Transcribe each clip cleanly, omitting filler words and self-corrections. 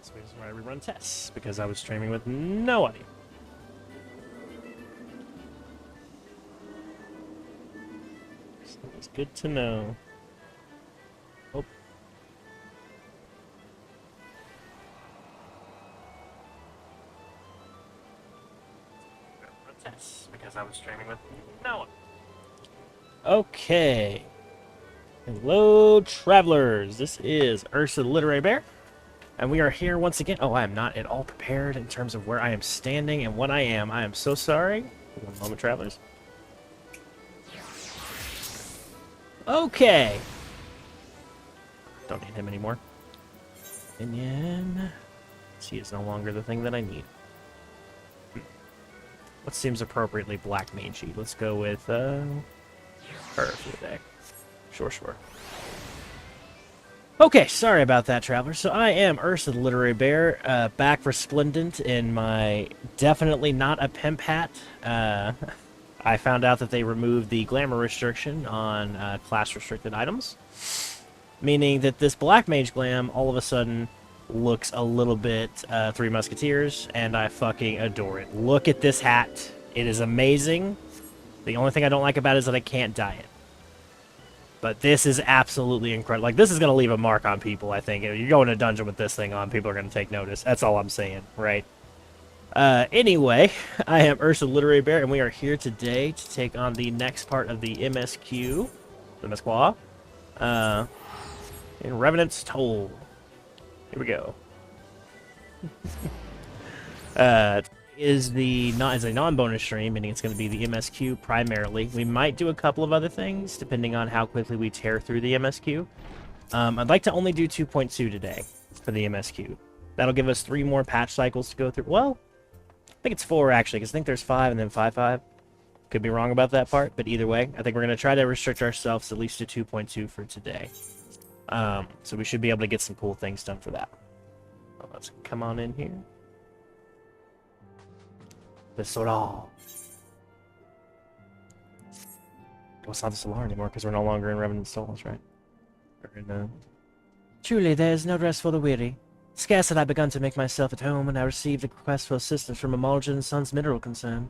This is where I rerun tests, because I was streaming with no audio. So it's good to know. Oh. Run tests, because I was streaming with no audio. Okay. Hello, travelers. This is Ursa the Literary Bear. And we are here once again. Oh, I am not at all prepared in terms of where I am standing and what I am. I am so sorry. One moment, travelers. Okay. Don't need him anymore. Minion. He is no longer the thing that I need. What seems appropriately black magey? Let's go with her for the day. Sure. Okay, sorry about that, traveler. So I am Ursa the Literary Bear, back resplendent in my definitely not a pimp hat. I found out that they removed the glamour restriction on class-restricted items, meaning that this Black Mage glam all of a sudden looks a little bit Three Musketeers, and I fucking adore it. Look at this hat. It is amazing. The only thing I don't like about it is that I can't dye it. But this is absolutely incredible. Like, this is going to leave a mark on people, I think. If you go in a dungeon with this thing on, people are going to take notice. That's all I'm saying, right? Anyway, I am Ursa the Literary Bear, and we are here today to take on the next part of the MSQ, the MSQA, in Revenant's Toll. Here we go. Is a non-bonus stream, meaning it's going to be the MSQ primarily. We might do a couple of other things, depending on how quickly we tear through the MSQ. I'd like to only do 2.2 today for the MSQ. That'll give us 3 more patch cycles to go through. Well, I think it's 4, actually, because I think there's 5 and then 5. Could be wrong about that part, but either way, I think we're going to try to restrict ourselves at least to 2.2 for today. So we should be able to get some cool things done for that. Well, let's come on in here. The Solar. Oh, it's not the Solar anymore because we're no longer in Revenant's Souls, right? We're in, Truly, there is no rest for the weary. Scarce had I begun to make myself at home when I received a request for assistance from a Mulligan & Sons mineral concern.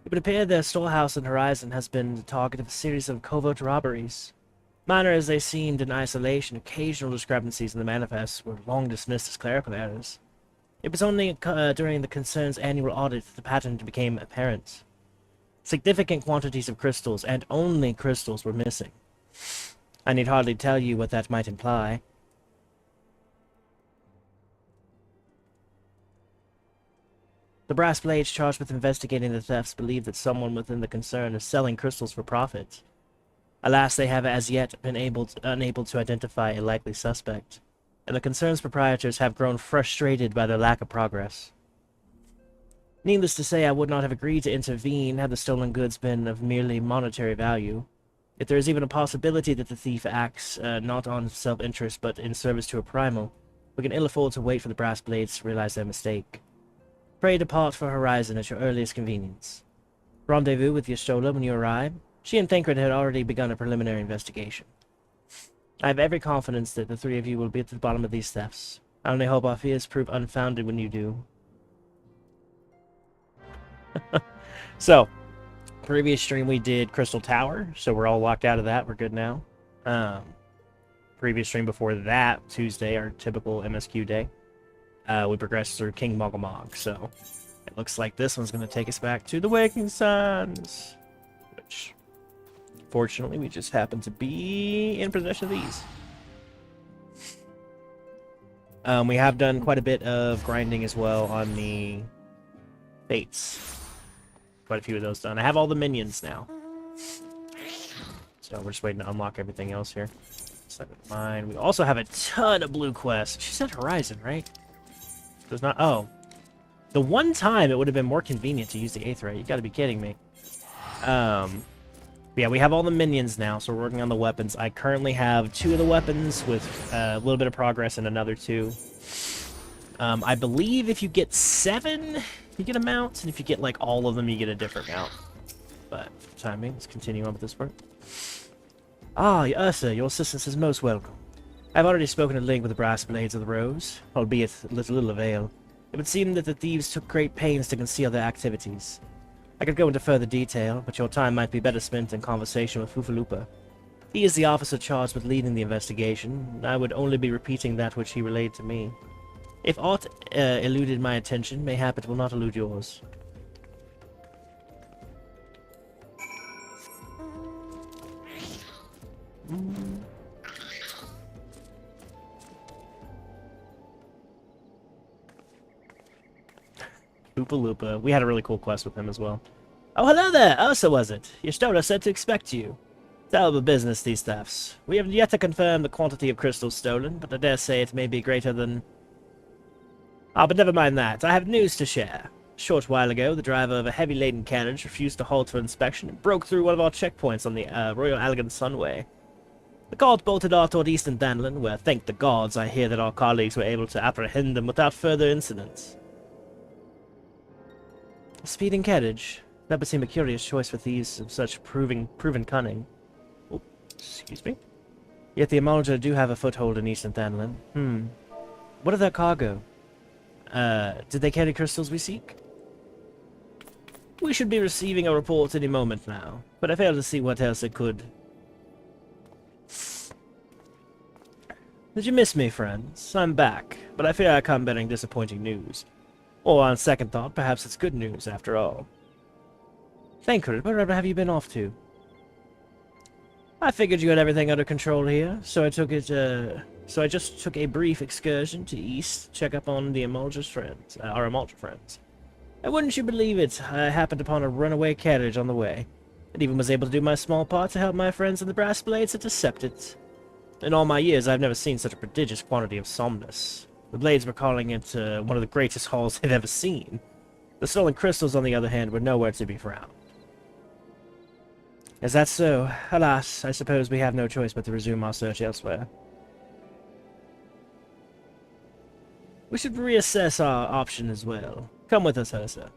It would appear their storehouse in Horizon has been the target of a series of covert robberies. Minor as they seemed in isolation, occasional discrepancies in the manifests were long dismissed as clerical errors. It was only during the concern's annual audit that the pattern became apparent. Significant quantities of crystals, and only crystals, were missing. I need hardly tell you what that might imply. The brass blades charged with investigating the thefts believe that someone within the concern is selling crystals for profit. Alas, they have as yet been unable to identify a likely suspect, and the concern's proprietors have grown frustrated by their lack of progress. Needless to say, I would not have agreed to intervene had the stolen goods been of merely monetary value. If there is even a possibility that the thief acts not on self-interest but in service to a primal, we can ill afford to wait for the brass blades to realize their mistake. Pray depart for Horizon at your earliest convenience. Rendezvous with Y'shtola when you arrive. She and Thancred had already begun a preliminary investigation. I have every confidence that the 3 of you will be at the bottom of these thefts. I only hope our fears prove unfounded when you do. So, previous stream we did Crystal Tower, so we're all locked out of that. We're good now. Previous stream before that, Tuesday, our typical MSQ day, we progressed through King Mogamog, so it looks like this one's going to take us back to the Waking Suns, which, fortunately, we just happen to be in possession of these. We have done quite a bit of grinding as well on the Fates. Quite a few of those done. I have all the minions now. So we're just waiting to unlock everything else here. Mine. We also have a ton of blue quests. She said Horizon, right? Does not. Oh. The one time it would have been more convenient to use the Aetheryte. You gotta be kidding me. Yeah, we have all the minions now, so we're working on the weapons. I currently have 2 of the weapons with a little bit of progress in another 2. I believe if you get 7, you get a mount, and if you get, like, all of them, you get a different mount. But, for the time being, let's continue on with this part. Ah, Ursa, your assistance is most welcome. I've already spoken at length with the brass blades of the Rose, albeit with little avail. It would seem that the thieves took great pains to conceal their activities. I could go into further detail, but your time might be better spent in conversation with Fufalupa. He is the officer charged with leading the investigation, and I would only be repeating that which he relayed to me. If aught eluded my attention, mayhap it will not elude yours. Fufalupa. We had a really cool quest with him as well. Oh, hello there! Oh, so was it? Your stoner said to expect you. It's hell of a business, these thefts. We have yet to confirm the quantity of crystals stolen, but I dare say it may be greater than... Ah, but never mind that. I have news to share. A short while ago, the driver of a heavy-laden carriage refused to halt for inspection and broke through one of our checkpoints on the Royal Allegan Sunway. The cart bolted off toward Eastern Danlin, where, thank the gods, I hear that our colleagues were able to apprehend them without further incidents. A speeding carriage. That would seem a curious choice for thieves of such proven cunning. Oh, excuse me. Yet the Amalja do have a foothold in Eastern Danlin. What of their cargo? Did they carry crystals we seek? We should be receiving a report any moment now, but I fail to see what else it could. Did you miss me, friends? I'm back, but I fear I come bearing disappointing news. Or, on second thought, perhaps it's good news, after all. Thancred, wherever have you been off to? I figured you had everything under control here, so I just took a brief excursion to East, check up on the Amalja's friends, our Amalja friends. And wouldn't you believe it, I happened upon a runaway carriage on the way. It even was able to do my small part to help my friends in the Brass Blades intercept it. In all my years, I've never seen such a prodigious quantity of somnus. The Blades were calling it one of the greatest hauls they've ever seen. The stolen crystals, on the other hand, were nowhere to be found. Is that so? Alas, I suppose we have no choice but to resume our search elsewhere. We should reassess our option as well. Come with us, Ursa.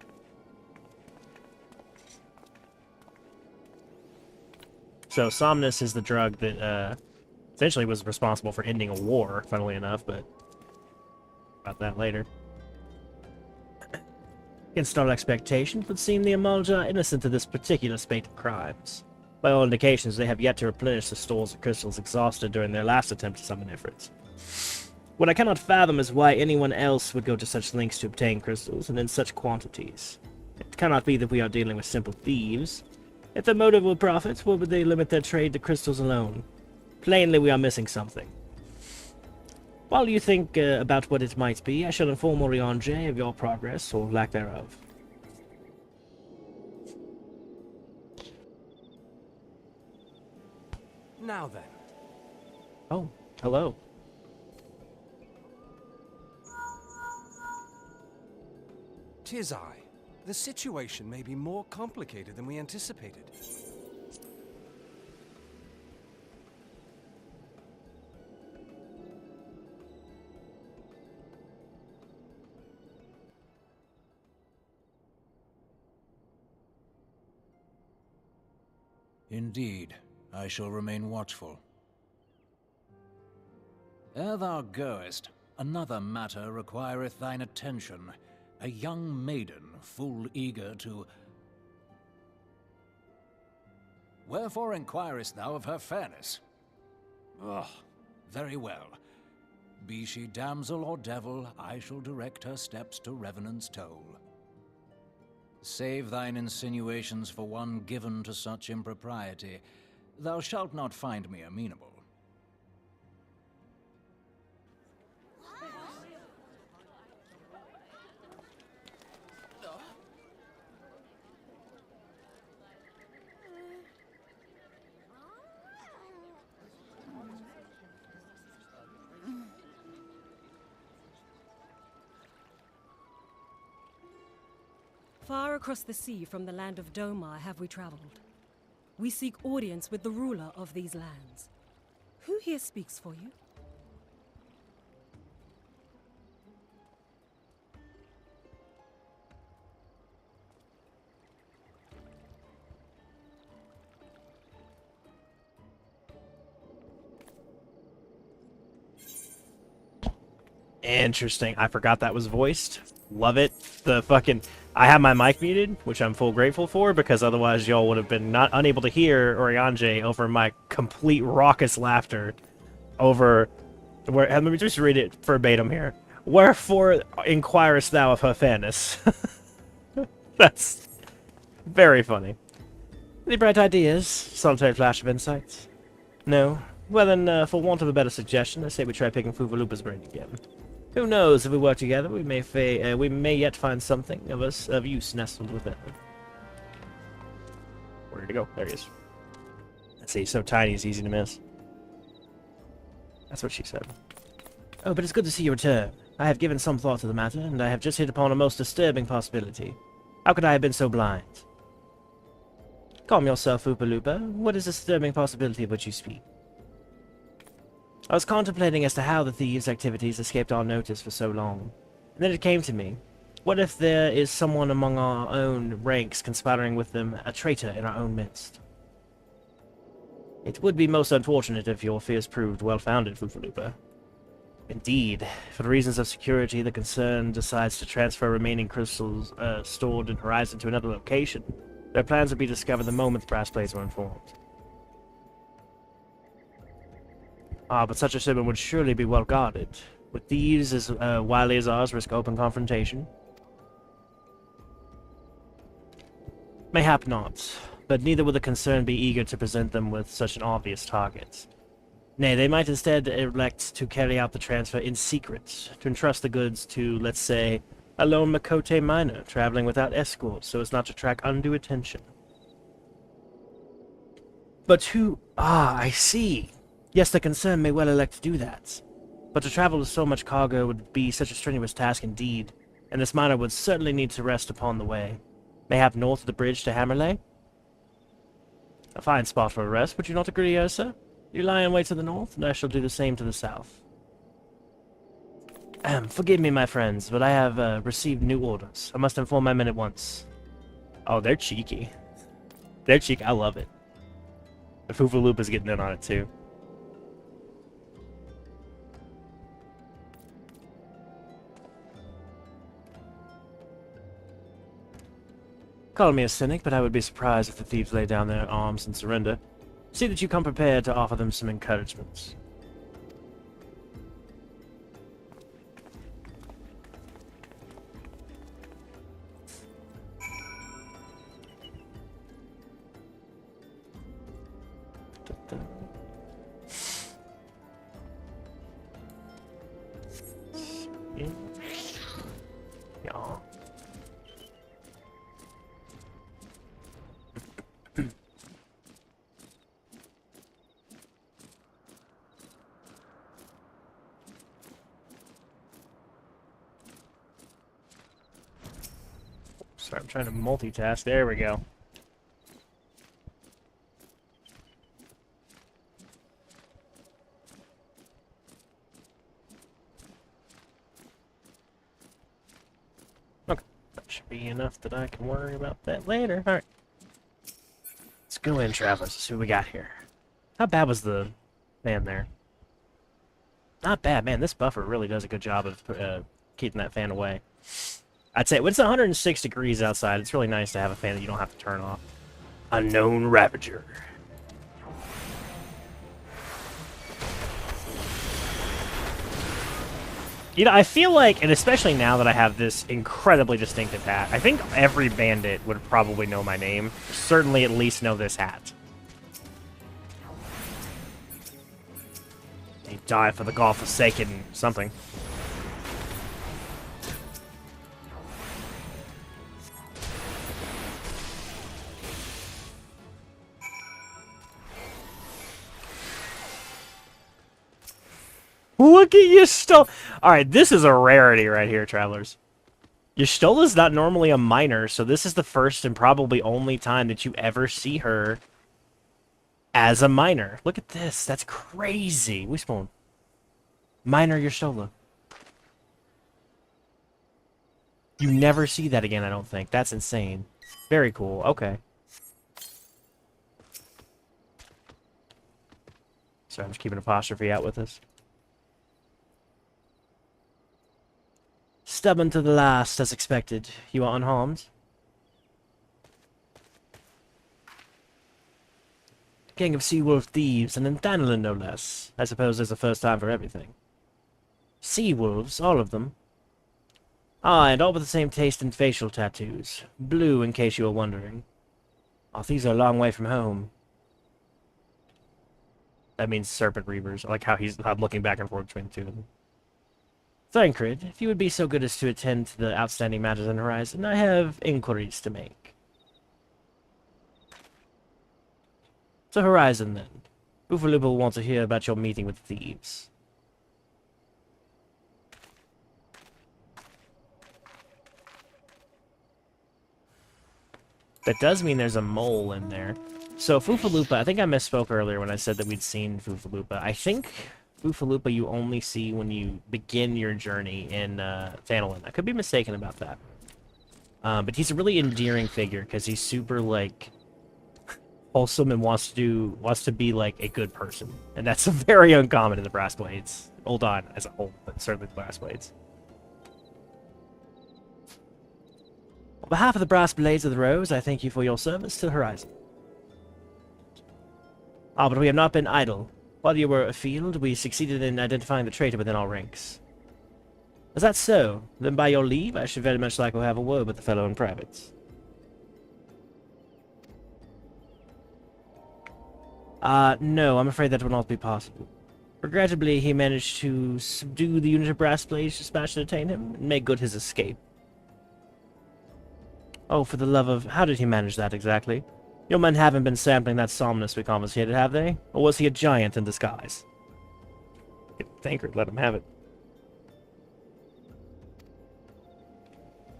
So, Somnus is the drug that, essentially was responsible for ending a war, funnily enough, but... about that later. Against all expectations, it would seem the Amalja are innocent of this particular spate of crimes. By all indications, they have yet to replenish the stores of crystals exhausted during their last attempt to summon efforts. What I cannot fathom is why anyone else would go to such lengths to obtain crystals, and in such quantities. It cannot be that we are dealing with simple thieves. If their motive were profit, why would they limit their trade to crystals alone? Plainly, we are missing something. While you think about what it might be, I shall inform Oriange of your progress, or lack thereof. Now then. Oh, hello. Tis I. The situation may be more complicated than we anticipated. Indeed, I shall remain watchful. Ere thou goest, another matter requireth thine attention. A young maiden, full eager to... Wherefore inquirest thou of her fairness? Very well. Be she damsel or devil, I shall direct her steps to Revenant's Toll. Save thine insinuations for one given to such impropriety. Thou shalt not find me amenable. Far across the sea from the land of Domar have we traveled. We seek audience with the ruler of these lands. Who here speaks for you? Interesting. I forgot that was voiced. Love it. The fucking... I have my mic muted, which I'm full grateful for, because otherwise y'all would have been not unable to hear Oriange over my complete raucous laughter over... Where, let me just read it verbatim here. Wherefore inquirest thou of her fairness? That's very funny. Any bright ideas? Solitary flash of insights? No? Well then, for want of a better suggestion, I say we try picking Fuvalupa's brain again. Who knows, if we work together, we may yet find something of use nestled within. Where did he go? There he is. Let's see, he's so tiny, he's easy to miss. That's what she said. Oh, but it's good to see you return. I have given some thought to the matter, and I have just hit upon a most disturbing possibility. How could I have been so blind? Calm yourself, Oopa-Loopa. What is the disturbing possibility of which you speak? I was contemplating as to how the thieves' activities escaped our notice for so long. And then it came to me. What if there is someone among our own ranks conspiring with them, a traitor in our own midst? It would be most unfortunate if your fears proved well-founded, Oopa-Loopa. Indeed, for reasons of security, the concern decides to transfer remaining crystals stored in Horizon to another location. Their plans would be discovered the moment the brass blades were informed. Ah, but such a shipment would surely be well guarded. With thieves as wily as ours risk open confrontation? Mayhap not, but neither would the concern be eager to present them with such an obvious target. Nay, they might instead elect to carry out the transfer in secret, to entrust the goods to, let's say, a lone Makote miner traveling without escort so as not to attract undue attention. But who... Ah, I see. Yes, the concern may well elect to do that. But to travel with so much cargo would be such a strenuous task indeed, and this miner would certainly need to rest upon the way. Mayhap north of the bridge to Hammerley? A fine spot for a rest, would you not agree, Ursa? You lie in wait to the north, and I shall do the same to the south. Forgive me, my friends, but I have received new orders. I must inform my men at once. Oh, they're cheeky. They're cheeky. I love it. The Fuvalupa's getting in on it, too. Call me a cynic, but I would be surprised if the thieves lay down their arms and surrender. See that you come prepared to offer them some encouragement. Yeah. Sorry, I'm trying to multitask. There we go. Okay, that should be enough that I can worry about that later. Alright. Let's go in, travelers. Let's see what we got here. How bad was the fan there? Not bad, man. This buffer really does a good job of keeping that fan away. I'd say when it's 106 degrees outside, it's really nice to have a fan that you don't have to turn off. Unknown Ravager. You know, I feel like, and especially now that I have this incredibly distinctive hat, I think every bandit would probably know my name. Certainly at least know this hat. They die for the God-forsaken something. Look at Y'shtola. Alright, this is a rarity right here, travelers. Y'shtola is not normally a miner, so this is the first and probably only time that you ever see her as a miner. Look at this. That's crazy. We spawn. Miner Y'shtola. You never see that again, I don't think. That's insane. Very cool. Okay. Sorry, I'm just keeping apostrophe out with this. Stubborn to the last, as expected. You are unharmed. King of Seawolf thieves, and in Thanalan no less. I suppose there's a first time for everything. Sea-wolves, all of them. Ah, and all with the same taste in facial tattoos. Blue, in case you were wondering. Oh, these are a long way from home. That means Serpent Reavers. I like how I'm looking back and forth between the two of them. Thancred, if you would be so good as to attend to the outstanding matters on the horizon, I have inquiries to make. To Horizon, then. Ufalupa will want to hear about your meeting with the thieves. That does mean there's a mole in there. So Fufalupa, I think I misspoke earlier when I said that we'd seen Fufalupa. I think Fufalupa you only see when you begin your journey in Thanalan. I could be mistaken about that. But he's a really endearing figure because he's super, like, wholesome and wants to be, like, a good person. And that's very uncommon in the Brass Blades. Ul'dah as a whole, but certainly the Brass Blades. On behalf of the Brass Blades of the Rose, I thank you for your service to Horizon. Ah, but we have not been idle. While you were afield, we succeeded in identifying the traitor within our ranks. Is that so? Then by your leave, I should very much like to have a word with the fellow in private. No, I'm afraid that will not be possible. Regrettably, he managed to subdue the unit of Brass Blades dispatched to detain him, and make good his escape. Oh, for the love of... How did he manage that, exactly? Your men haven't been sampling that somnus we confiscated, have they? Or was he a giant in disguise? Thancred, let him have it.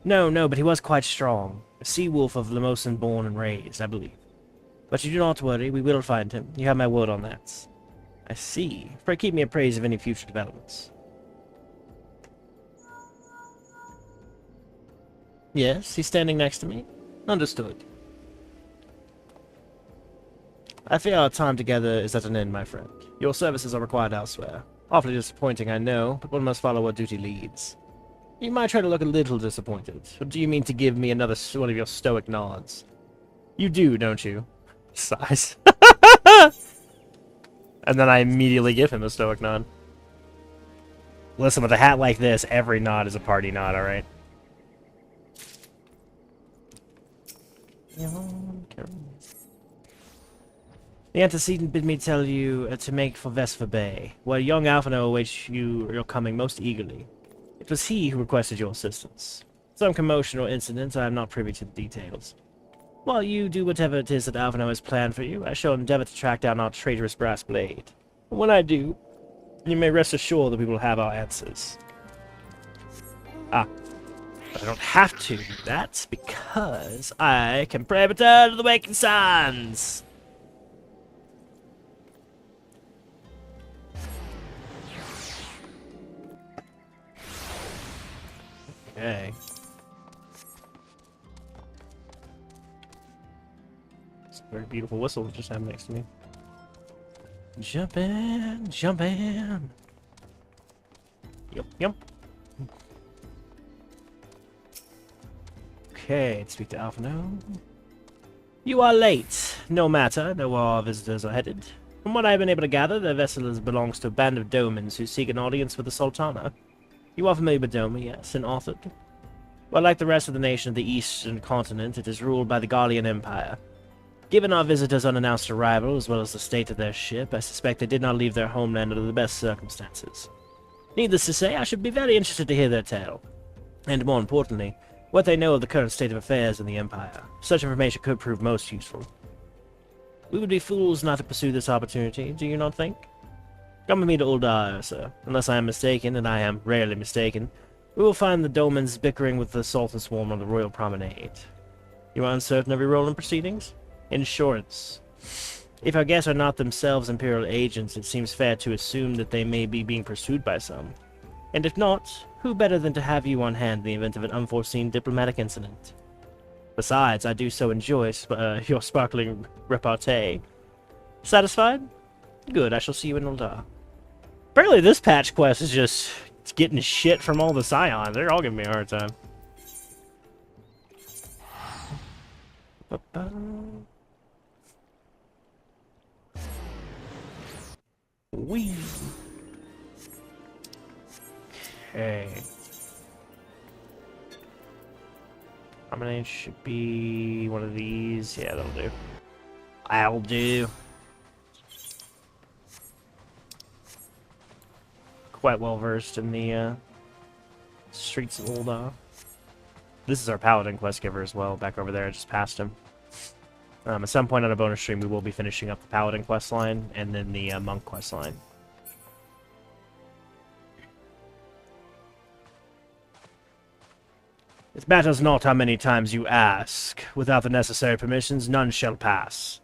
No, but he was quite strong. A sea-wolf of Lamosan born and raised, I believe. But you do not worry, we will find him. You have my word on that. I see. Pray keep me appraised of any future developments. Yes, he's standing next to me. Understood. I fear our time together is at an end, my friend. Your services are required elsewhere. Awfully disappointing, I know, but one must follow where duty leads. You might try to look a little disappointed. Or do you mean to give me another one of your stoic nods? You do, don't you? Sighs. And then I immediately give him a stoic nod. Listen, with a hat like this, every nod is a party nod, alright? The antecedent bid me tell you to make for Vesper Bay, where young Alphino awaits your coming most eagerly. It was he who requested your assistance. Some commotion or incident, I am not privy to the details. While you do whatever it is that Alphino has planned for you, I shall endeavor to track down our traitorous Brass Blade. When I do, you may rest assured that we will have our answers. Ah. But I don't have to do that, because I can pray return to the waking suns! Okay. It's a very beautiful whistle that just happened next to me. Jump in, jump in. Yep. Okay, speak to Alphino. You are late. No matter, know where our visitors are headed. From what I have been able to gather, their vessel belongs to a band of Domans who seek an audience with the Sultana. You are familiar with Doma, yes, and authored. Well, like the rest of the nation of the eastern continent, it is ruled by the Garlean Empire. Given our visitors' unannounced arrival, as well as the state of their ship, I suspect they did not leave their homeland under the best circumstances. Needless to say, I should be very interested to hear their tale. And more importantly, what they know of the current state of affairs in the Empire. Such information could prove most useful. We would be fools not to pursue this opportunity, do you not think? Come with me to Ul'dah, sir. Unless I am mistaken, and I am rarely mistaken, we will find the Domans bickering with the Sultan Swarm on the Royal Promenade. You are uncertain of your role in proceedings? Insurance. If our guests are not themselves Imperial agents, it seems fair to assume that they may be being pursued by some. And if not, who better than to have you on hand in the event of an unforeseen diplomatic incident? Besides, I do so enjoy your sparkling repartee. Satisfied? Good, I shall see you in Ul'dah. Apparently this patch quest is just It's getting shit from all the scions. They're all giving me a hard time. Wee. Okay. Promenade should be one of these. Yeah, that'll do. I'll do. Quite well versed in the streets of Ul'dah. This is our Paladin quest giver as well, back over there. I just passed him. At some point on a bonus stream, we will be finishing up the Paladin quest line and then the Monk quest line. It matters not how many times you ask. Without the necessary permissions, none shall pass.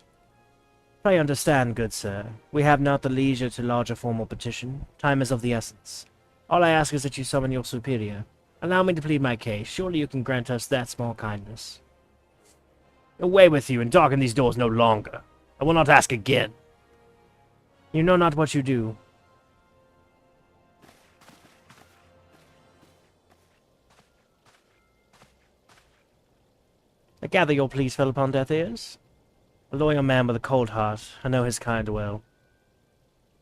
I understand, good sir. We have not the leisure to lodge a formal petition. Time is of the essence. All I ask is that you summon your superior. Allow me to plead my case. Surely you can grant us that small kindness. Away with you, and darken these doors no longer. I will not ask again. You know not what you do. I gather your pleas fell upon deaf ears? A loyal man with a cold heart. I know his kind well.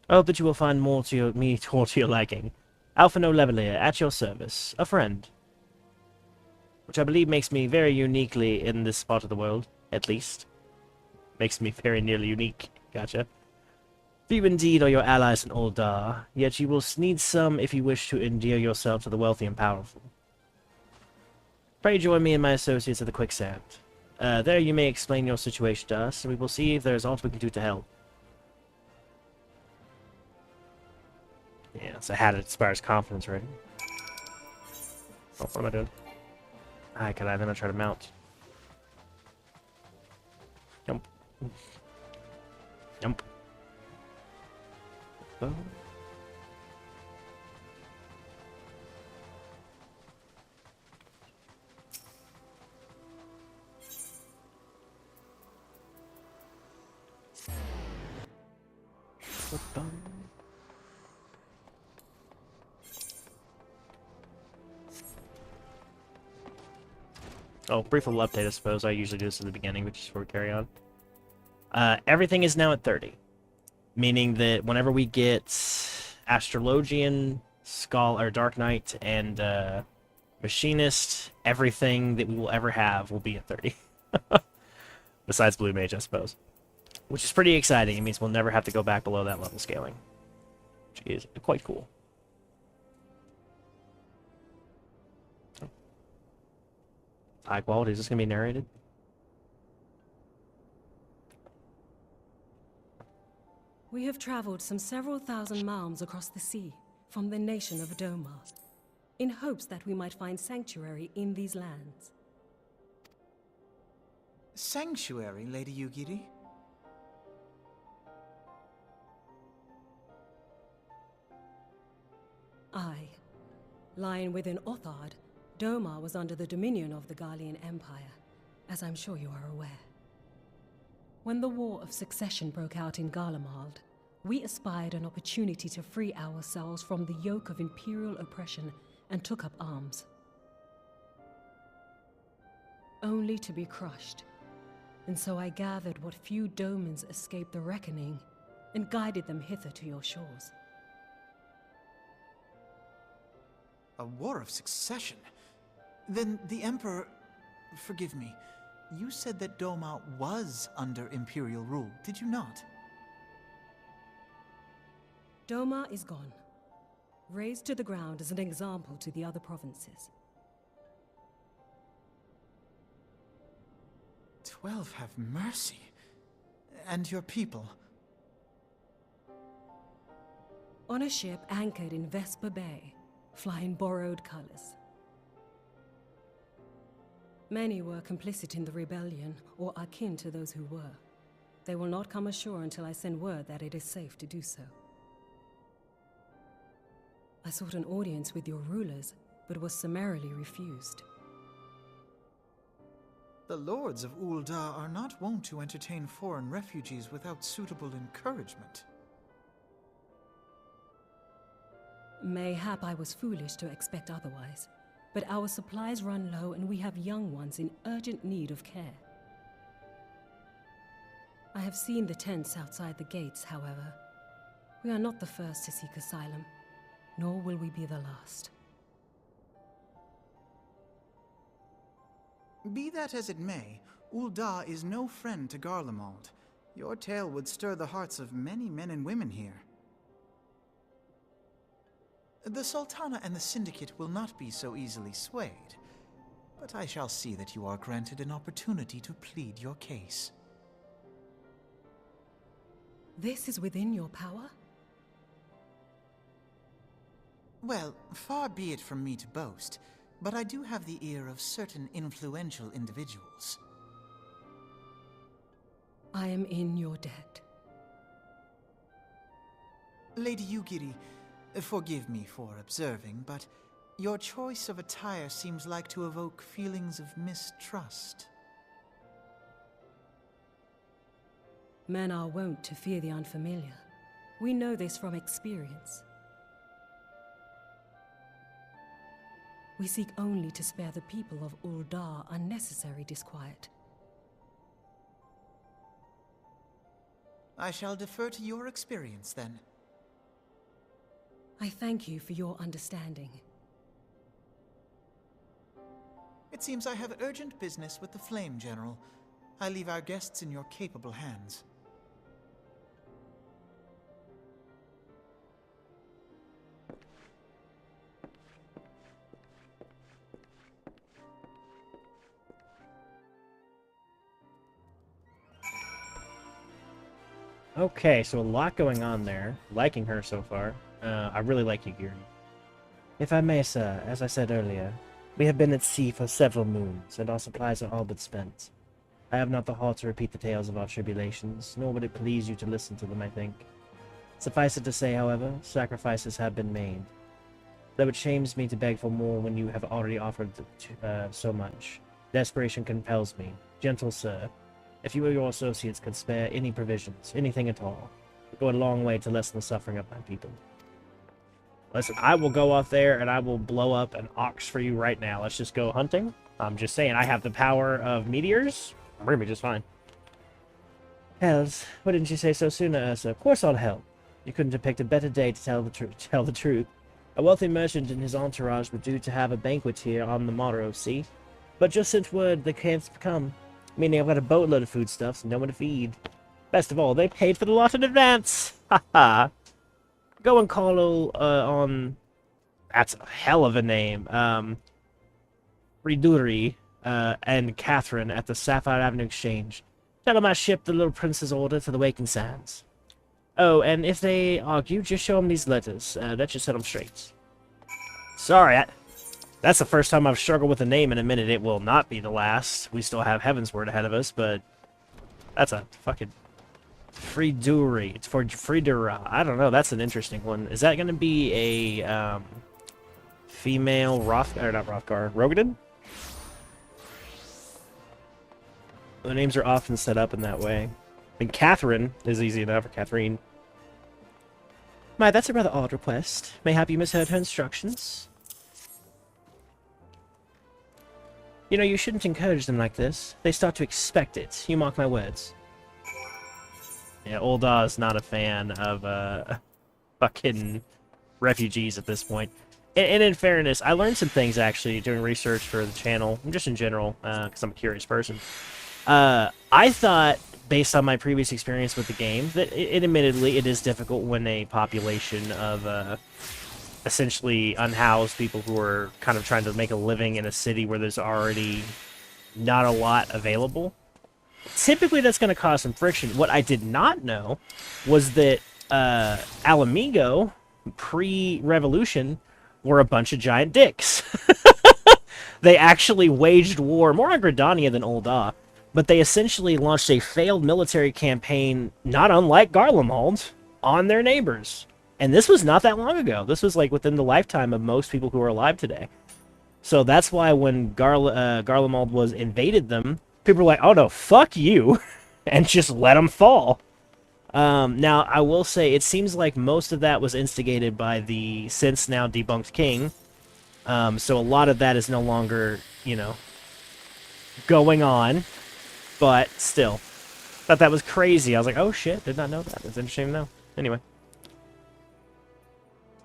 I hope that you will find more to your liking. Alpha No Levelier, at your service. A friend. Which I believe makes me very uniquely in this part of the world, at least. Makes me very nearly unique. Gotcha. Few indeed are your allies in Ul'dah, yet you will need some if you wish to endear yourself to the wealthy and powerful. Pray join me and my associates at the Quicksand. There you may explain your situation to us, and we will see if there is aught we can do to help. Yeah, so had it inspires confidence, right? Oh, what am I doing? Could I then try to mount? Jump. Jump. Oh. Oh, brief little update, I suppose. I usually do this at the beginning, which is before we carry on. Everything is now at 30. Meaning that whenever we get Astrologian, Scholar, Dark Knight, and Machinist, everything that we will ever have will be at 30. Besides Blue Mage, I suppose. Which is pretty exciting. It means we'll never have to go back below that level scaling. Which is quite cool. High quality. Is this going to be narrated? We have traveled some several thousand miles across the sea from the nation of Doma, in hopes that we might find sanctuary in these lands. Sanctuary, Lady Yugiri? Aye. Lying within Othard, Doma was under the dominion of the Garlean Empire, as I'm sure you are aware. When the War of Succession broke out in Garlemald, we espied an opportunity to free ourselves from the yoke of imperial oppression and took up arms. Only to be crushed. And so I gathered what few Domans escaped the reckoning and guided them hither to your shores. A war of succession? Then the Emperor... Forgive me. You said that Doma was under Imperial rule, did you not? Doma is gone. Razed to the ground as an example to the other provinces. 12 have mercy. And your people? On a ship anchored in Vesper Bay, flying borrowed colors. Many were complicit in the rebellion, or akin to those who were. They will not come ashore until I send word that it is safe to do so. I sought an audience with your rulers, but was summarily refused. The lords of Ul'dah are not wont to entertain foreign refugees without suitable encouragement. Mayhap I was foolish to expect otherwise, but our supplies run low and we have young ones in urgent need of care. I have seen the tents outside the gates, however. We are not the first to seek asylum, nor will we be the last. Be that as it may, Ul'dah is no friend to Garlemald. Your tale would stir the hearts of many men and women here. The Sultana and the Syndicate will not be so easily swayed, but I shall see that you are granted an opportunity to plead your case. This is within your power? Well, far be it from me to boast, but I do have the ear of certain influential individuals. I am in your debt. Lady Yugiri, forgive me for observing, but your choice of attire seems like to evoke feelings of mistrust. Men are wont to fear the unfamiliar. We know this from experience. We seek only to spare the people of Ul'dah unnecessary disquiet. I shall defer to your experience, then. I thank you for your understanding. It seems I have urgent business with the Flame General. I leave our guests in your capable hands. Okay, so a lot going on there. Liking her so far. I really like you, Giri. If I may, sir, as I said earlier, we have been at sea for several moons, and our supplies are all but spent. I have not the heart to repeat the tales of our tribulations, nor would it please you to listen to them, I think. Suffice it to say, however, sacrifices have been made. Though it shames me to beg for more when you have already offered so much. Desperation compels me. Gentle sir, if you or your associates could spare any provisions, anything at all, it would go a long way to lessen the suffering of my people. Listen, I will go off there and I will blow up an ox for you right now. Let's just go hunting. I'm just saying, I have the power of meteors. We're gonna be just fine. Hells, why didn't you say so sooner, Ursa? Of course I'll help. You couldn't have picked a better day to tell the truth. A wealthy merchant and his entourage were due to have a banquet here on the morrow, see? But just sent word they can't come. Meaning I've got a boatload of foodstuffs and no one to feed. Best of all, they paid for the lot in advance. Ha ha. Go and call on... That's a hell of a name. Riduri and Catherine at the Sapphire Avenue Exchange. Tell them I shipped the little prince's order to the Waking Sands. Oh, and if they argue, just show them these letters. That should set them straight. Sorry, that's the first time I've struggled with a name in a minute. It will not be the last. We still have Heaven's Word ahead of us, but that's a fucking Friduri. It's for Fridura. I don't know. That's an interesting one. Is that going to be a female or not Rothgar, Rogadin? The names are often set up in that way. And Catherine is easy enough, or Catherine. My, that's a rather odd request. Mayhap you misheard her instructions. You know, you shouldn't encourage them like this. They start to expect it. You mark my words. Yeah, Ul'dah is not a fan of, fucking refugees at this point. And in fairness, I learned some things, actually, doing research for the channel, just in general, because I'm a curious person. I thought, based on my previous experience with the game, that admittedly, it is difficult when a population of, essentially unhoused people who are kind of trying to make a living in a city where there's already not a lot available. Typically, that's going to cause some friction. What I did not know was that Alamigo, pre-revolution, were a bunch of giant dicks. They actually waged war, more on Gridania than Ul'dah, but they essentially launched a failed military campaign, not unlike Garlemald, on their neighbors. And this was not that long ago. This was like within the lifetime of most people who are alive today. So that's why when Garlemald was invaded them, people were like, oh no, fuck you, and just let them fall. Now, I will say, it seems like most of that was instigated by the since now debunked king. So a lot of that is no longer, you know, going on. But still. Thought that was crazy. I was like, oh shit, did not know that. It's interesting to know. Anyway.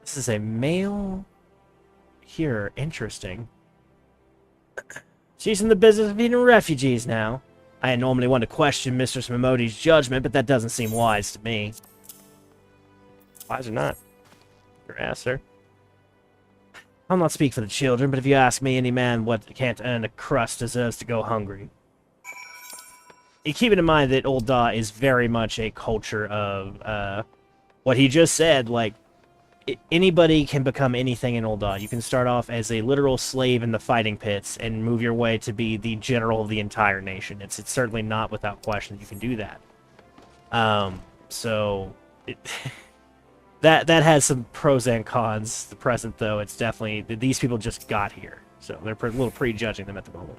This is a male here. Interesting. She's in the business of eating refugees now. I normally want to question Mistress Momodi's judgment, but that doesn't seem wise to me. Wise or not? Your ass, sir. I'll not speak for the children, but if you ask me, any man what can't earn a crust deserves to go hungry. You keep in mind that Old Da is very much a culture of, what he just said, like, anybody can become anything in Old Da. You can start off as a literal slave in the fighting pits and move your way to be the general of the entire nation. It's certainly not without question you can do that. So that has some pros and cons. The present, though, it's definitely these people just got here, so they're a little prejudging them at the moment.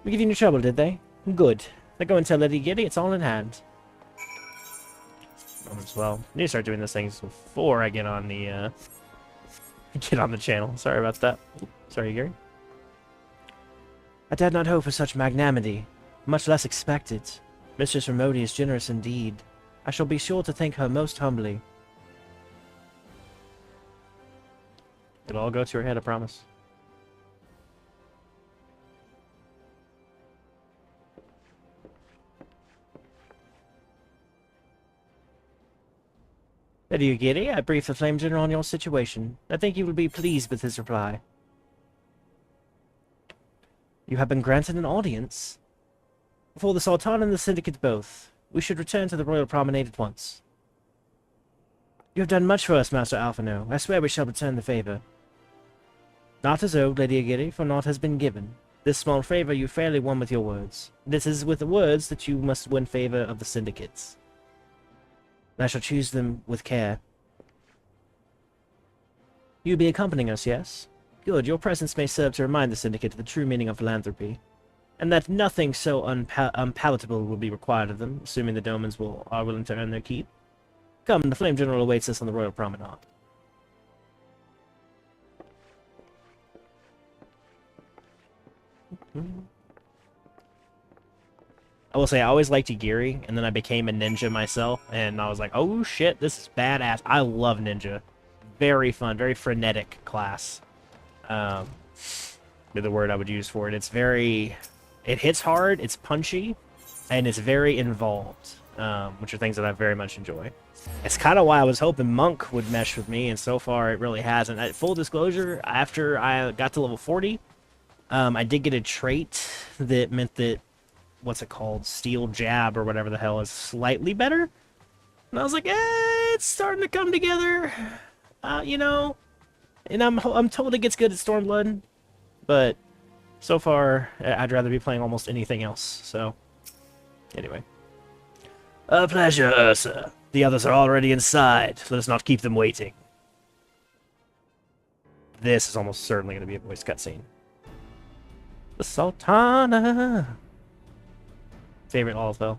We give you any trouble, did they? Good. Now go and tell Lady Giddy it's all in hand. As well. I need to start doing these things before I get on the channel. Sorry about that. Sorry, Gary. I dared not hope for such magnanimity, much less expect it. Mistress Ramodi is generous indeed. I shall be sure to thank her most humbly. It'll all go to her head, I promise. Lady Ugiri, I briefed the Flame General on your situation. I think you will be pleased with his reply. You have been granted an audience. For the Sultan and the Syndicate both. We should return to the Royal Promenade at once. You have done much for us, Master Alphino. I swear we shall return the favor. Not as owed, Lady Ugiri, for naught has been given. This small favor you fairly won with your words. This is with the words that you must win favor of the Syndicates. I shall choose them with care. You'll be accompanying us, yes? Good, your presence may serve to remind the Syndicate of the true meaning of philanthropy, and that nothing so unpalatable will be required of them, assuming the Domans are willing to earn their keep. Come, the Flame General awaits us on the Royal Promenade. I will say, I always liked Igiri, and then I became a ninja myself, and I was like, oh shit, this is badass. I love ninja. Very fun, very frenetic class. Be the word I would use for it. It's very... It hits hard, it's punchy, and it's very involved, which are things that I very much enjoy. It's kind of why I was hoping Monk would mesh with me, and so far it really hasn't. Full disclosure, after I got to level 40, I did get a trait that meant that what's it called? Steel Jab or whatever the hell is slightly better. And I was like, it's starting to come together. You know, and I'm told it gets good at Stormblood, but so far I'd rather be playing almost anything else. So anyway, a pleasure, Ursa. The others are already inside. Let us not keep them waiting. This is almost certainly going to be a voice cutscene. The Sultana. Favorite Alpha.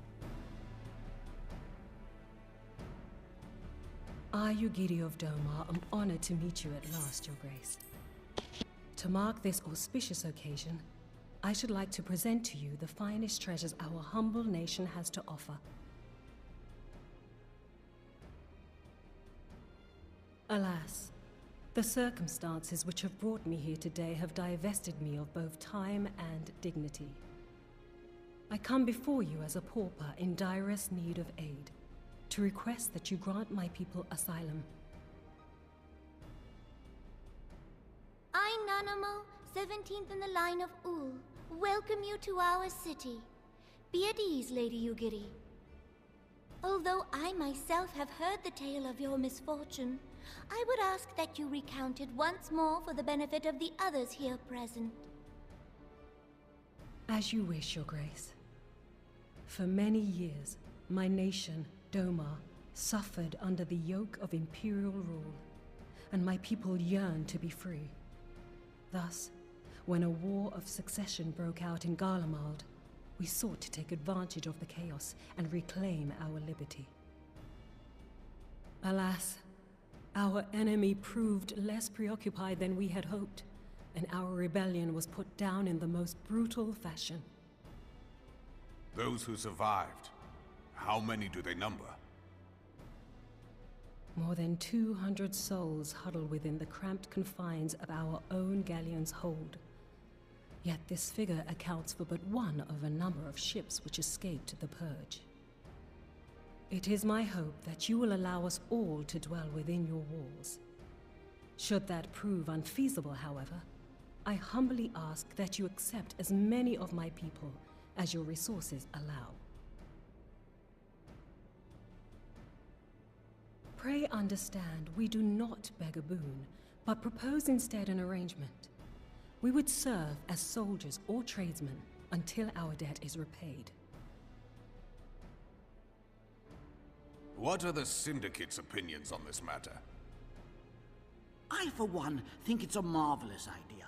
I, Ugiri of Domar, am honored to meet you at last, Your Grace. To mark this auspicious occasion, I should like to present to you the finest treasures our humble nation has to offer. Alas, the circumstances which have brought me here today have divested me of both time and dignity. I come before you as a pauper in direst need of aid, to request that you grant my people asylum. I, Nanamo, 17th in the line of Ul, welcome you to our city. Be at ease, Lady Ugiri. Although I myself have heard the tale of your misfortune, I would ask that you recount it once more for the benefit of the others here present. As you wish, Your Grace. For many years, my nation, Domar, suffered under the yoke of imperial rule, and my people yearned to be free. Thus, when a war of succession broke out in Garlemald, we sought to take advantage of the chaos and reclaim our liberty. Alas, our enemy proved less preoccupied than we had hoped, and our rebellion was put down in the most brutal fashion. Those who survived, how many do they number? More than 200 souls huddle within the cramped confines of our own galleon's hold. Yet this figure accounts for but one of a number of ships which escaped the Purge. It is my hope that you will allow us all to dwell within your walls. Should that prove unfeasible, however, I humbly ask that you accept as many of my people as your resources allow. Pray understand, we do not beg a boon, but propose instead an arrangement. We would serve as soldiers or tradesmen until our debt is repaid. What are the Syndicate's opinions on this matter? I, for one, think it's a marvelous idea.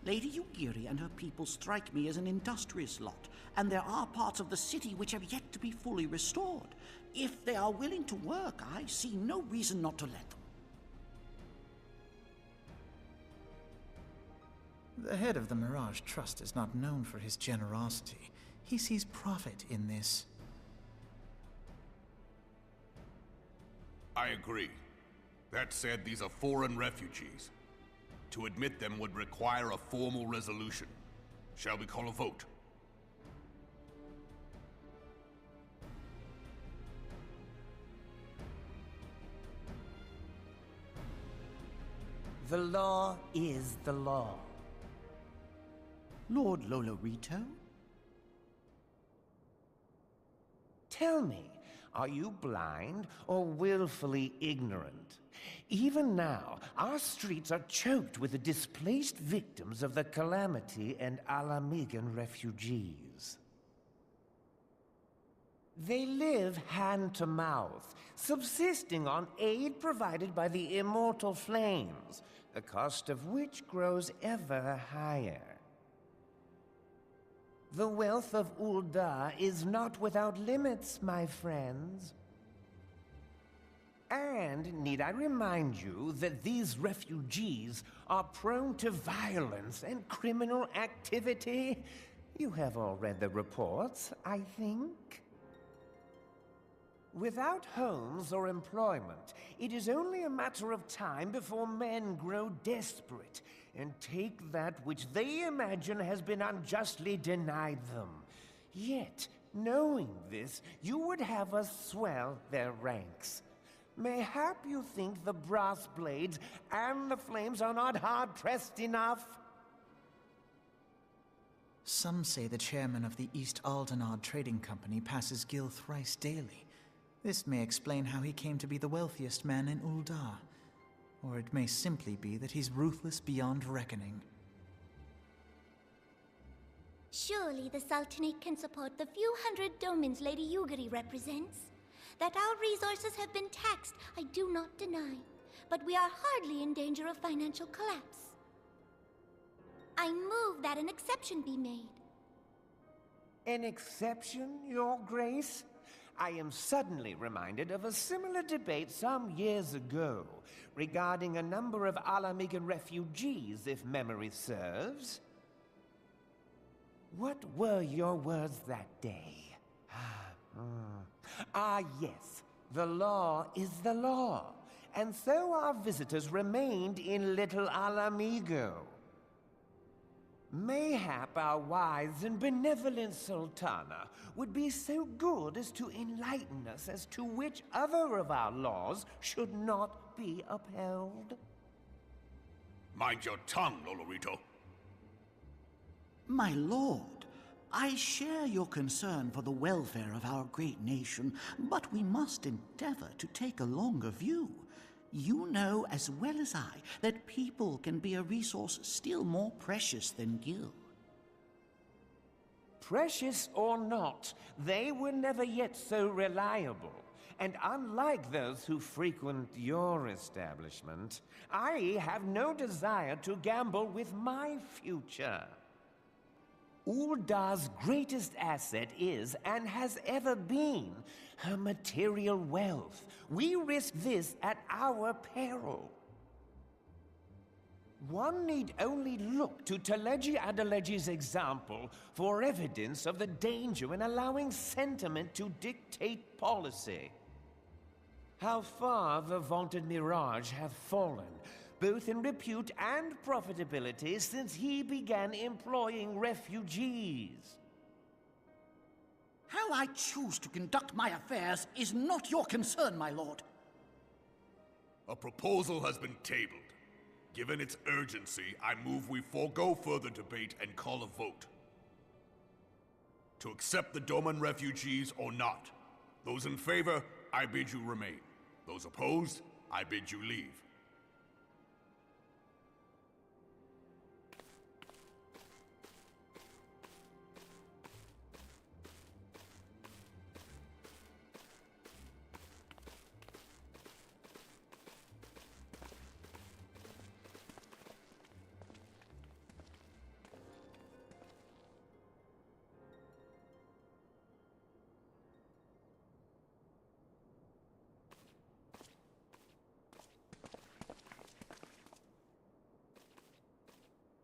Lady Yugiri and her people strike me as an industrious lot, and there are parts of the city which have yet to be fully restored. If they are willing to work, I see no reason not to let them. The head of the Mirage Trust is not known for his generosity. He sees profit in this. I agree. That said, these are foreign refugees. To admit them would require a formal resolution. Shall we call a vote? The law is the law. Lord Lolorito? Tell me, are you blind or willfully ignorant? Even now, our streets are choked with the displaced victims of the Calamity and Alamigan refugees. They live hand to mouth, subsisting on aid provided by the immortal flames, the cost of which grows ever higher. The wealth of Ul'dah is not without limits, my friends. And need I remind you that these refugees are prone to violence and criminal activity? You have all read the reports, I think. Without homes or employment, it is only a matter of time before men grow desperate and take that which they imagine has been unjustly denied them. Yet, knowing this, you would have us swell their ranks. Mayhap you think the brass blades and the flames are not hard-pressed enough? Some say the chairman of the East Aldenard Trading Company passes Gil thrice daily. This may explain how he came to be the wealthiest man in Ul'dah. Or it may simply be that he's ruthless beyond reckoning. Surely the Sultanate can support the few hundred domins Lady Yugiri represents. That our resources have been taxed, I do not deny. But we are hardly in danger of financial collapse. I move that an exception be made. An exception, Your Grace? I am suddenly reminded of a similar debate some years ago regarding a number of Alamigan refugees, if memory serves. What were your words that day? Yes, the law is the law, and so our visitors remained in Little Alamigo. Mayhap our wise and benevolent Sultana would be so good as to enlighten us as to which other of our laws should not be upheld. Mind your tongue, Lolorito. My lord, I share your concern for the welfare of our great nation, but we must endeavor to take a longer view. You know as well as I that people can be a resource still more precious than Gil. Precious or not, they were never yet so reliable. And unlike those who frequent your establishment, I have no desire to gamble with my future. Uldar's greatest asset is, and has ever been, her material wealth. We risk this at our peril. One need only look to Teleji Adeleji's example for evidence of the danger in allowing sentiment to dictate policy. How far the vaunted Mirage have fallen, both in repute and profitability, since he began employing refugees. How I choose to conduct my affairs is not your concern, my lord. A proposal has been tabled. Given its urgency, I move we forego further debate and call a vote. To accept the Doman refugees or not. Those in favor, I bid you remain. Those opposed, I bid you leave.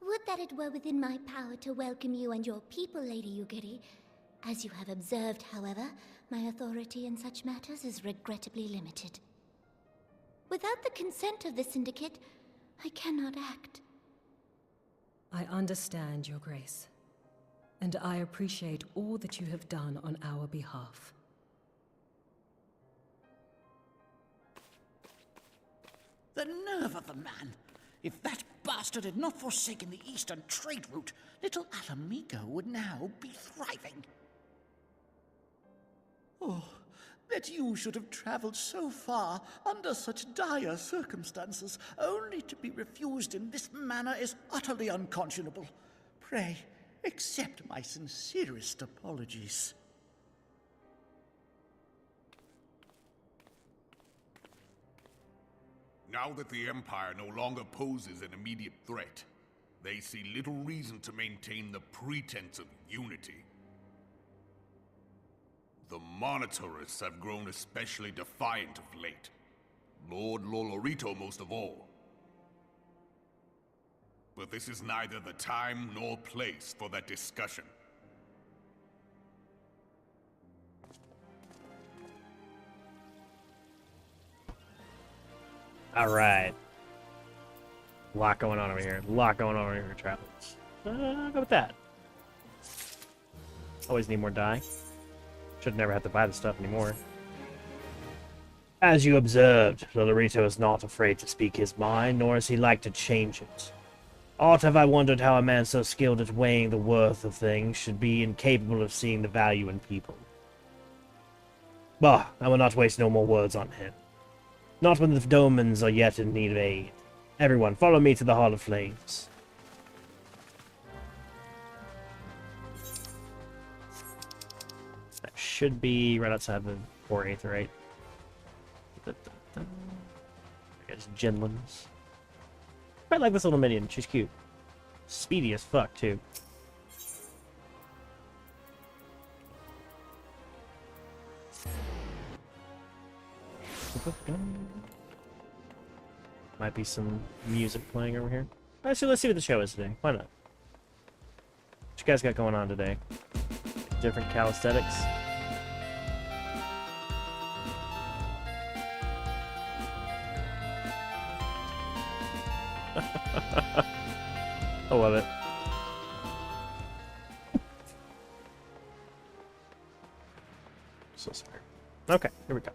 Would that it were within my power to welcome you and your people, Lady Yugiri. As you have observed, however, my authority in such matters is regrettably limited. Without the consent of the Syndicate, I cannot act. I understand, Your Grace, and I appreciate all that you have done on our behalf. The nerve of the man! If that bastard had not forsaken the eastern trade route, little Alamigo would now be thriving. Oh, that you should have traveled so far under such dire circumstances, only to be refused in this manner is utterly unconscionable. Pray, accept my sincerest apologies. Now that the Empire no longer poses an immediate threat, they see little reason to maintain the pretense of unity. The Monitorists have grown especially defiant of late. Lord Lolorito most of all. But this is neither the time nor place for that discussion. All right. A lot going on over here. A lot going on over here, travelers. I'll go with that. Always need more dye. Should never have to buy the stuff anymore. As you observed, Lolorito is not afraid to speak his mind, nor is he like to change it. Oft have I wondered how a man so skilled at weighing the worth of things should be incapable of seeing the value in people. Bah, I will not waste no more words on him. Not when the Domans are yet in need of aid. Everyone, follow me to the Hall of Flames. That should be right outside the 4/8, right? There's Jinlins. I like this little minion. She's cute. Speedy as fuck, too. Might be some music playing over here. Actually, let's see what the show is today. Why not? What you guys got going on today? Different calisthenics. I love it. So sorry. Okay, here we go.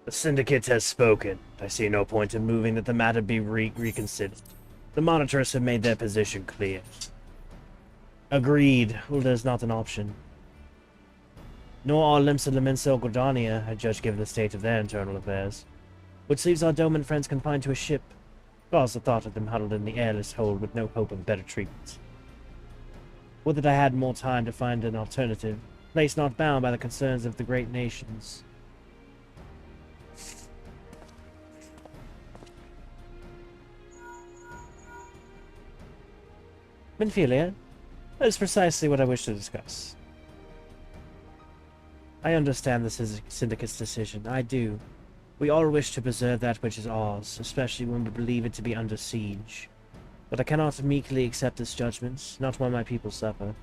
The Syndicate has spoken. I see no point in moving that the matter be reconsidered. The Monitors have made their position clear. Agreed. Well, there's not an option. Nor are Limsa Lemensa or Gordania, I judge given the state of their internal affairs. Which leaves our Doman friends confined to a ship. Draws the thought of them huddled in the airless hold with no hope of better treatment. Would that I had more time to find an alternative, place not bound by the concerns of the great nations. Minfilia, that is precisely what I wish to discuss. I understand this is Syndicate's decision. I do. We all wish to preserve that which is ours, especially when we believe it to be under siege. But I cannot meekly accept this judgment, not while my people suffer.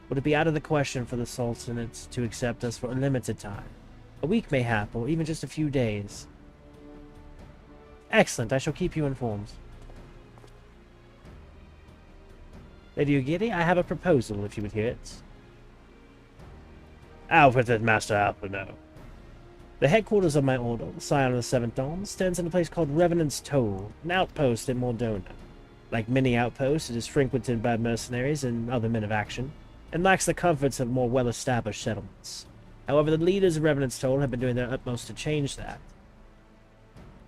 Would it be out of the question for the Sultanate to accept us for a limited time? A week mayhap, or even just a few days. Excellent, I shall keep you informed. Lady Ugiri, I have a proposal, if you would hear it. Out with it, Master Alpino. The headquarters of my order, the Scion of the Seventh Dawn, stands in a place called Revenant's Toll, an outpost in Mordona. Like many outposts, it is frequented by mercenaries and other men of action, and lacks the comforts of more well-established settlements. However, the leaders of Revenant's Toll have been doing their utmost to change that.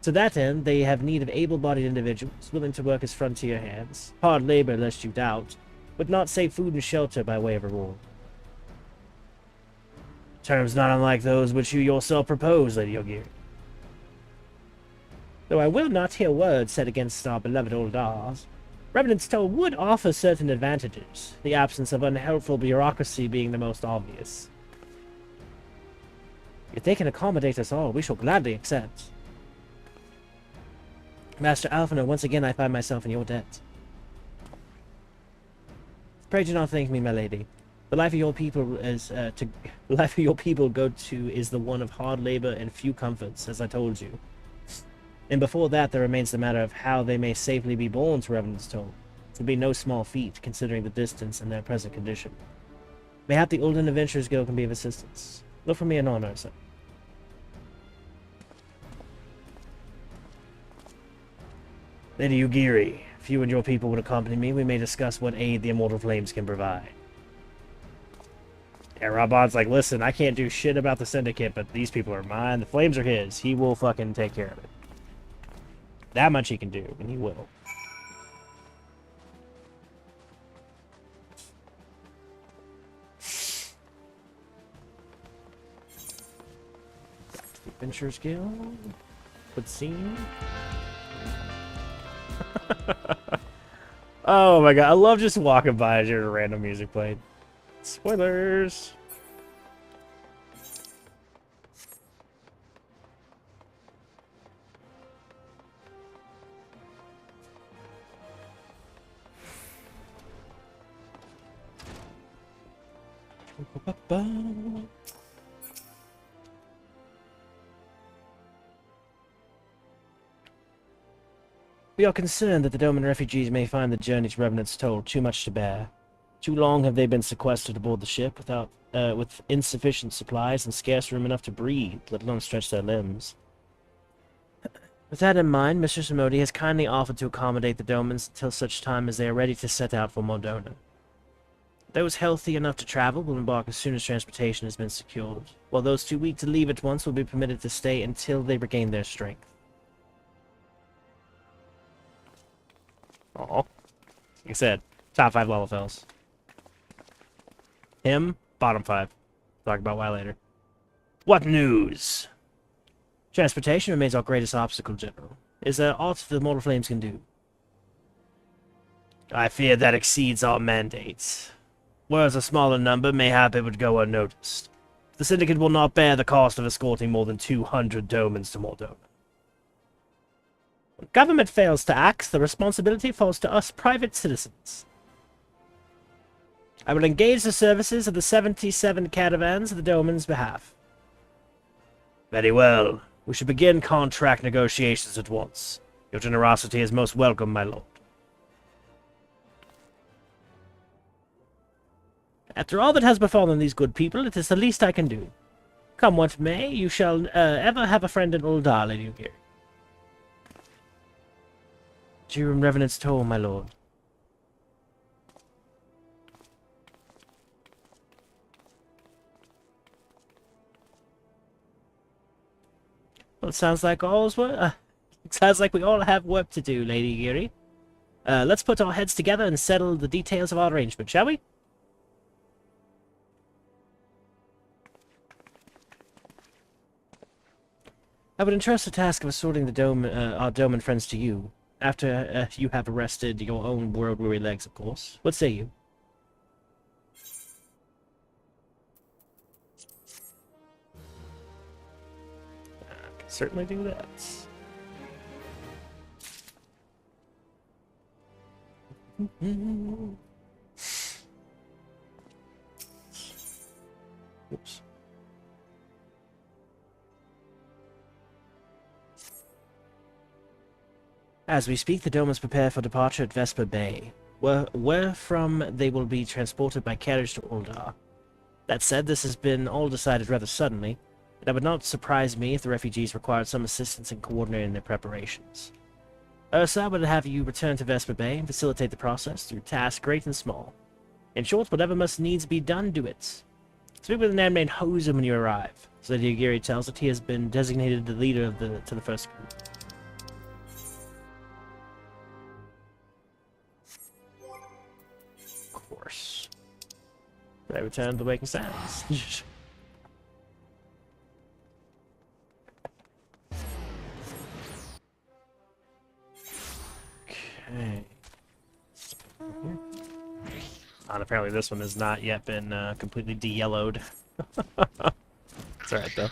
To that end, they have need of able-bodied individuals willing to work as frontier hands, hard labor lest you doubt, but not save food and shelter by way of reward. Terms not unlike those which you yourself propose, Lady Ogiri. Though I will not hear words said against our beloved Uldars, Revenant's Toll would offer certain advantages, the absence of unhelpful bureaucracy being the most obvious. If they can accommodate us all, we shall gladly accept. Master Alphino, once again I find myself in your debt. Pray do not thank me, my lady. The life of your people is the life of your people go to is the one of hard labor and few comforts, as I told you. And before that, there remains the matter of how they may safely be borne to Revenant's Toll. It would be no small feat, considering the distance and their present condition. Mayhap the Ulden Adventurers Guild can be of assistance. Look for me an honor, sir. Lady Ugiri, if you and your people would accompany me, we may discuss what aid the Immortal Flames can provide. Yeah, Rabon's like, listen, I can't do shit about the Syndicate, but these people are mine. The flames are his. He will fucking take care of it. That much he can do, and he will. Adventurers Guild? Would seem. Oh my god, I love just walking by as your random music played. Spoilers! We are concerned that the Doman refugees may find the journey to Revenant's Toll too much to bear. Too long have they been sequestered aboard the ship with insufficient supplies and scarce room enough to breathe, let alone stretch their limbs. With that in mind, Mr. Samodi has kindly offered to accommodate the Domans until such time as they are ready to set out for Mordona. Those healthy enough to travel will embark as soon as transportation has been secured, while those too weak to leave at once will be permitted to stay until they regain their strength. Aw. Like I said, top 5 level fells. Him, bottom 5. Talk about why later. What news? Transportation remains our greatest obstacle, General. Is there aught the Mortal Flames can do? I fear that exceeds our mandates. Whereas a smaller number, mayhap it would go unnoticed. The Syndicate will not bear the cost of escorting more than 200 Domans to Mordona. When government fails to act, the responsibility falls to us private citizens. I will engage the services of the 77 caravans of the Doman's behalf. Very well. We should begin contract negotiations at once. Your generosity is most welcome, my lord. After all that has befallen these good people, it is the least I can do. Come what may, you shall ever have a friend in Uldar, Lady Ugiri. Due in Revenant's Toll, my lord. Well, it sounds like all's work. It sounds like we all have work to do, Lady Ugiri. Let's put our heads together and settle the details of our arrangement, shall we? I would entrust the task of escorting the our Doman friends to you. After you have rested your own world-weary legs, of course. What say you? I can certainly do that. Oops. As we speak, the Domans prepare for departure at Vesper Bay, where from they will be transported by carriage to Uldar. That said, this has been all decided rather suddenly, and it would not surprise me if the refugees required some assistance in coordinating their preparations. Ursa, I would have you return to Vesper Bay and facilitate the process through tasks great and small. In short, whatever must needs be done, do it. Speak with a man named Hosen when you arrive, so that Yagiri tells that he has been designated the leader of the first group. Of course. But I return to the Waking Sands. Okay. And apparently this one has not yet been completely de-yellowed. It's alright though.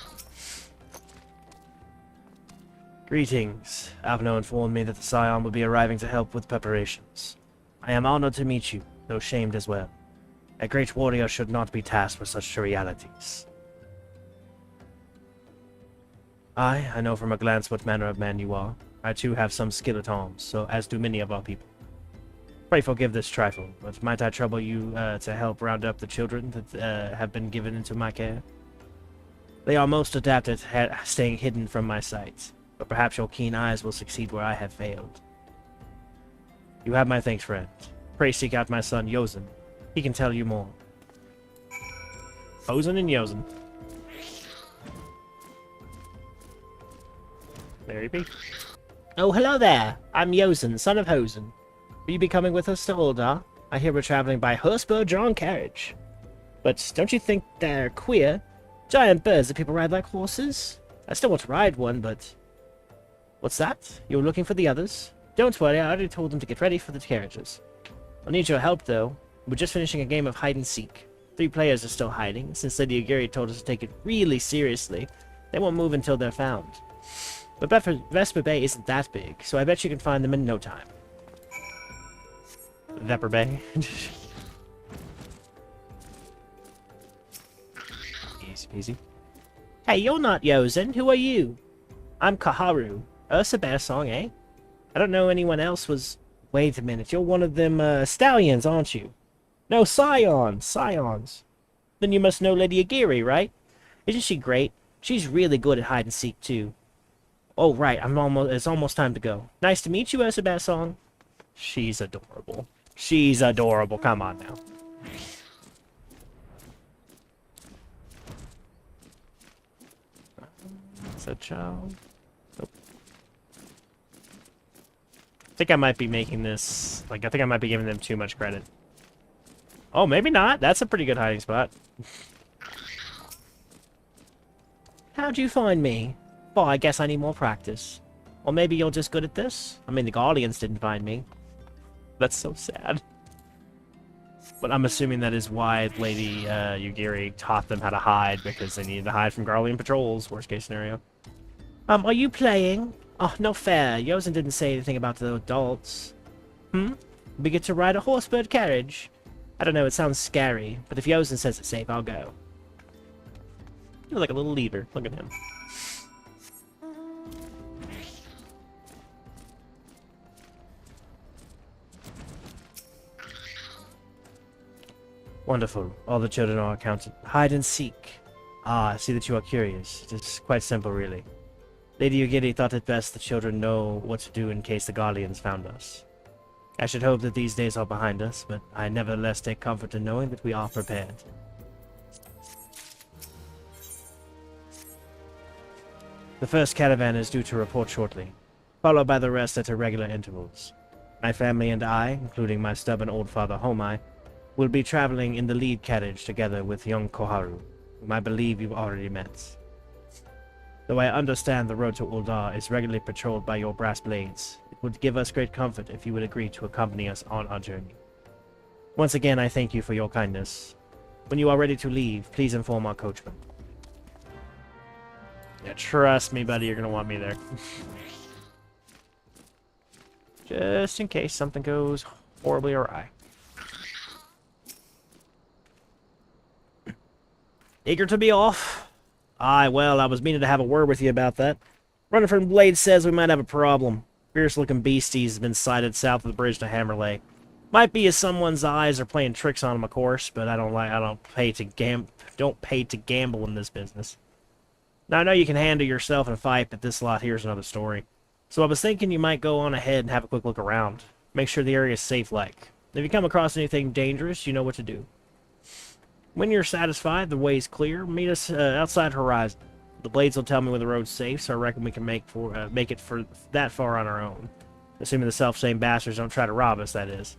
Greetings. Avno informed me that the Scion will be arriving to help with preparations. I am honored to meet you, though shamed as well. A great warrior should not be tasked with such trivialities. I know from a glance what manner of man you are. I too have some skill at arms, so as do many of our people. Pray forgive this trifle, but might I trouble you to help round up the children that have been given into my care? They are most adept at staying hidden from my sight, but perhaps your keen eyes will succeed where I have failed. You have my thanks, friend. Pray seek out my son, Yozen. He can tell you more. Hosen and Yozen. There he be. Oh, hello there. I'm Yozen, son of Hosen. Will you be coming with us to Uldar? I hear we're traveling by horse-drawn carriage. But don't you think they're queer? Giant birds that people ride like horses? I still want to ride one, but... What's that? You were looking for the others? Don't worry, I already told them to get ready for the carriages. I'll need your help, though. We're just finishing a game of hide-and-seek. 3 players are still hiding. Since Lady Agiri told us to take it really seriously, they won't move until they're found. But Vesper Bay isn't that big, so I bet you can find them in no time. Vesper Bay. Easy peasy. Hey, you're not Yozen. Who are you? I'm Kaharu. Ursa Bear Song, eh? I don't know anyone else was... Wait a minute, you're one of them, stallions, aren't you? No, Scions. Then you must know Lady Agiri, right? Isn't she great? She's really good at hide-and-seek, too. Oh, right, it's almost time to go. Nice to meet you, Ursa Bear Song. She's adorable. She's adorable, come on now. Is that child? Nope. I think I might be making this... I think I might be giving them too much credit. Oh, maybe not. That's a pretty good hiding spot. How'd you find me? Well, I guess I need more practice. Or maybe you're just good at this? I mean, the Guardians didn't find me. That's so sad. But I'm assuming that is why Lady Yugiri taught them how to hide, because they needed to hide from Guardian patrols, worst case scenario. Are you playing? Oh, no fair. Yozen didn't say anything about the adults. We get to ride a horsebird carriage. I don't know, it sounds scary, but if Yozen says it's safe, I'll go. You're like a little leader. Look at him. Wonderful. All the children are accounted. Hide and seek. Ah, I see that you are curious. It is quite simple, really. Lady Ugiri thought it best the children know what to do in case the Guardians found us. I should hope that these days are behind us, but I nevertheless take comfort in knowing that we are prepared. The first caravan is due to report shortly, followed by the rest at irregular intervals. My family and I, including my stubborn old father Homai, will be traveling in the lead carriage together with young Koharu, whom I believe you've already met. Though I understand the road to Uldar is regularly patrolled by your brass blades, it would give us great comfort if you would agree to accompany us on our journey. Once again, I thank you for your kindness. When you are ready to leave, please inform our coachman. Yeah, trust me, buddy, you're gonna want me there. Just in case something goes horribly awry. Eager to be off? Aye, well, I was meaning to have a word with you about that. Runner from Blade says we might have a problem. Fierce-looking beasties has been sighted south of the bridge to Hammerlake. Might be as someone's eyes are playing tricks on him, of course, but I don't pay to gamble in this business. Now I know you can handle yourself in a fight, but this lot here's another story. So I was thinking you might go on ahead and have a quick look around. Make sure the area is safe-like. If you come across anything dangerous, you know what to do. When you're satisfied, the way's clear, meet us outside Horizon. The Blades will tell me when the road's safe, so I reckon we can make it for that far on our own. Assuming the self-same bastards don't try to rob us, that is.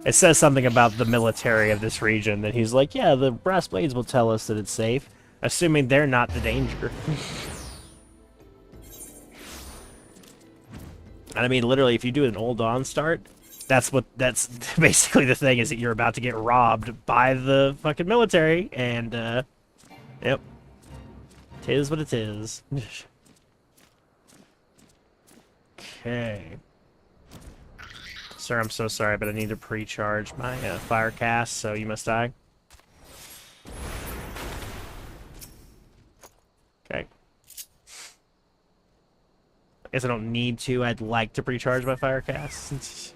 It says something about the military of this region, that he's like, yeah, the Brass Blades will tell us that it's safe, assuming they're not the danger. And I mean, literally, if you do an Old Dawn start, that's basically the thing, is that you're about to get robbed by the fucking military, and, yep. Tis what it is. Okay. Sir, I'm so sorry, but I need to pre-charge my fire cast, so you must die. Okay. I guess I don't need to. I'd like to pre-charge my fire cast.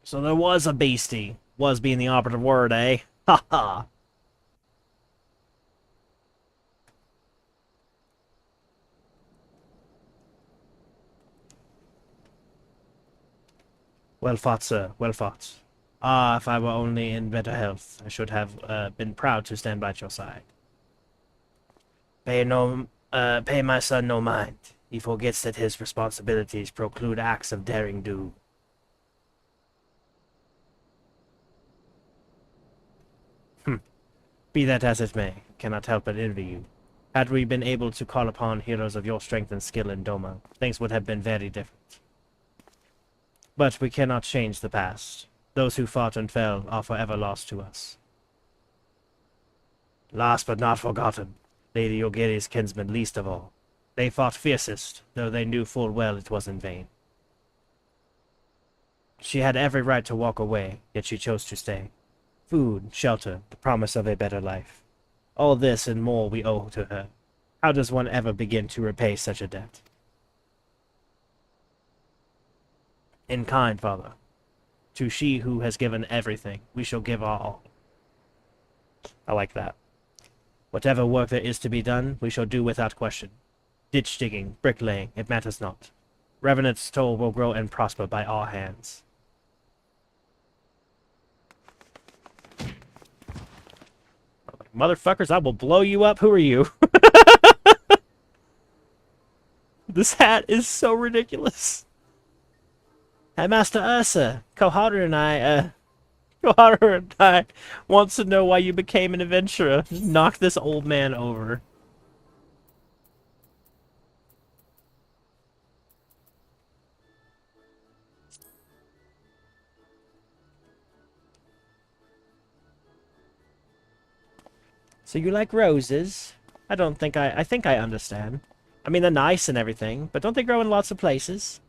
So there was a beastie. Was being the operative word, eh? Ha ha. Well fought, sir. Well fought. Ah, if I were only in better health, I should have been proud to stand by your side. Pay my son no mind. He forgets that his responsibilities preclude acts of daring do. Be that as it may, cannot help but envy you. Had we been able to call upon heroes of your strength and skill in Doma, things would have been very different. But we cannot change the past. Those who fought and fell are forever lost to us. Last but not forgotten, Lady Yogiri's kinsmen least of all. They fought fiercest, though they knew full well it was in vain. She had every right to walk away, yet she chose to stay. Food, shelter, the promise of a better life. All this and more we owe to her. How does one ever begin to repay such a debt? In kind, Father. To she who has given everything, we shall give all. I like that. Whatever work there is to be done, we shall do without question. Ditch digging, bricklaying, it matters not. Revenant's toll will grow and prosper by our hands. Motherfuckers, I will blow you up. Who are you? This hat is so ridiculous. Headmaster Ursa, Koharu and I wants to know why you became an adventurer. Just knock this old man over. So you like roses? I think I understand. I mean, they're nice and everything, but don't they grow in lots of places?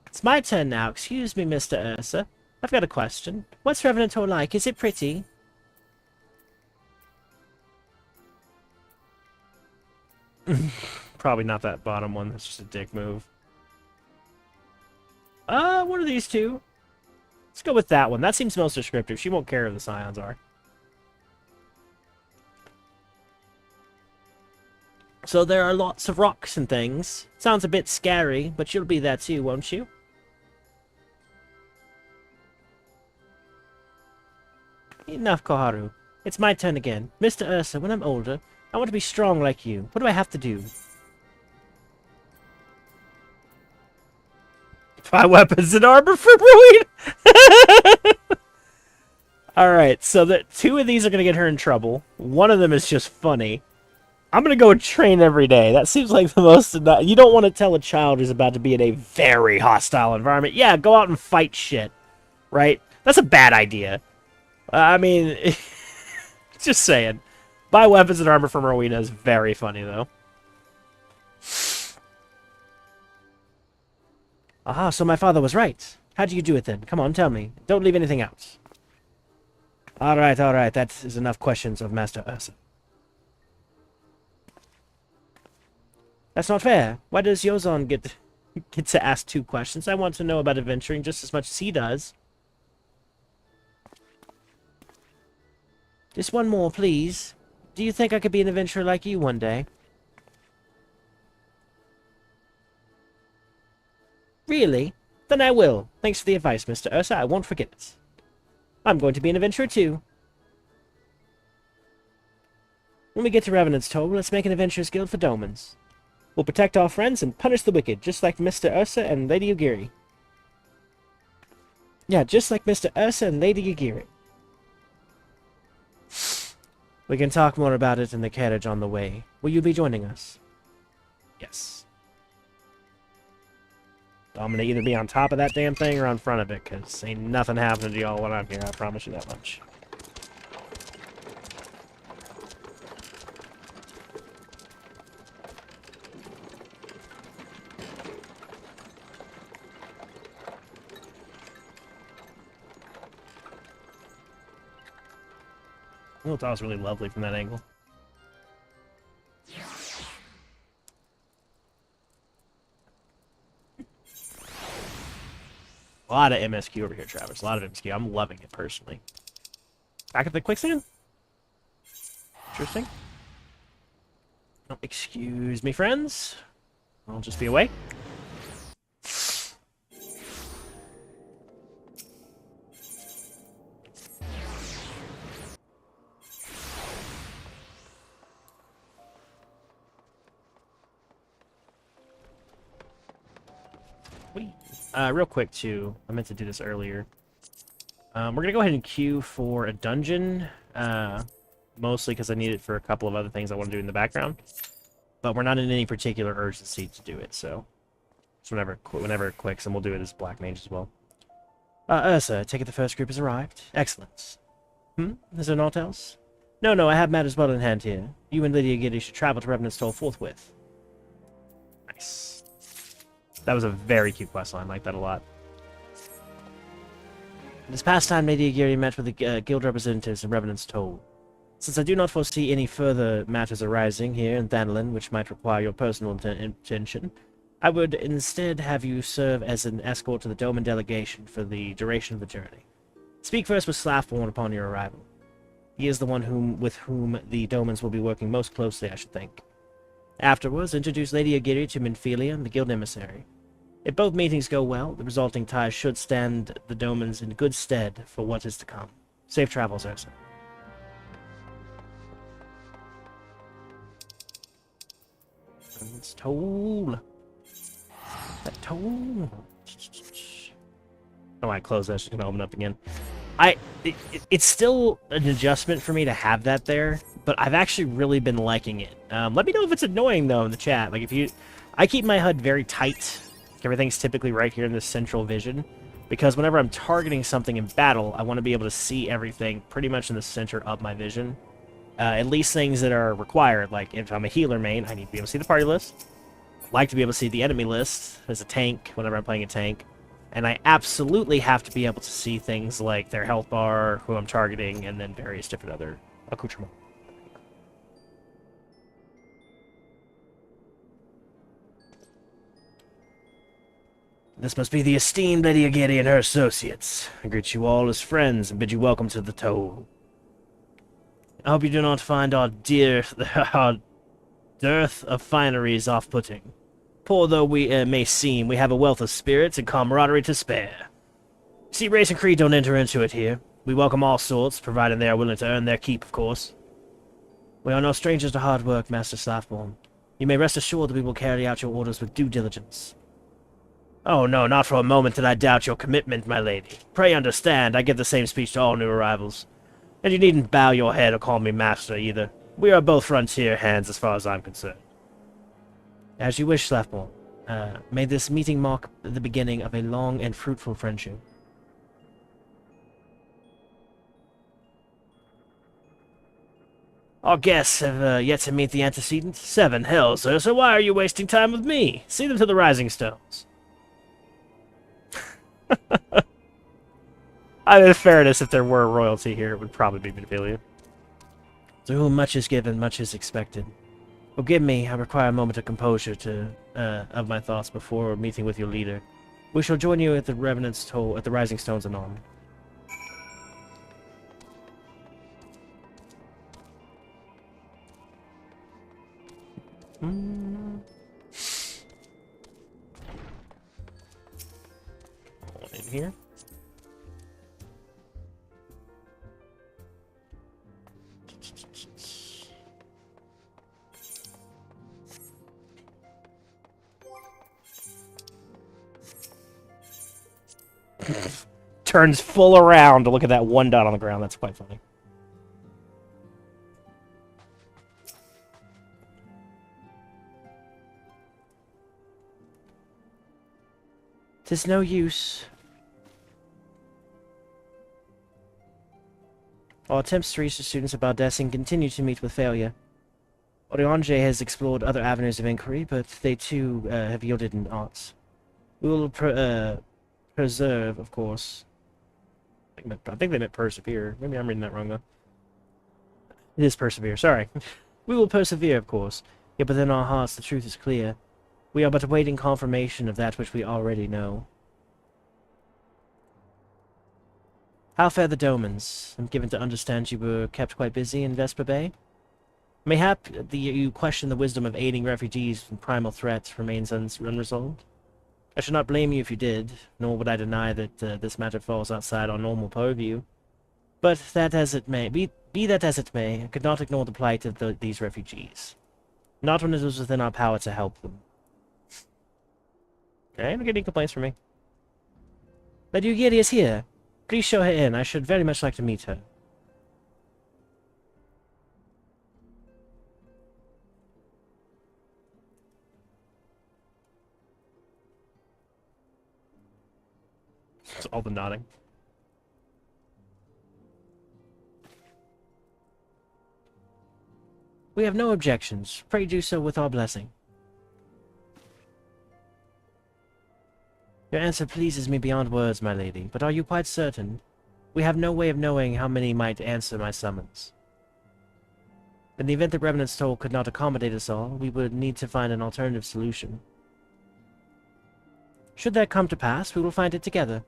It's my turn now. Excuse me, Mr. Ursa. I've got a question. What's Revenant Toll like? Is it pretty? Probably not that bottom one. That's just a dick move. What are these two? Let's go with that one. That seems most descriptive. She won't care who the Scions are. So there are lots of rocks and things. Sounds a bit scary, but you'll be there too, won't you? Enough, Koharu. It's my turn again. Mr. Ursa, when I'm older, I want to be strong like you. What do I have to do? Buy weapons and armor for Ruin! Alright, so the 2 of these are going to get her in trouble. One of them is just funny. I'm going to go and train every day. That seems like the most... You don't want to tell a child who's about to be in a very hostile environment, yeah, go out and fight shit. Right? That's a bad idea. I mean... just saying. Buy weapons and armor from Rowena is very funny, though. Aha, so my father was right. How do you do it then? Come on, tell me. Don't leave anything out. Alright, alright. That is enough questions of Master Ursa. That's not fair. Why does Yozon get to ask 2 questions? I want to know about adventuring just as much as he does. Just one more, please. Do you think I could be an adventurer like you one day? Really? Then I will. Thanks for the advice, Mr. Ursa. I won't forget it. I'm going to be an adventurer too. When we get to Revenant's Toll, let's make an adventurers guild for Domans. We'll protect our friends and punish the wicked, just like Mr. Ursa and Lady Ugiri. Yeah, just like Mr. Ursa and Lady Ugiri. We can talk more about it in the carriage on the way. Will you be joining us? Yes. I'm gonna either be on top of that damn thing or on front of it, because ain't nothing happening to y'all when I'm here, I promise you that much. Oh, that was really lovely from that angle. A lot of MSQ over here, Travis. A lot of MSQ. I'm loving it, personally. Back at the quicksand? Interesting. Oh, excuse me, friends. I'll just be away. Real quick, too. I meant to do this earlier. We're going to go ahead and queue for a dungeon. Mostly because I need it for a couple of other things I want to do in the background. But we're not in any particular urgency to do it, so... whenever it clicks, and we'll do it as Black Mage as well. Ursa, I take it the first group has arrived. Excellent. Is there naught else? No, I have matters well in hand here. You and Lydia Giddy should travel to Revenant's Toll forthwith. Nice. That was a very cute questline. I like that a lot. This past time, Lady Agiri met with the guild representatives in Revenant's Toll. Since I do not foresee any further matters arising here in Thanlin which might require your personal attention, I would instead have you serve as an escort to the Doman delegation for the duration of the journey. Speak first with Slaffborn upon your arrival. He is the one with whom the Domans will be working most closely, I should think. Afterwards, introduce Lady Agiri to Minfilia, the guild emissary. If both meetings go well, the resulting ties should stand the Domans in good stead for what is to come. Safe travels, Ursa. It's toll. That toll. Oh, I closed that. It's going to open up again. It's still an adjustment for me to have that there, but I've actually really been liking it. Let me know if it's annoying, though, in the chat. Like, I keep my HUD very tight. Everything's typically right here in the central vision, because whenever I'm targeting something in battle, I want to be able to see everything pretty much in the center of my vision. At least things that are required, like if I'm a healer main, I need to be able to see the party list. I like to be able to see the enemy list as a tank whenever I'm playing a tank. And I absolutely have to be able to see things like their health bar, who I'm targeting, and then various different other accoutrements. This must be the esteemed Lady Agiri and her associates. I greet you all as friends and bid you welcome to the Toll. I hope you do not find our dear dearth of finery is off-putting. Poor though we may seem, we have a wealth of spirits and camaraderie to spare. See, race and creed don't enter into it here. We welcome all sorts, provided they are willing to earn their keep, of course. We are no strangers to hard work, Master Slathborn. You may rest assured that we will carry out your orders with due diligence. Oh no, not for a moment did I doubt your commitment, my lady. Pray understand, I give the same speech to all new arrivals. And you needn't bow your head or call me master, either. We are both frontier hands as far as I'm concerned. As you wish, Slathborn. May this meeting mark the beginning of a long and fruitful friendship. Our guests have yet to meet the antecedent. 7 hells, sir, so why are you wasting time with me? See them to the Rising Stones. In fairness, if there were royalty here, it would probably be Midvillia. To whom much is given, much is expected. Forgive me, I require a moment of composure of my thoughts before meeting with your leader. We shall join you at the Revenant's Toll at the Rising Stones anon. In here. Turns full around to look at that one dot on the ground. That's quite funny. "'Tis no use. Our attempts to reach the students of Baldessing continue to meet with failure. Oriange has explored other avenues of inquiry, but they too have yielded naught. We will preserve, of course. I think they meant persevere. Maybe I'm reading that wrong, though. It is persevere, sorry. We will persevere, of course. Yet within our hearts the truth is clear. We are but awaiting confirmation of that which we already know. How fare the Domans? I'm given to understand you were kept quite busy in Vesper Bay. Mayhap you question the wisdom of aiding refugees from primal threats remains unresolved. I should not blame you if you did, nor would I deny that this matter falls outside our normal purview. But that as it may, be that as it may, I could not ignore the plight of these refugees. Not when it was within our power to help them. Okay, don't get any complaints from me. Lady Ugiri is here. Please show her in. I should very much like to meet her. It's all the nodding. We have no objections. Pray do so with our blessing. Your answer pleases me beyond words, my lady, but are you quite certain? We have no way of knowing how many might answer my summons. In the event that Revenant's Toll could not accommodate us all, we would need to find an alternative solution. Should that come to pass, we will find it together.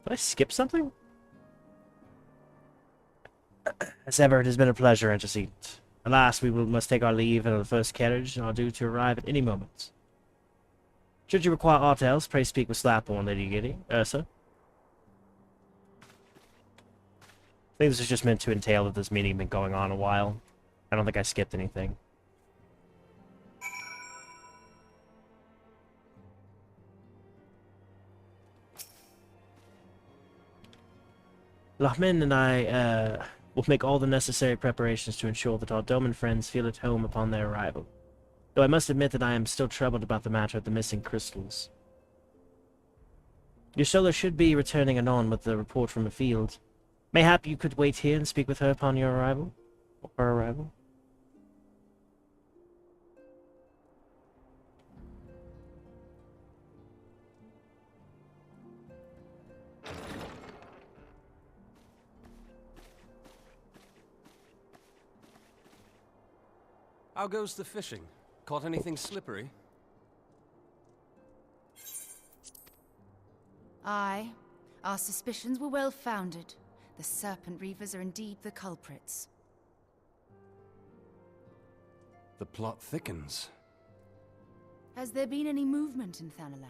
Did I skip something? As ever, it has been a pleasure, Antecedent. Alas, we must take our leave, and the first carriage are due to arrive at any moment. Should you require aught else, pray speak with Slathborn, Lady Giddy. Ursa. I think this is just meant to entail that this meeting has been going on a while. I don't think I skipped anything. Lachmin and I will make all the necessary preparations to ensure that our Doman friends feel at home upon their arrival. Though I must admit that I am still troubled about the matter of the missing crystals. Yusola should be returning anon with the report from the field. Mayhap you could wait here and speak with her upon your arrival? Or her arrival? How goes the fishing? Caught anything slippery? Aye. Our suspicions were well founded. The Serpent Reavers are indeed the culprits. The plot thickens. Has there been any movement in Thanalan?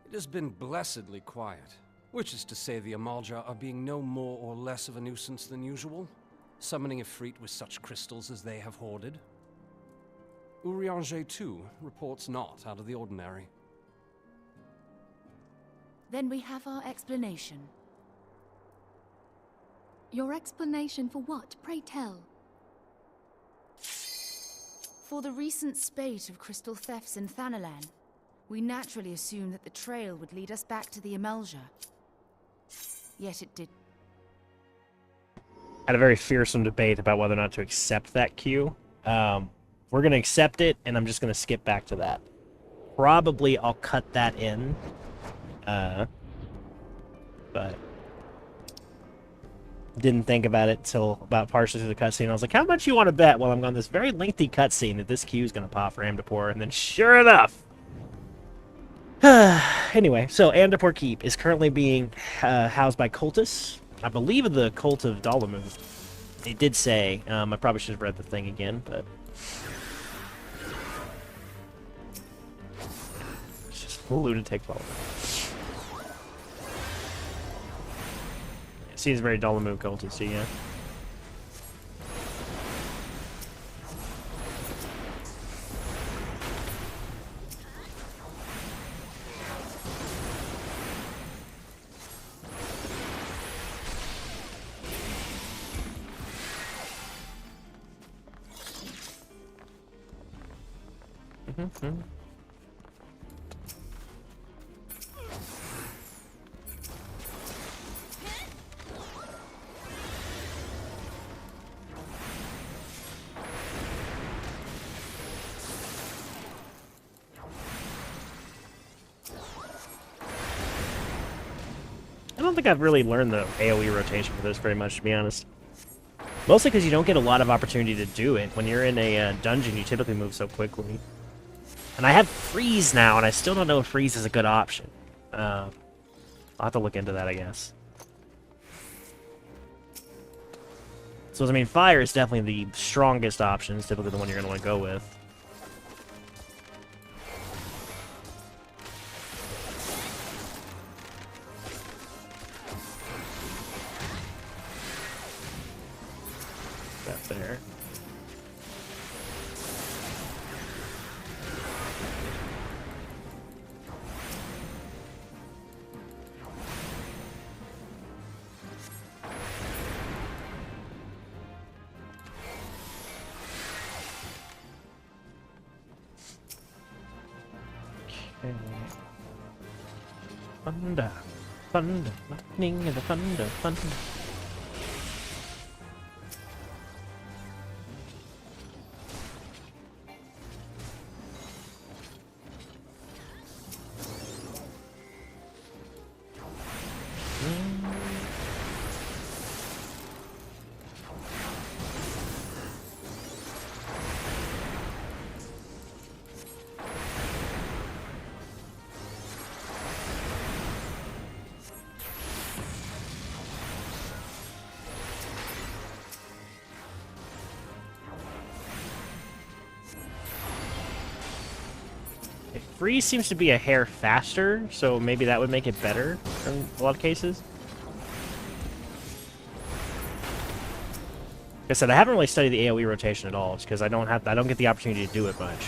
It has been blessedly quiet, which is to say the Amalja are being no more or less of a nuisance than usual, summoning Ifrit with such crystals as they have hoarded. Urianger, too, reports not out of the ordinary. Then we have our explanation. Your explanation for what, pray tell? For the recent spate of crystal thefts in Thanalan, we naturally assumed that the trail would lead us back to the Amalja. Yet it did. Had a very fearsome debate about whether or not to accept that cue. We're going to accept it, and I'm just going to skip back to that. Probably I'll cut that in. But didn't think about it till about partially through the cutscene. I was like, how much you want to bet while I'm on this very lengthy cutscene that this cue is going to pop for Amdapor? And then sure enough. Anyway, so Amdapor Keep is currently being housed by cultists. I believe the cult of Dalamu. It did say, I probably should have read the thing again, but it's just lunatic Dalamu. It seems very Dalamu cultisty, yeah. I don't think I've really learned the AoE rotation for this very much, to be honest. Mostly because you don't get a lot of opportunity to do it. When you're in a dungeon, you typically move so quickly. And I have freeze now, and I still don't know if freeze is a good option. I'll have to look into that, I guess. So, I mean, fire is definitely the strongest option. It's typically the one you're going to want to go with. That there. Thunder, thunder, lightning and the thunder, thunder. Freeze seems to be a hair faster, so maybe that would make it better in a lot of cases. Like I said, I haven't really studied the AoE rotation at all, because I don't get the opportunity to do it much.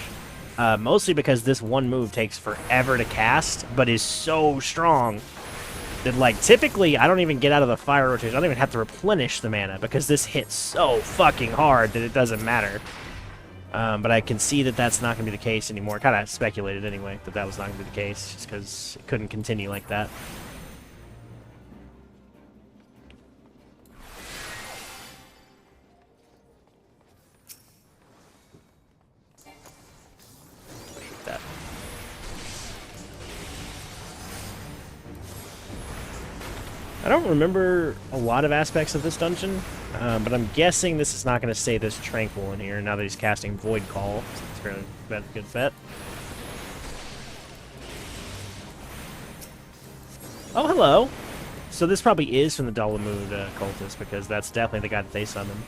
Mostly because this one move takes forever to cast, but is so strong that, like, typically I don't even get out of the fire rotation. I don't even have to replenish the mana because this hits so fucking hard that it doesn't matter. But I can see that that's not going to be the case anymore. Kind of speculated anyway that that was not going to be the case, just because it couldn't continue like that. I hate that. I don't remember a lot of aspects of this dungeon. But I'm guessing this is not going to stay this tranquil in here now that he's casting Void Call. So it's really a good bet. Oh, hello! So this probably is from the Dalamud cultist, because that's definitely the guy that they summoned.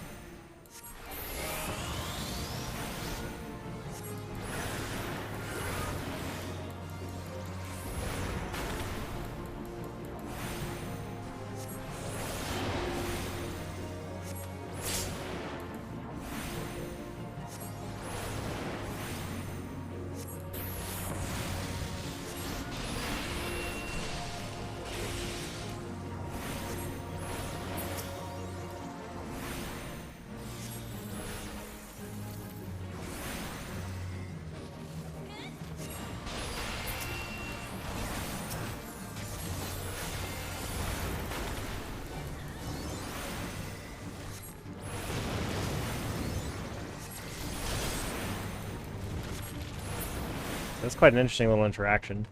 That's quite an interesting little interaction.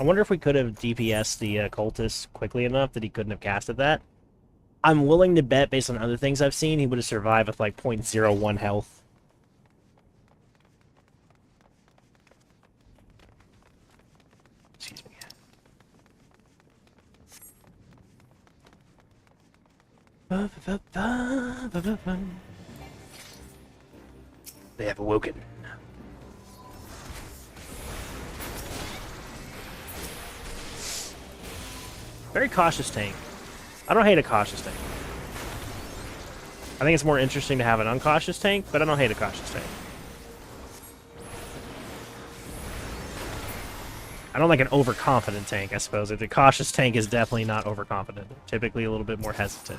I wonder if we could have DPS'd the cultist quickly enough that he couldn't have casted that. I'm willing to bet, based on other things I've seen, he would have survived with like 0.01 health. Excuse me. They have awoken. Very cautious tank. I don't hate a cautious tank. I think it's more interesting to have an uncautious tank, but I don't hate a cautious tank. I don't like an overconfident tank, I suppose. The cautious tank is definitely not overconfident. Typically a little bit more hesitant.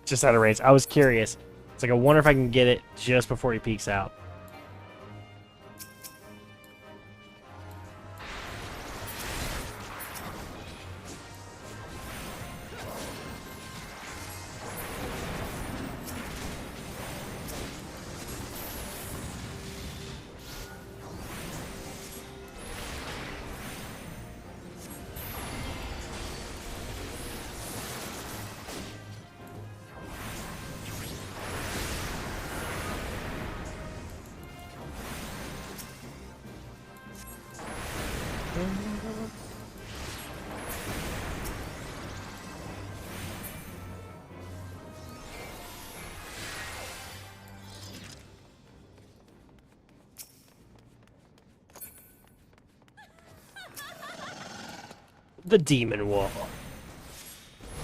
Just out of range. I was curious. It's like, I wonder if I can get it just before he peeks out. The Demon Wall.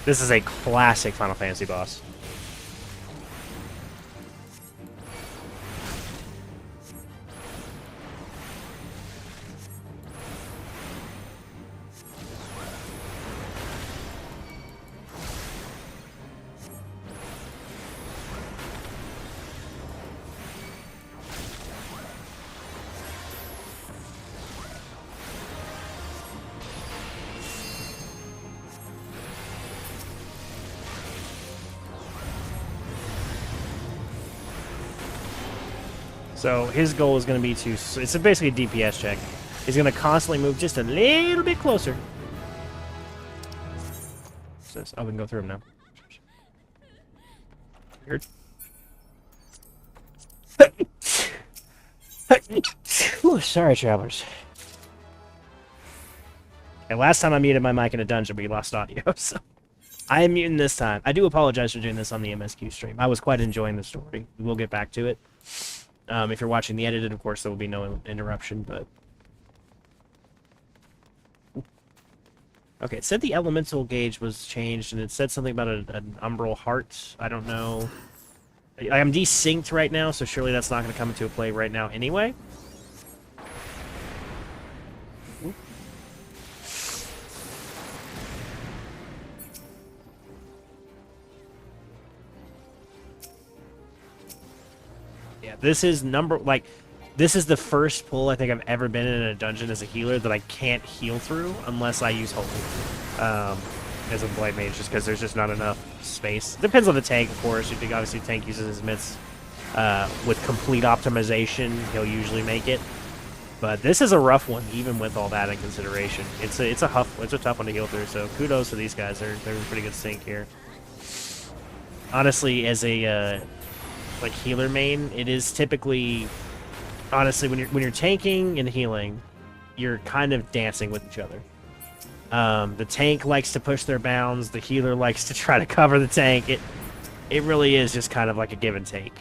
This is a classic Final Fantasy boss. So his goal is going to be to... It's basically a DPS check. He's going to constantly move just a little bit closer. Oh, we can go through him now. Weird. Ooh, sorry, travelers. And last time I muted my mic in a dungeon, we lost audio, so... I am muting this time. I do apologize for doing this on the MSQ stream. I was quite enjoying the story. We will get back to it. If you're watching the edited, of course, there will be no interruption, but... Okay, it said the elemental gauge was changed, and it said something about an umbral heart. I don't know. I'm desynced right now, so surely that's not going to come into play right now anyway. Yeah, this is this is the first pull I think I've ever been in a dungeon as a healer that I can't heal through unless I use Holy as a Blade Mage, just because there's just not enough space. Depends on the tank, of course. You think obviously the tank uses his mitts with complete optimization, he'll usually make it. But this is a rough one, even with all that in consideration. It's a tough one to heal through. So kudos to these guys. They're in pretty good sync here. Honestly, as a like healer main, it is typically, honestly, when you're tanking and healing, you're kind of dancing with each other. The tank likes to push their bounds. The healer likes to try to cover the tank. It really is just kind of like a give and take.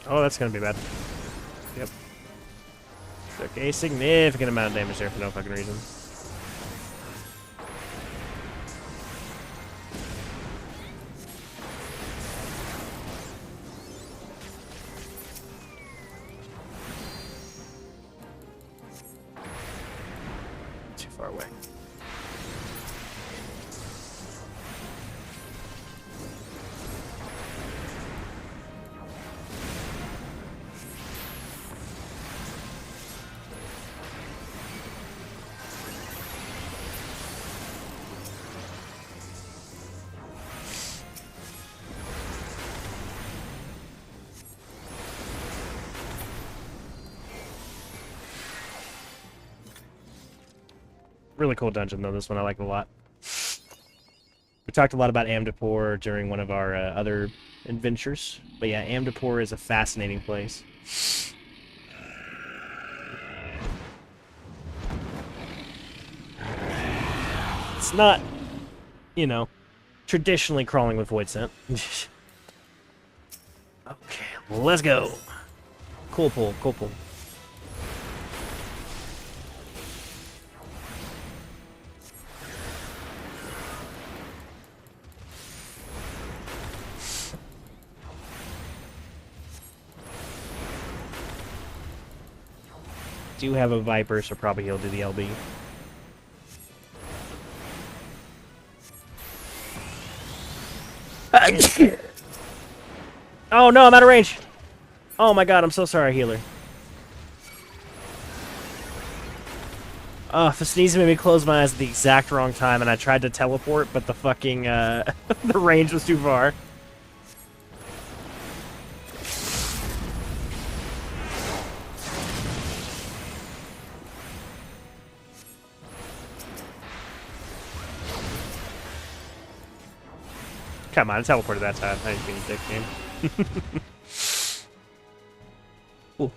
Oh, that's gonna be bad. Yep. Took a significant amount of damage there for no fucking reason. Too far away. Really cool dungeon, though. This one I like a lot. We talked a lot about Amdapor during one of our other adventures. But yeah, Amdapor is a fascinating place. It's not, you know, traditionally crawling with Void Scent. Okay, let's go. Cool pull, cool pull. Do have a Viper, so probably he'll do the LB. Oh no, I'm out of range. Oh my god, I'm so sorry, healer. Oh, the sneeze made me close my eyes at the exact wrong time, and I tried to teleport, but the fucking, the range was too far. Come on, I teleported that time. I didn't mean to dick game. Ooh.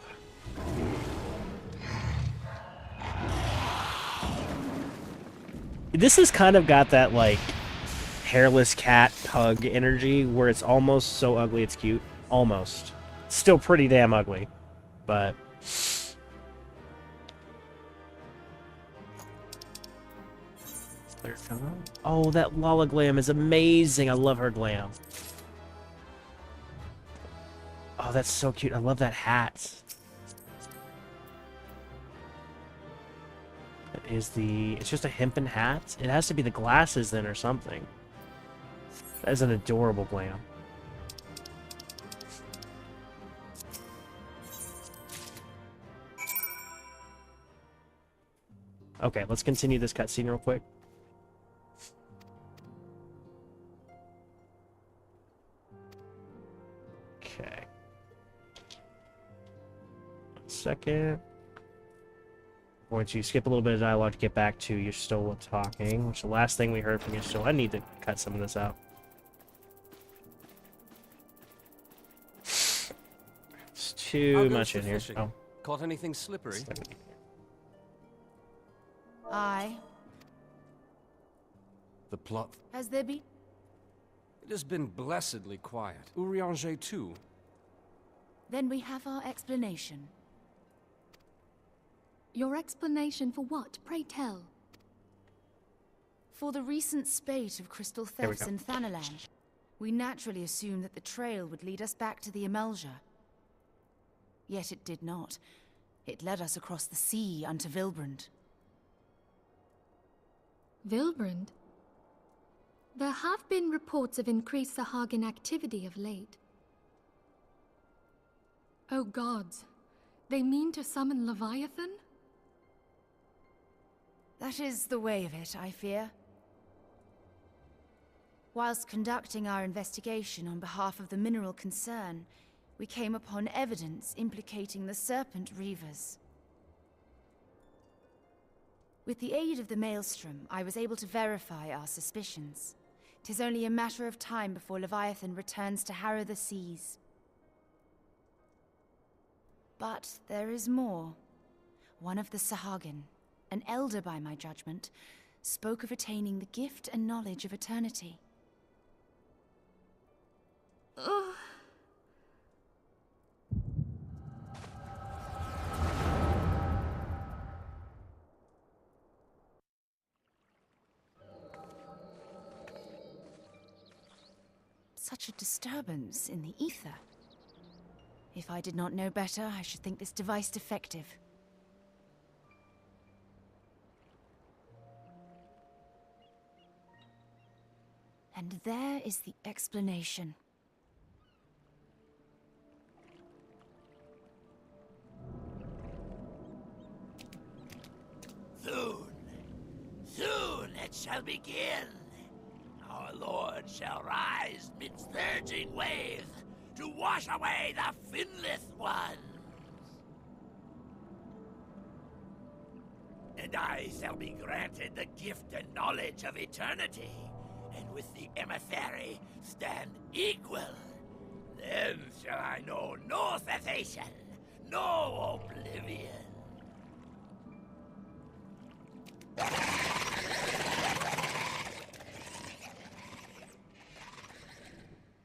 This has kind of got that, like, hairless cat pug energy where it's almost so ugly it's cute. Almost. Still pretty damn ugly. But... oh, that Lala glam is amazing. I love her glam. Oh, that's so cute. I love that hat. That is the... it's just a hempen hat? It has to be the glasses then or something. That is an adorable glam. Okay, let's continue this cutscene real quick. Okay. 1 second. I'm going to skip a little bit of dialogue to get back to Y'shtola talking, which the last thing we heard from Y'shtola. I need to cut some of this out. It's too much in here. Oh. Caught anything slippery? Aye. The plot... Has there been? It has been blessedly quiet. Urianger too. Then we have our explanation. Your explanation for what, pray tell? For the recent spate of crystal thefts in Thanalan, we naturally assumed that the trail would lead us back to the Amelja. Yet it did not. It led us across the sea unto Vilbrand. Vilbrand? There have been reports of increased Sahagin activity of late. Oh gods. They mean to summon Leviathan? That is the way of it, I fear. Whilst conducting our investigation on behalf of the mineral concern, we came upon evidence implicating the Serpent Reavers. With the aid of the Maelstrom, I was able to verify our suspicions. 'Tis only a matter of time before Leviathan returns to harrow the seas. But there is more. One of the Sahagin, an elder by my judgment, spoke of attaining the gift and knowledge of eternity. Ugh. Such a disturbance in the ether. If I did not know better, I should think this device defective. And there is the explanation. Soon it shall begin. Our Lord shall rise midst surging wave to wash away the finless ones. And I shall be granted the gift and knowledge of eternity, and with the emissary stand equal. Then shall I know no cessation, no oblivion.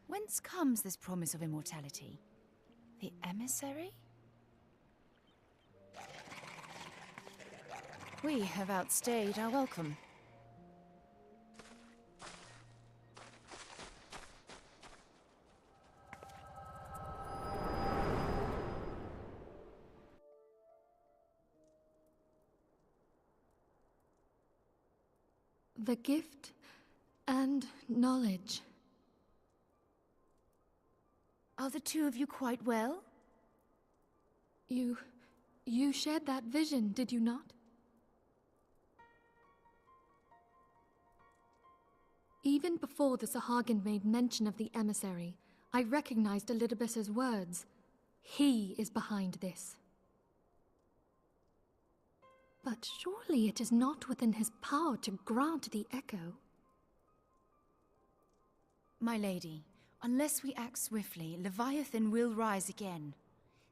Whence comes this promise of immortality? The emissary? We have outstayed our welcome. The gift and knowledge. Are the two of you quite well? You shared that vision, did you not? Even before the Sahagin made mention of the emissary, I recognized Elidibus's words. He is behind this. But surely it is not within his power to grant the echo. My lady, unless we act swiftly, Leviathan will rise again.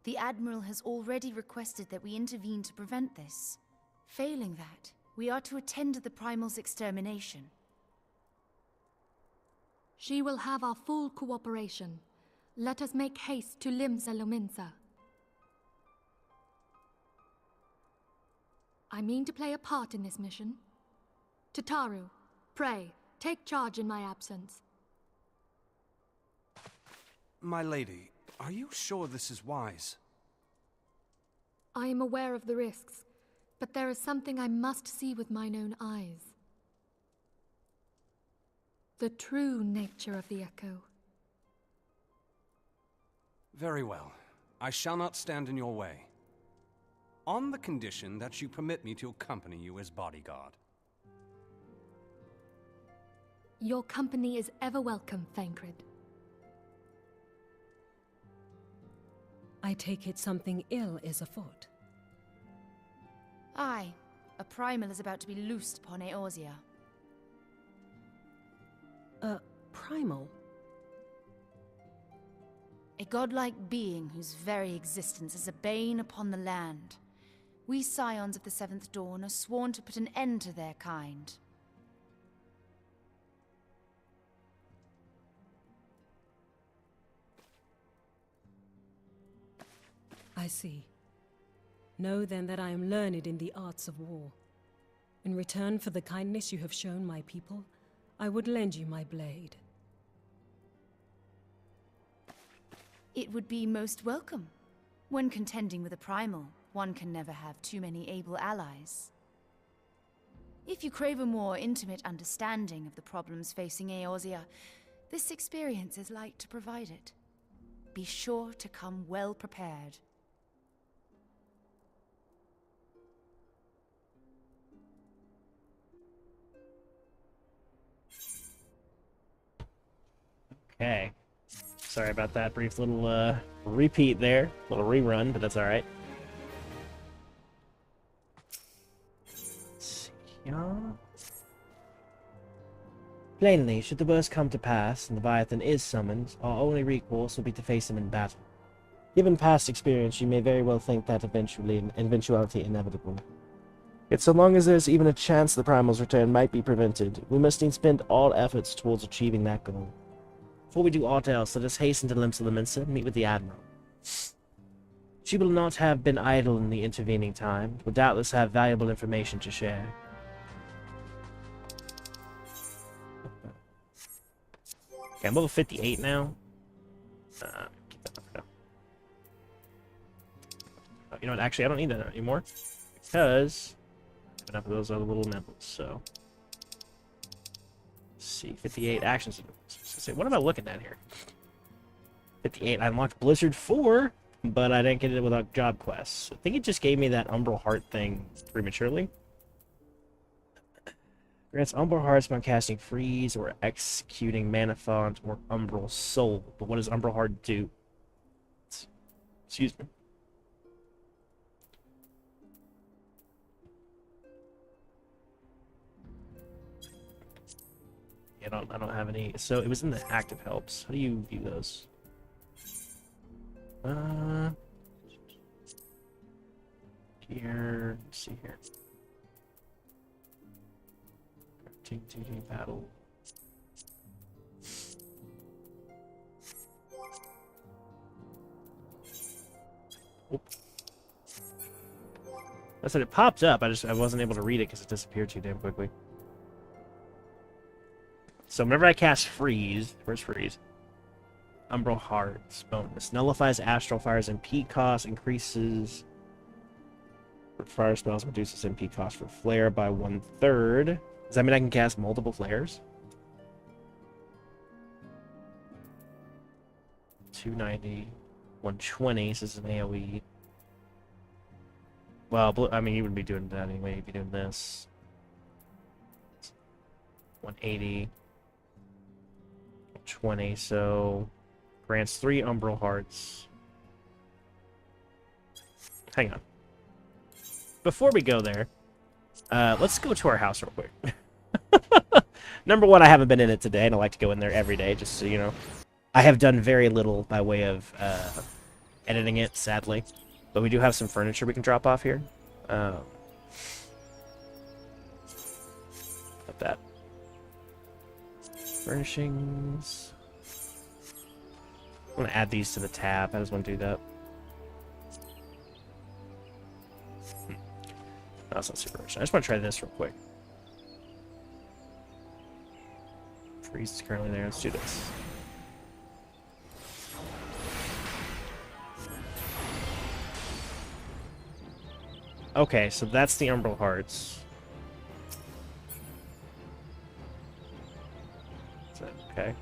The Admiral has already requested that we intervene to prevent this. Failing that, we are to attend to the Primal's extermination. She will have our full cooperation. Let us make haste to Limsa Lominsa. I mean to play a part in this mission. Tataru, pray, take charge in my absence. My lady, are you sure this is wise? I am aware of the risks, but there is something I must see with mine own eyes. The true nature of the echo. Very well. I shall not stand in your way. On the condition that you permit me to accompany you as bodyguard. Your company is ever welcome, Thancred. I take it something ill is afoot. Aye, a primal is about to be loosed upon Eorzea. A primal? A godlike being whose very existence is a bane upon the land. We scions of the Seventh Dawn are sworn to put an end to their kind. I see. Know then that I am learned in the arts of war. In return for the kindness you have shown my people, I would lend you my blade. It would be most welcome. When contending with a primal, one can never have too many able allies. If you crave a more intimate understanding of the problems facing Eorzea, this experience is like to provide it. Be sure to come well prepared. Okay. Sorry about that brief little repeat there. Little rerun, but that's alright. Let's see here. Plainly, should the worst come to pass, and Leviathan is summoned, our only recourse will be to face him in battle. Given past experience, you may very well think that eventuality inevitable. Yet so long as there's even a chance the Primal's return might be prevented, we must need spend all efforts towards achieving that goal. Before we do aught else, let us hasten to Limsa Lominsa and meet with the Admiral. She will not have been idle in the intervening time, will doubtless have valuable information to share. Okay, I'm level 58 now. Keep that for now. Oh, you know what, actually I don't need that anymore, because I have enough of those other little nibbles, so... Let's see, 58 actions. So what am I looking at here? 58, I unlocked Blizzard 4, but I didn't get it without job quests. I think it just gave me that Umbral Heart thing prematurely. Grants Umbral Hearts by casting Freeze or executing Mana Font or Umbral Soul. But what does Umbral Heart do? Excuse me. I don't have any. So it was in the active helps. How do you view those? Here. Let's see here. Battle. Oop. I said it popped up. I wasn't able to read it because it disappeared too damn quickly. So whenever I cast Freeze, where's Freeze? Umbral Hearts bonus. Nullifies Astral Fire's MP cost, increases for fire spells, reduces MP cost for Flare by 1/3. Does that mean I can cast multiple flares? 290, 120, so this is an AoE. Well, I mean, you wouldn't be doing that anyway, you'd be doing this. 180. 20, so grants 3 Umbral Hearts. Hang on. Before we go there, let's go to our house real quick. Number one, I haven't been in it today, and I like to go in there every day, just so you know. I have done very little by way of editing it, sadly. But we do have some furniture we can drop off here. Got that. Furnishings. I'm going to add these to the tab. I just want to do that. No, that's not super rich. I just want to try this real quick. Freeze is currently there. Let's do this. Okay, so that's the Umbral Hearts. Okay.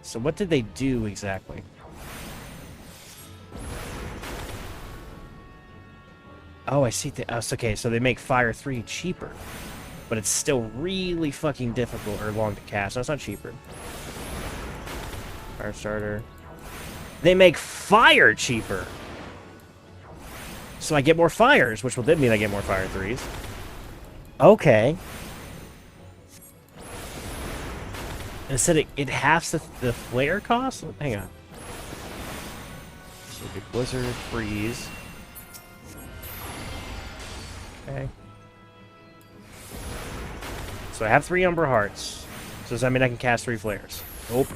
So what did they do exactly? Oh, I see. Okay, so they make Fire 3 cheaper. But it's still really fucking difficult or long to cast. No, it's not cheaper. Fire Starter. They make Fire cheaper! So I get more Fires, which will then mean I get more Fire 3s. Okay. And it said it halves the flare cost? Hang on. So we do Blizzard, Freeze. Okay. So I have 3 Umbral Hearts. So does that mean I can cast 3 flares? Nope.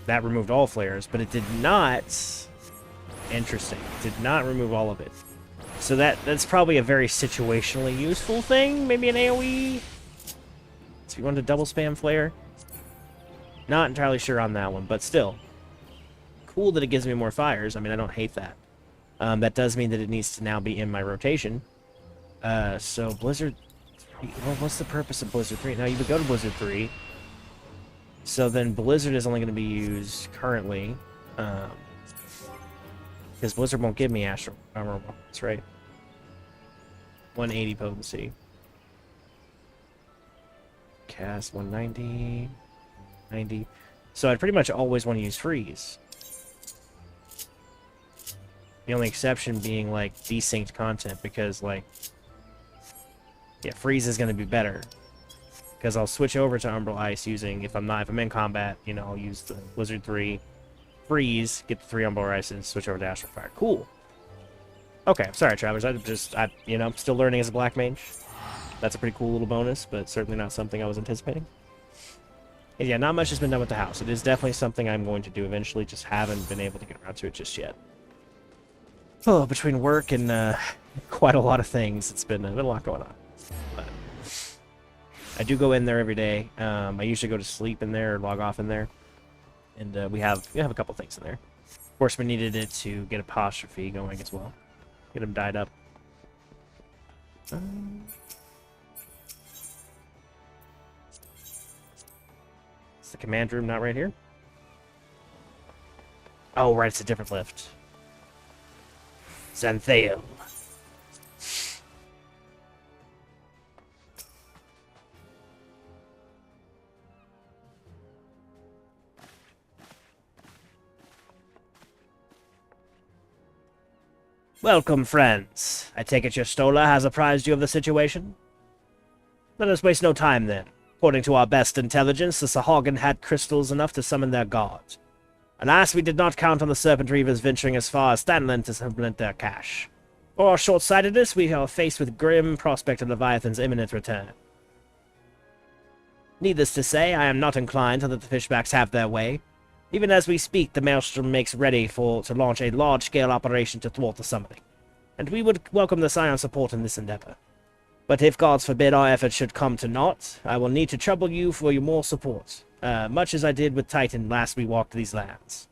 That removed all flares, but it did not... Interesting. It did not remove all of it. So that's probably a very situationally useful thing. Maybe an AoE? So you want to double spam flare? Not entirely sure on that one, but still. Cool that it gives me more fires. I mean, I don't hate that. That does mean that it needs to now be in my rotation. So Blizzard 3... Well, what's the purpose of Blizzard 3? Now, you would go to Blizzard 3. So then Blizzard is only going to be used currently. Because Blizzard won't give me Astral Armor. That's right. 180 potency. Cast 190. 90. So I'd pretty much always want to use Freeze. The only exception being, like, desynced content, because, like... Yeah, Freeze is going to be better. Because I'll switch over to Umbral Ice using, if I'm in combat, you know, I'll use the Blizzard 3, Freeze, get the 3 Umbral Ices, switch over to Astral Fire. Cool. Okay, sorry, Travelers. You know, I'm still learning as a Black Mage. That's a pretty cool little bonus, but certainly not something I was anticipating. And yeah, not much has been done with the house. It is definitely something I'm going to do eventually, just haven't been able to get around to it just yet. Oh, between work and quite a lot of things, it's been a lot going on. But I do go in there every day. I usually go to sleep in there or log off in there. And we have a couple things in there. Of course, we needed it to get Apostrophe going as well. Get him dyed up. It's the command room, not right here. Oh, right, it's a different lift. Xantheo. Welcome, friends. I take it your Stola has apprised you of the situation? Let us waste no time, then. According to our best intelligence, the Sahagin had crystals enough to summon their god. Alas, we did not count on the Serpent Reavers venturing as far as Stanlin to supplement their cache. For our short-sightedness, we are faced with grim prospect of Leviathan's imminent return. Needless to say, I am not inclined to let the Fishbacks have their way. Even as we speak, the Maelstrom makes ready to launch a large-scale operation to thwart the summoning, and we would welcome the Scion's support in this endeavor. But if gods forbid our efforts should come to naught, I will need to trouble you for your more support, much as I did with Titan last we walked these lands.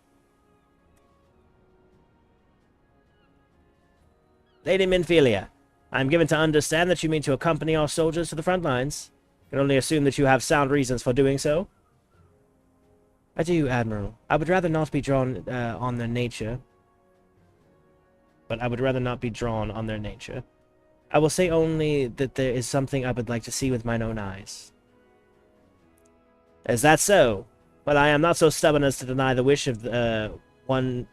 Lady Minfilia, I am given to understand that you mean to accompany our soldiers to the front lines. I can only assume that you have sound reasons for doing so. I do, Admiral. I would rather not be drawn on their nature. I will say only that there is something I would like to see with mine own eyes. Is that so? Well, I am not so stubborn as to deny the wish of one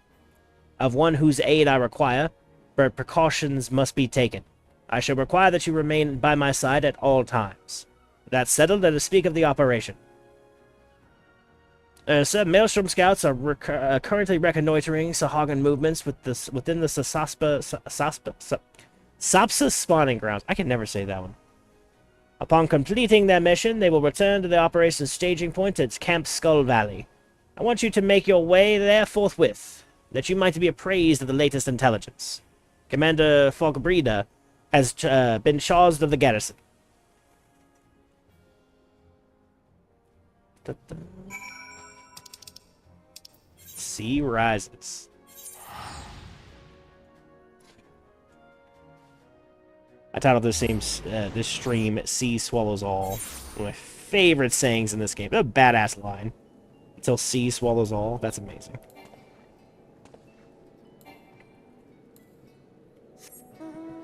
whose aid I require, but precautions must be taken. I shall require that you remain by my side at all times. That settled, let us speak of the operation. Sir, Maelstrom scouts are currently reconnoitering Sahagin movements within the Sapsa spawning grounds. I can never say that one. Upon completing their mission, they will return to the operations staging point at Camp Skull Valley. I want you to make your way there forthwith, that you might be appraised of the latest intelligence. Commander Fogbrida has been charged of the garrison. Sea rises. I titled this stream "Sea Swallows All." One of my favorite sayings in this game. A badass line. Until sea swallows all. That's amazing.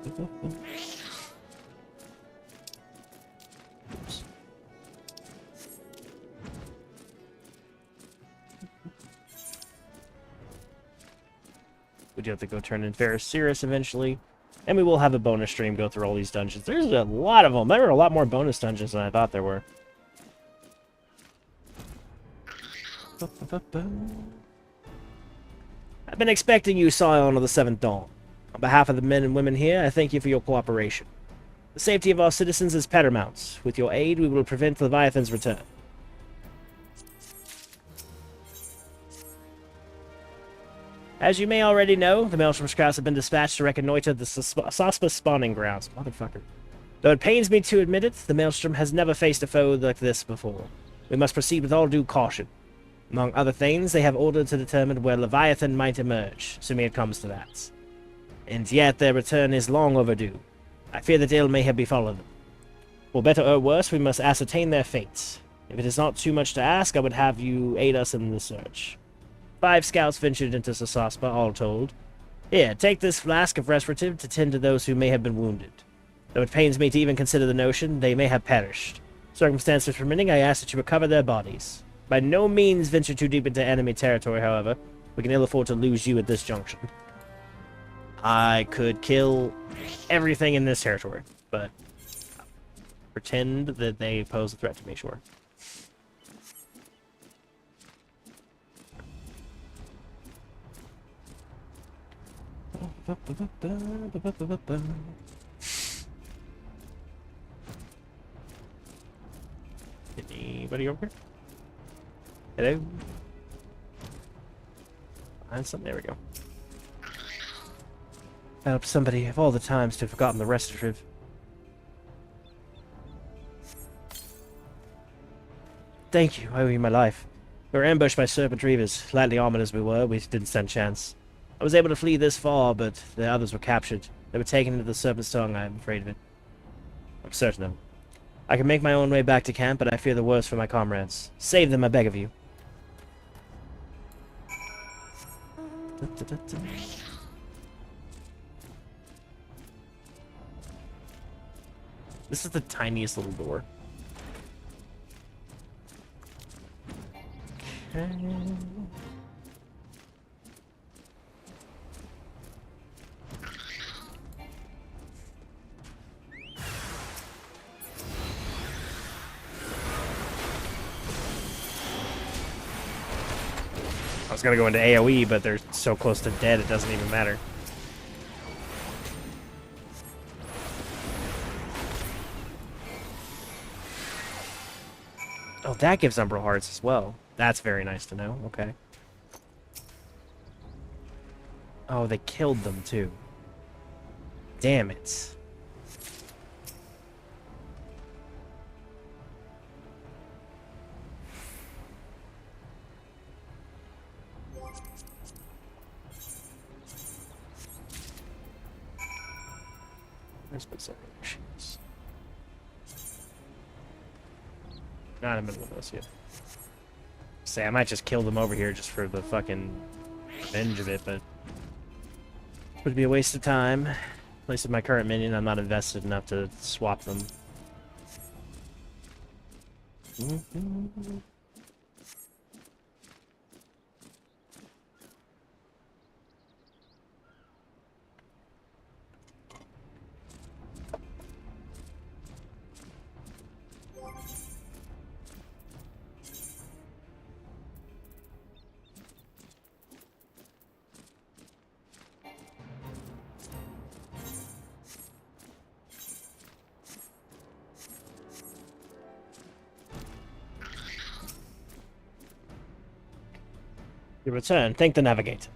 Oops. We do have to go turn in Ferrocirus eventually. And we will have a bonus stream go through all these dungeons. There's a lot of them. There were a lot more bonus dungeons than I thought there were. I've been expecting you, Scion of the Seventh Dawn. On behalf of the men and women here, I thank you for your cooperation. The safety of our citizens is paramount. With your aid, we will prevent Leviathan's return. As you may already know, the Maelstrom scouts have been dispatched to reconnoiter the Saspa spawning grounds. Motherfucker. Though it pains me to admit it, the Maelstrom has never faced a foe like this before. We must proceed with all due caution. Among other things, they have ordered to determine where Leviathan might emerge, assuming it comes to that. And yet their return is long overdue. I fear that ill may have befallen them. For better or worse, we must ascertain their fates. If it is not too much to ask, I would have you aid us in the search. 5 scouts ventured into Sasaspa, all told. Here, take this flask of respirative to tend to those who may have been wounded. Though it pains me to even consider the notion, they may have perished. Circumstances permitting, I ask that you recover their bodies. By no means venture too deep into enemy territory, however. We can ill afford to lose you at this junction. I could kill everything in this territory, but pretend that they pose a threat to me, sure. Anybody over here? Hello? Find something. There we go. Help somebody of all the times to have forgotten the restorative. Thank you. I owe you my life. We were ambushed by serpent reavers. Lightly armored as we were, we didn't stand a chance. I was able to flee this far, but the others were captured. They were taken into the serpent's tongue. I am afraid of it. I'm certain of it. I can make my own way back to camp, but I fear the worst for my comrades. Save them, I beg of you. This is the tiniest little door. Okay. I was gonna go into AoE, but they're so close to dead it doesn't even matter. Oh, that gives Umbral Hearts as well. That's very nice to know. Okay. Oh, they killed them too. Damn it. There's been several issues. Not in the middle of this yet. Say, I might just kill them over here just for the fucking revenge of it, but it would be a waste of time. At least with my current minion, I'm not invested enough to swap them. You return. Thank the Navigator.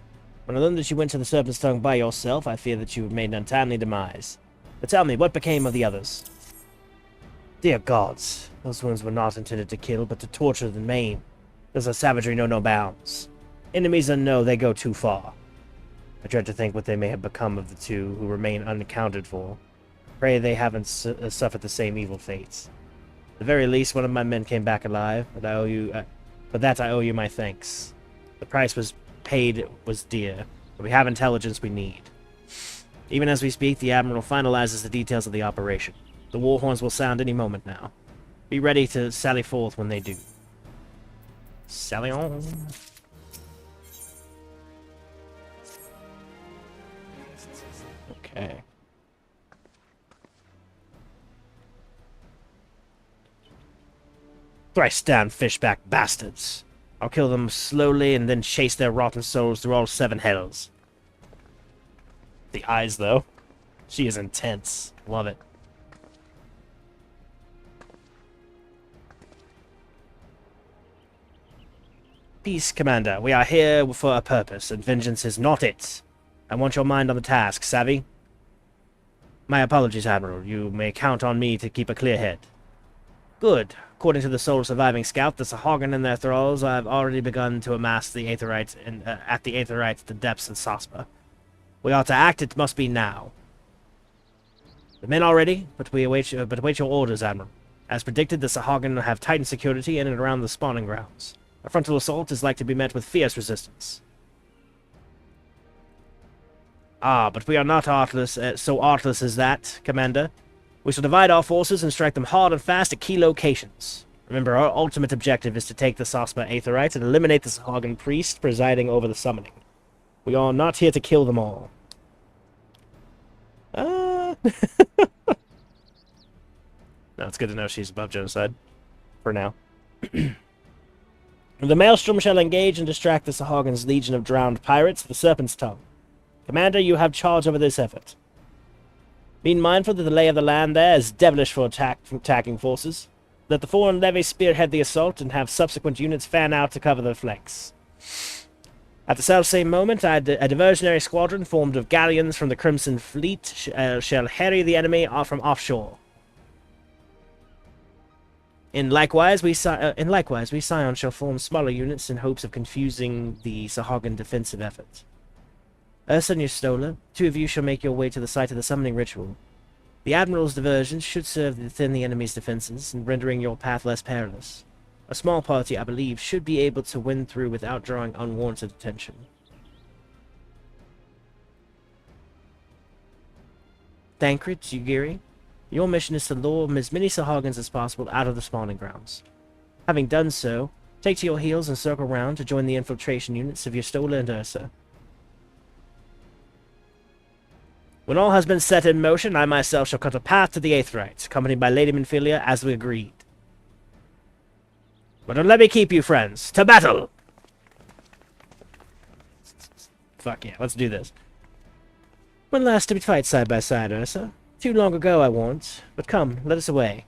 When I learned that you went to the Serpent's Tongue by yourself, I fear that you have made an untimely demise. But tell me, what became of the others? Dear gods, those wounds were not intended to kill, but to torture and maim. Does a savagery know no bounds? Enemies unknown, they go too far. I dread to think what they may have become of the two who remain unaccounted for. Pray they haven't suffered the same evil fates. At the very least, one of my men came back alive, but for that I owe you my thanks. The price was paid was dear, but we have intelligence we need. Even as we speak, the Admiral finalizes the details of the operation. The war horns will sound any moment now. Be ready to sally forth when they do. Sally on. Okay. Thrice down, fishback bastards. I'll kill them slowly and then chase their rotten souls through all 7 hells. The eyes, though. She is intense. Love it. Peace, Commander. We are here for a purpose, and vengeance is not it. I want your mind on the task, savvy? My apologies, Admiral. You may count on me to keep a clear head. Good. According to the sole surviving scout, the Sahagin and their thralls have already begun to amass the Aetherites at the depths of Saspa. We are to act. It must be now. The men are ready, but we await your orders, Admiral. As predicted, the Sahagin have tightened security in and around the spawning grounds. A frontal assault is like to be met with fierce resistance. Ah, but we are not artless, so artless as that, Commander. We shall divide our forces and strike them hard and fast at key locations. Remember, our ultimate objective is to take the Saspa Aetherites and eliminate the Sahagin priest presiding over the summoning. We are not here to kill them all. No, it's good to know she's above genocide. For now. The Maelstrom shall engage and distract the Sahagin's legion of drowned pirates, the Serpent's Tongue. Commander, you have charge over this effort. Being mindful that the lay of the land there is devilish for attacking forces, let the foreign levy spearhead the assault and have subsequent units fan out to cover their flanks. At the self-same moment, a diversionary squadron formed of galleons from the Crimson Fleet shall harry the enemy from offshore. In likewise, we Scions shall form smaller units in hopes of confusing the Sahagin defensive effort. Ursa and Yustola, two of you shall make your way to the site of the summoning ritual. The Admiral's diversions should serve to thin the enemy's defenses, and rendering your path less perilous. A small party, I believe, should be able to win through without drawing unwarranted attention. Thancred, Yugiri, your mission is to lure as many Sahagins as possible out of the spawning grounds. Having done so, take to your heels and circle round to join the infiltration units of Yustola and Ursa. When all has been set in motion, I myself shall cut a path to the Aetherites, accompanied by Lady Minfilia as we agreed. But don't let me keep you, friends. To battle! Fuck yeah, let's do this. When last did we fight side by side, Ursa? Too long ago, I warrant. But come, let us away.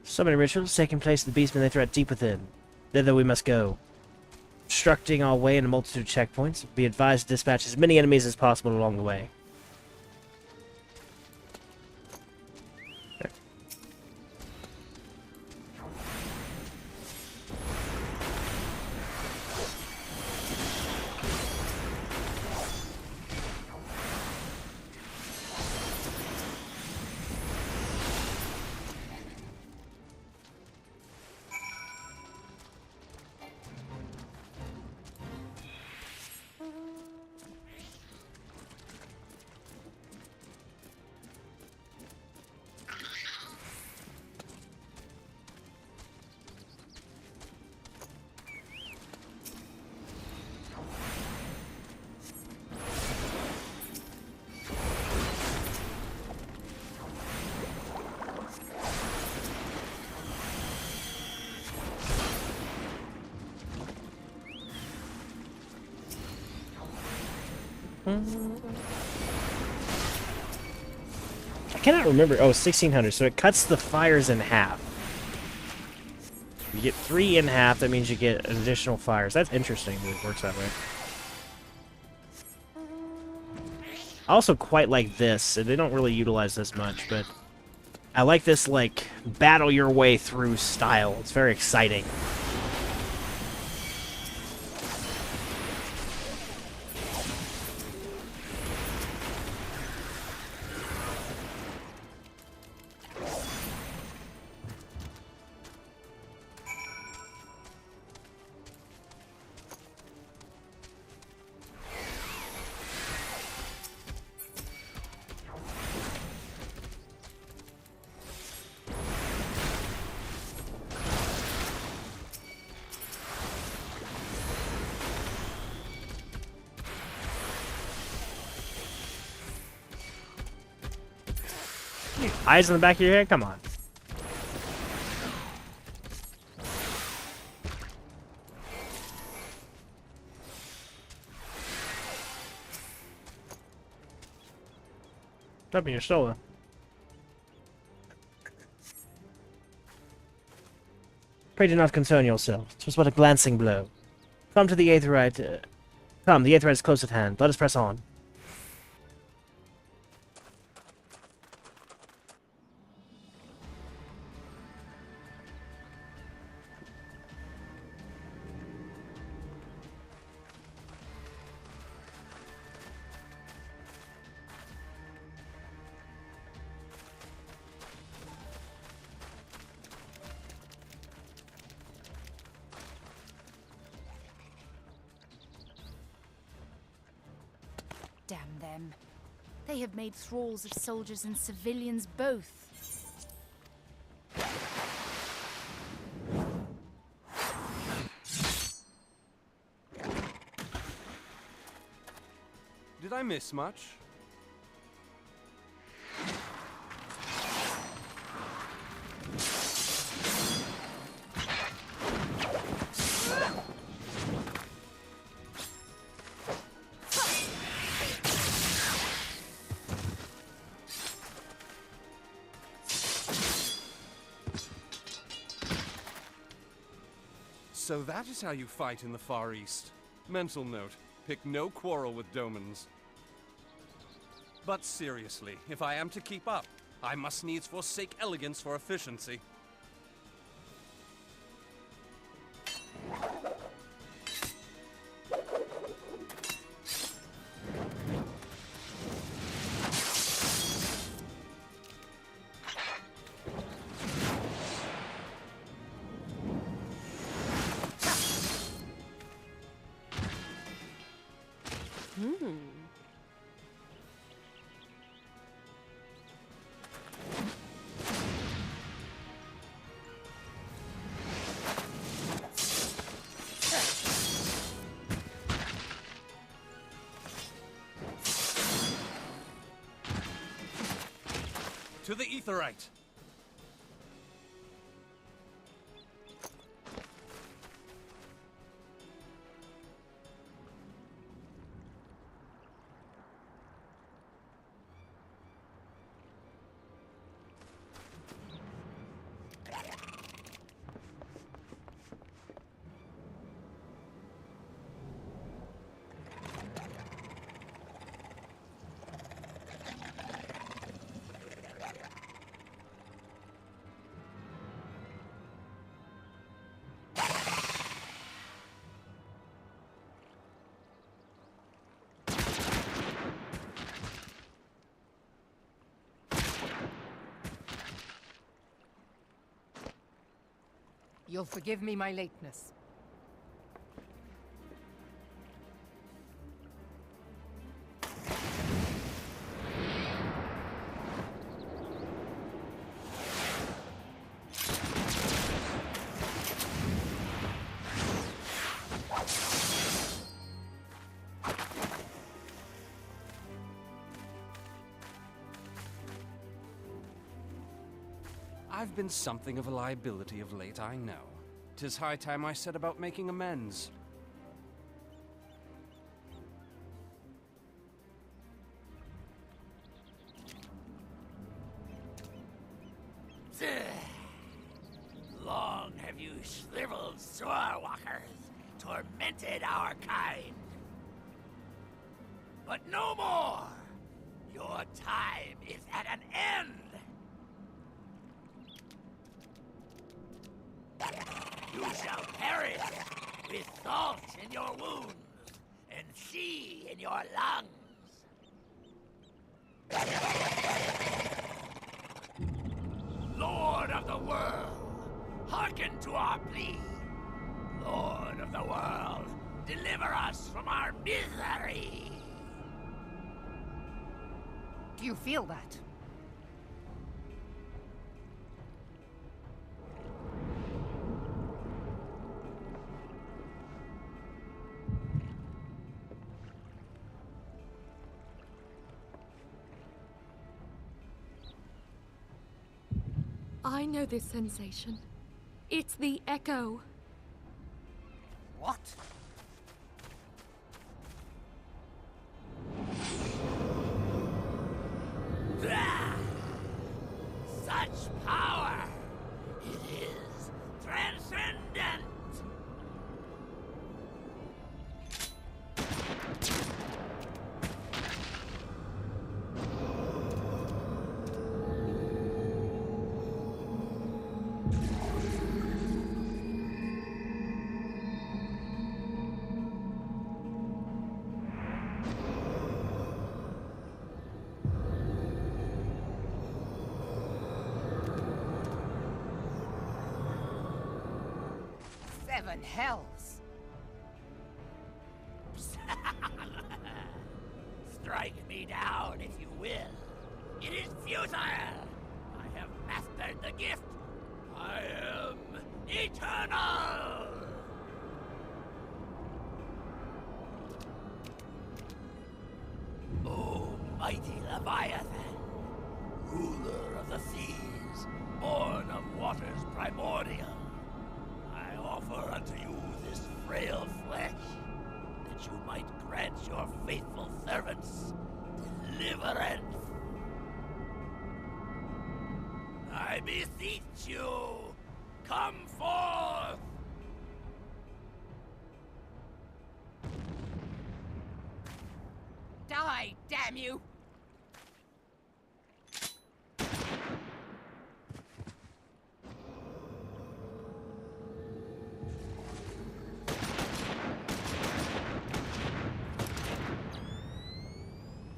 Summoning rituals taking place at the Beastmen they threat deep within. Thither we must go. Obstructing our way in a multitude of checkpoints, be advised to dispatch as many enemies as possible along the way. I cannot remember. Oh, 1600. So it cuts the fires in half. You get 3 in half. That means you get additional fires. That's interesting that it works that way. I also quite like this. They don't really utilize this much, but I like this, like, battle your way through style. It's very exciting. Eyes in the back of your head? Come on. Dropping your soul. Pray do not concern yourself. 'Twas but a glancing blow. Come to the Aetherite. Come, the Aetherite is close at hand. Let us press on. Damn them. They have made thralls of soldiers and civilians both. Did I miss much? So that is how you fight in the Far East. Mental note, pick no quarrel with Domans. But seriously, if I am to keep up, I must needs forsake elegance for efficiency. To the Aetherite! You'll forgive me my lateness. I've been something of a liability of late, I know. 'Tis high time I set about making amends. Long have you shriveled swordwalkers tormented our kind. But no more! Your time is at an end! You shall perish with salt in your wounds and sea in your lungs. Lord of the world, hearken to our plea. Lord of the world, deliver us from our misery. Do you feel that? I know this sensation. It's the echo. What? 7 hells. Strike me down if you will. It is futile. I have mastered the gift. I am eternal. O mighty Leviathan, ruler of the seas, born of waters primordial, I offer unto you this frail flesh, that you might grant your faithful servants deliverance. I beseech you, come forth! Die, damn you!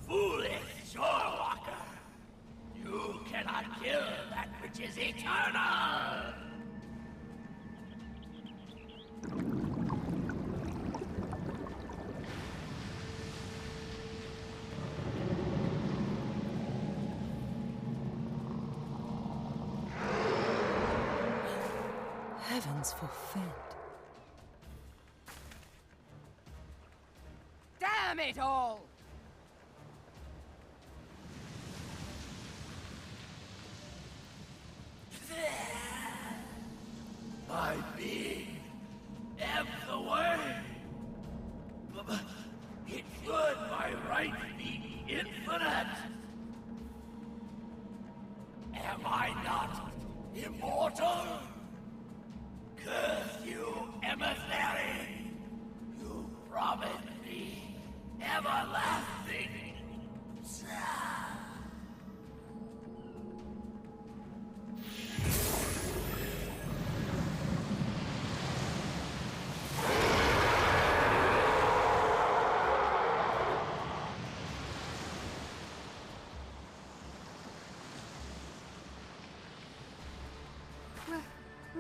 Foolish shorewalker! You cannot kill that which is eternal! Heavens forfend. Damn it all! My being ebbs away. But it should by right be infinite. Am I not immortal? Curse you, emissary! You promised me everlasting.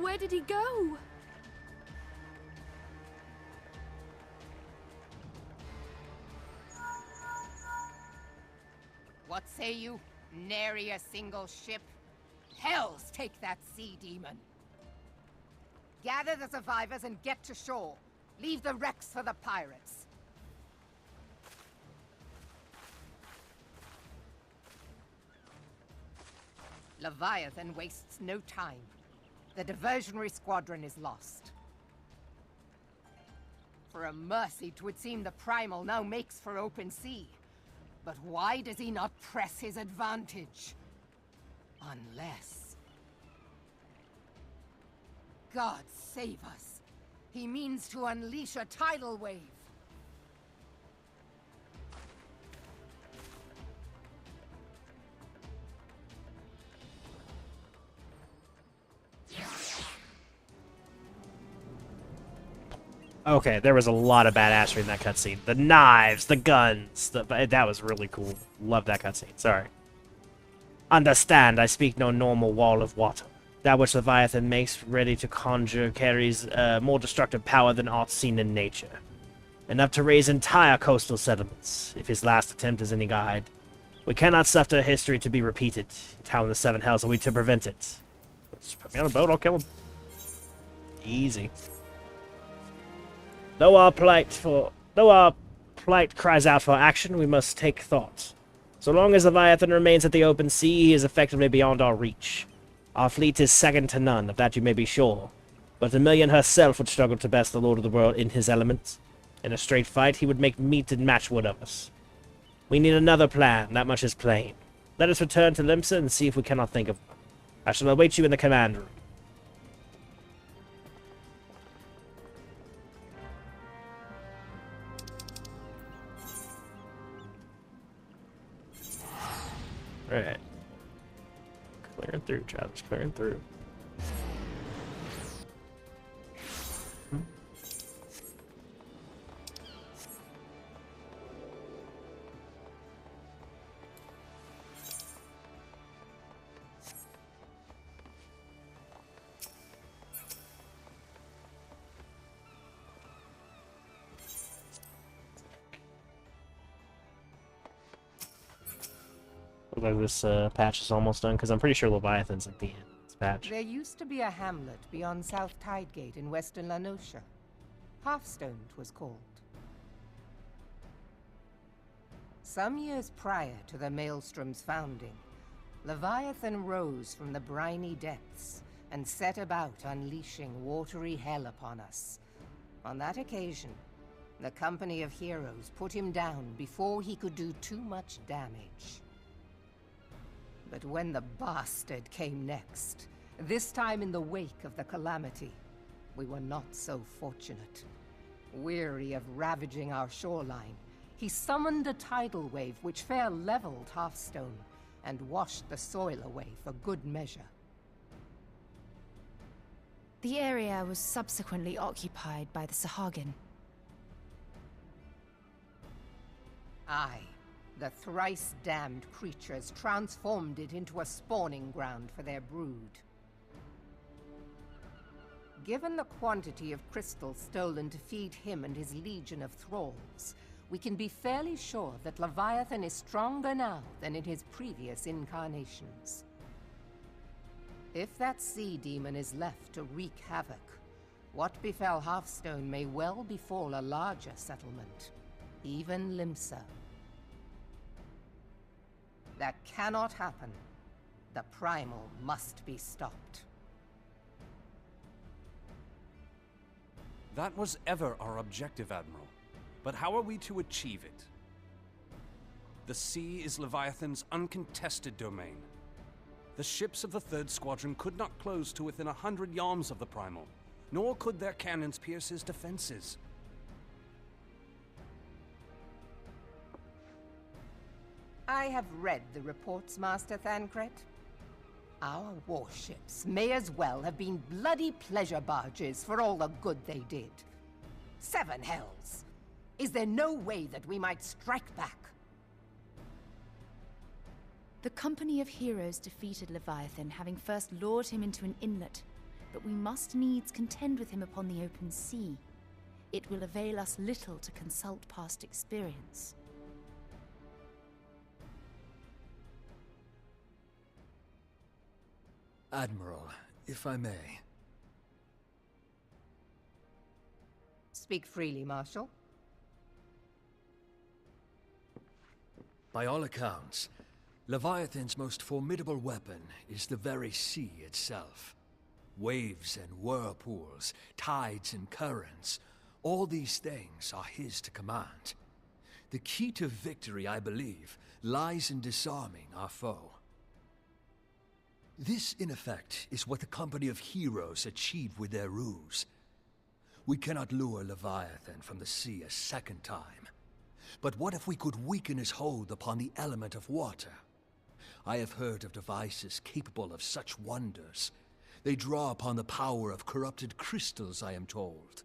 Where did he go? What say you? Nary a single ship? Hells take that sea demon! Gather the survivors and get to shore. Leave the wrecks for the pirates. Leviathan wastes no time. The diversionary squadron is lost. For a mercy, 'twould seem the Primal now makes for open sea. But why does he not press his advantage? Unless... God save us. He means to unleash a tidal wave. Okay, there was a lot of badassery in that cutscene. The knives, the guns, that was really cool. Love that cutscene. Sorry. Understand, I speak no normal wall of water. That which Leviathan makes ready to conjure carries more destructive power than aught seen in nature. Enough to raise entire coastal settlements, if his last attempt is any guide. We cannot suffer history to be repeated. How in the Seven Hells are we to prevent it? Just put me on a boat, I'll kill him. Easy. Though our plight cries out for action, we must take thought. So long as Leviathan remains at the open sea, he is effectively beyond our reach. Our fleet is second to none, of that you may be sure. But the Million herself would struggle to best the Lord of the World in his element. In a straight fight, he would make meat and matchwood of us. We need another plan, that much is plain. Let us return to Limsa and see if we cannot think of one. I shall await you in the command room. Alright. Clearing through, Travis. Clearing through. Look like this patch is almost done, because I'm pretty sure Leviathan's like the end of this patch. There used to be a hamlet beyond South Tidegate in western Lanosha. Halfstone 'twas called. Some years prior to the Maelstrom's founding, Leviathan rose from the briny depths and set about unleashing watery hell upon us. On that occasion, the Company of Heroes put him down before he could do too much damage. But when the bastard came next, this time in the wake of the calamity, we were not so fortunate. Weary of ravaging our shoreline, he summoned a tidal wave which fair leveled Halfstone and washed the soil away for good measure. The area was subsequently occupied by the Sahagin. Aye, the thrice-damned creatures transformed it into a spawning ground for their brood. Given the quantity of crystal stolen to feed him and his legion of thralls, we can be fairly sure that Leviathan is stronger now than in his previous incarnations. If that sea demon is left to wreak havoc, what befell Halfstone may well befall a larger settlement, even Limsa. That cannot happen. The Primal must be stopped. That was ever our objective, Admiral. But how are we to achieve it? The sea is Leviathan's uncontested domain. The ships of the 3rd Squadron could not close to within 100 yards of the Primal, nor could their cannons pierce his defenses. I have read the reports, Master Thancred. Our warships may as well have been bloody pleasure barges for all the good they did. 7 hells! Is there no way that we might strike back? The Company of Heroes defeated Leviathan, having first lured him into an inlet, but we must needs contend with him upon the open sea. It will avail us little to consult past experience. Admiral, if I may. Speak freely, Marshal. By all accounts, Leviathan's most formidable weapon is the very sea itself. Waves and whirlpools, tides and currents, all these things are his to command. The key to victory, I believe, lies in disarming our foe. This, in effect, is what the Company of Heroes achieved with their ruse. We cannot lure Leviathan from the sea a second time. But what if we could weaken his hold upon the element of water? I have heard of devices capable of such wonders. They draw upon the power of corrupted crystals, I am told.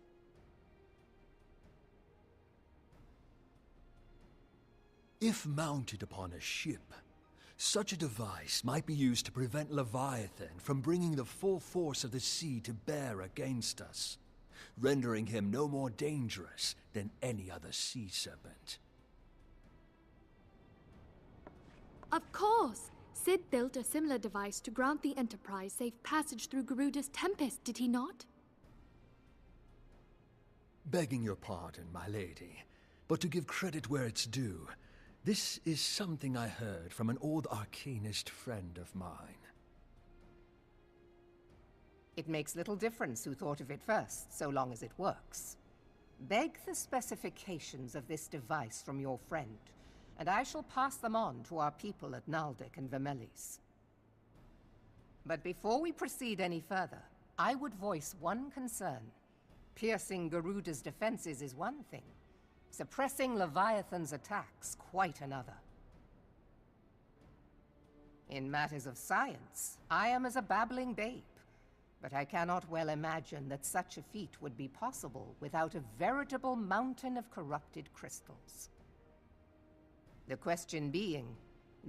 If mounted upon a ship, such a device might be used to prevent Leviathan from bringing the full force of the sea to bear against us, rendering him no more dangerous than any other sea serpent. Of course! Sid built a similar device to grant the Enterprise safe passage through Garuda's Tempest, did he not? Begging your pardon, my lady, but to give credit where it's due, this is something I heard from an old arcanist friend of mine. It makes little difference who thought of it first, so long as it works. Beg the specifications of this device from your friend, and I shall pass them on to our people at Naldic and Vermelis. But before we proceed any further, I would voice one concern. Piercing Garuda's defenses is one thing. Suppressing Leviathan's attacks, quite another. In matters of science, I am as a babbling babe, but I cannot well imagine that such a feat would be possible without a veritable mountain of corrupted crystals. The question being,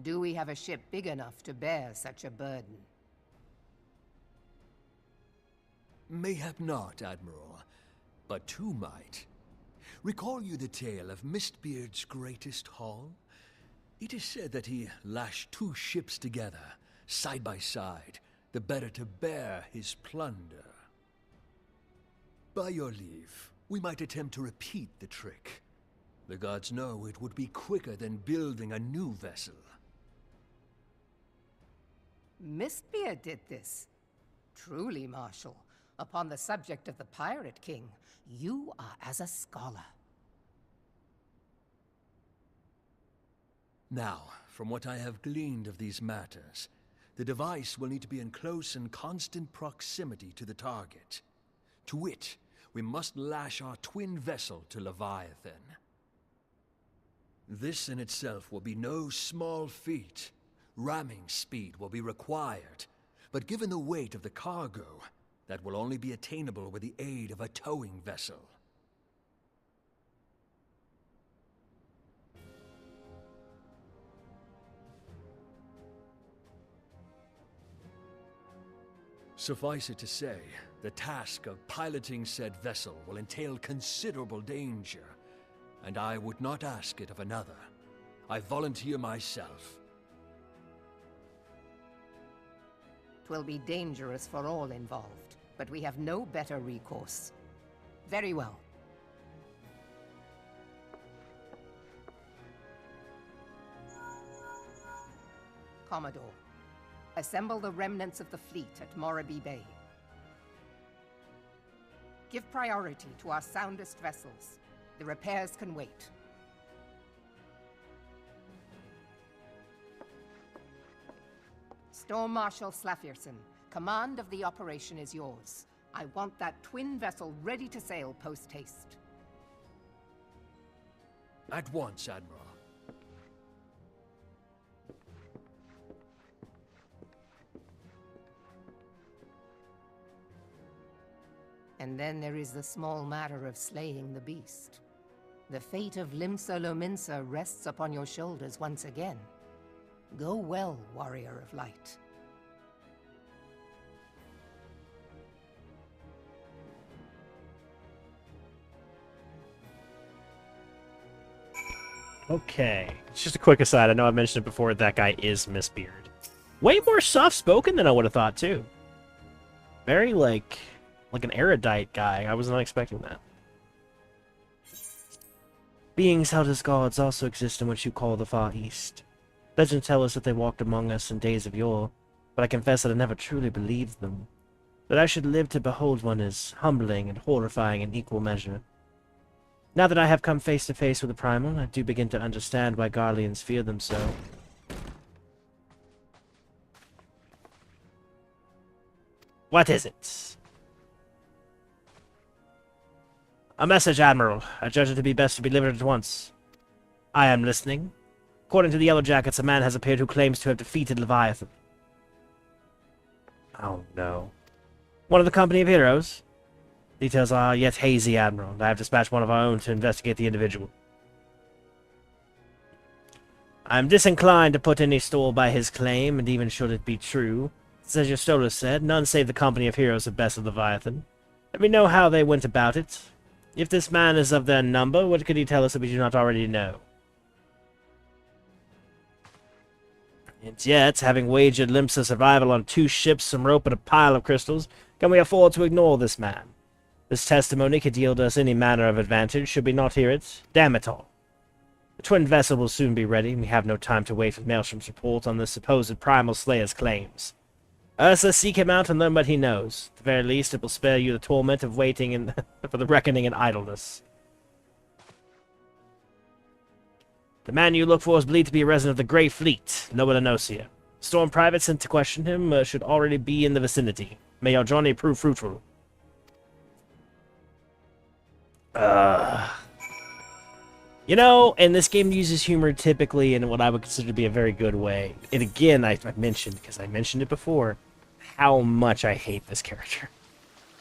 do we have a ship big enough to bear such a burden? Mayhap not, Admiral, but two might. Recall you the tale of Mistbeard's greatest haul? It is said that he lashed 2 ships together, side by side, the better to bear his plunder. By your leave, we might attempt to repeat the trick. The gods know it would be quicker than building a new vessel. Mistbeard did this. Truly, Marshal, upon the subject of the Pirate King, you are as a scholar. Now, from what I have gleaned of these matters, the device will need to be in close and constant proximity to the target. To wit, we must lash our twin vessel to Leviathan. This in itself will be no small feat. Ramming speed will be required, but given the weight of the cargo, that will only be attainable with the aid of a towing vessel. Suffice it to say, the task of piloting said vessel will entail considerable danger, and I would not ask it of another. I volunteer myself. 'Twill be dangerous for all involved, but we have no better recourse. Very well. Commodore, assemble the remnants of the fleet at Morabee Bay. Give priority to our soundest vessels. The repairs can wait. Storm Marshal Slafierson, command of the operation is yours. I want that twin vessel ready to sail post-haste. At once, Admiral. And then there is the small matter of slaying the beast. The fate of Limsa Lominsa rests upon your shoulders once again. Go well, warrior of light. Okay. It's just a quick aside. I know I mentioned it before. That guy is Mistbeard. Way more soft-spoken than I would have thought, too. Very, like an erudite guy. I was not expecting that. Beings held as gods also exist in what you call the Far East. Legends tell us that they walked among us in days of yore, but I confess that I never truly believed them. That I should live to behold one is humbling and horrifying in equal measure. Now that I have come face to face with the Primal, I do begin to understand why Garleans fear them so. What is it? A message, Admiral. I judge it to be best to be delivered at once. I am listening. According to the Yellow Jackets, a man has appeared who claims to have defeated Leviathan. Oh no. One of the company of heroes? Details are yet hazy, Admiral, and I have dispatched one of our own to investigate the individual. I am disinclined to put any store by his claim, and even should it be true, as your Stola said, none save the company of heroes have bested Leviathan. Let me know how they went about it. If this man is of their number, what could he tell us that we do not already know? And yet, having wagered Limsa's survival on 2 ships, some rope, and a pile of crystals, can we afford to ignore this man? This testimony could yield us any manner of advantage, should we not hear it? Damn it all. The twin vessel will soon be ready, and we have no time to wait for Maelstrom's report on the supposed Primal Slayer's claims. Ursa, seek him out and learn what he knows. At the very least, it will spare you the torment of waiting for the reckoning in idleness. The man you look for is believed to be a resident of the Grey Fleet, Lower Lenosia. Storm private sent to question him should already be in the vicinity. May your journey prove fruitful. You know, and this game uses humor typically in what I would consider to be a very good way. And again, I mentioned, because I mentioned it before, how much I hate this character.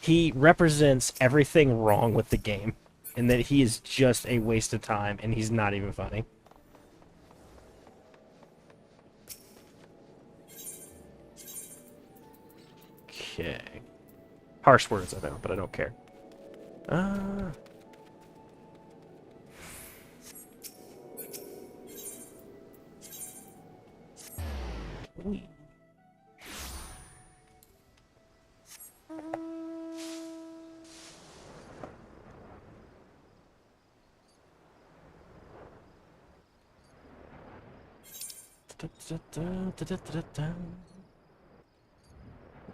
He represents everything wrong with the game, and that he is just a waste of time, and he's not even funny. Okay. Harsh words, I know, but I don't care. Whee.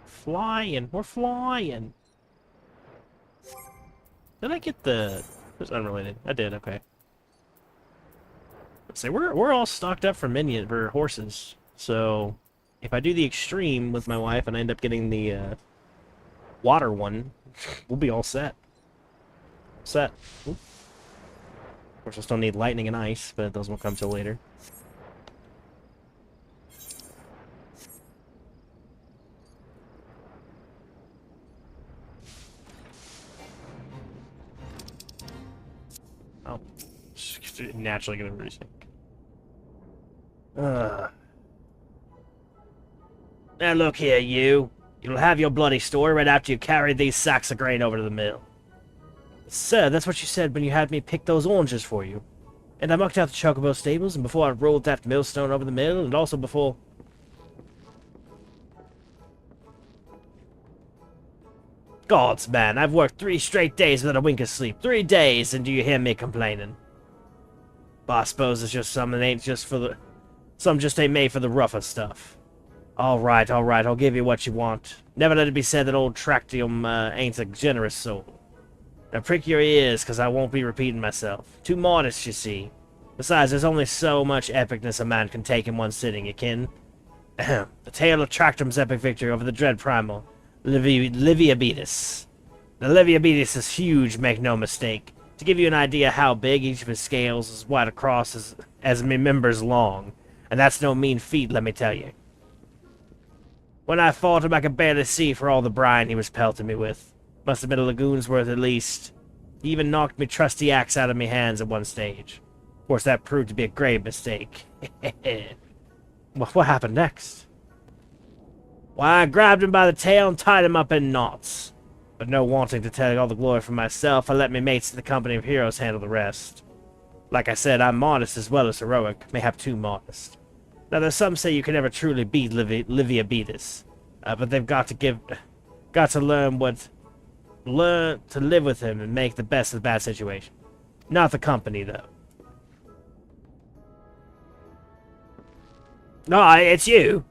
Flying, we're flying. Did I get the? It's unrelated. I did. Okay. Let's say we're all stocked up for horses. So if I do the extreme with my wife and I end up getting the water one, we'll be all set. Set. Oop. Of course, I still need lightning and ice, but those won't come till later. Oh, naturally gonna resync. Now look here, you. You'll have your bloody story right after you carry these sacks of grain over to the mill. Sir, that's what you said when you had me pick those oranges for you. And I mucked out the chocobo stables, and before I rolled that millstone over the mill, and also before... Gods, man, I've worked 3 straight days without a wink of sleep. 3 days, and do you hear me complaining? But I suppose it's just some that ain't just for the... Some just ain't made for the rougher stuff. Alright, I'll give you what you want. Never let it be said that old Tractium ain't a generous soul. Now prick your ears, cause I won't be repeating myself. Too modest, you see. Besides, there's only so much epicness a man can take in one sitting, you kin. The tale of Tractium's epic victory over the dread primal, Liviabetus. The Liviabetus is huge, make no mistake. To give you an idea how big, each of his scales is wide across as me members long. And that's no mean feat, let me tell you. When I fought him, I could barely see for all the brine he was pelting me with. Must have been a lagoon's worth at least. He even knocked me trusty axe out of me hands at one stage. Of course, that proved to be a grave mistake. What happened next? Why, I grabbed him by the tail and tied him up in knots. But no wanting to take all the glory for myself, I let me mates in the company of heroes handle the rest. Like I said, I'm modest as well as heroic, mayhap too modest. Now, there's some say you can never truly beat Liviabetus, but they've got to learn to live with him and make the best of the bad situation. Not the company, though. No, it's you.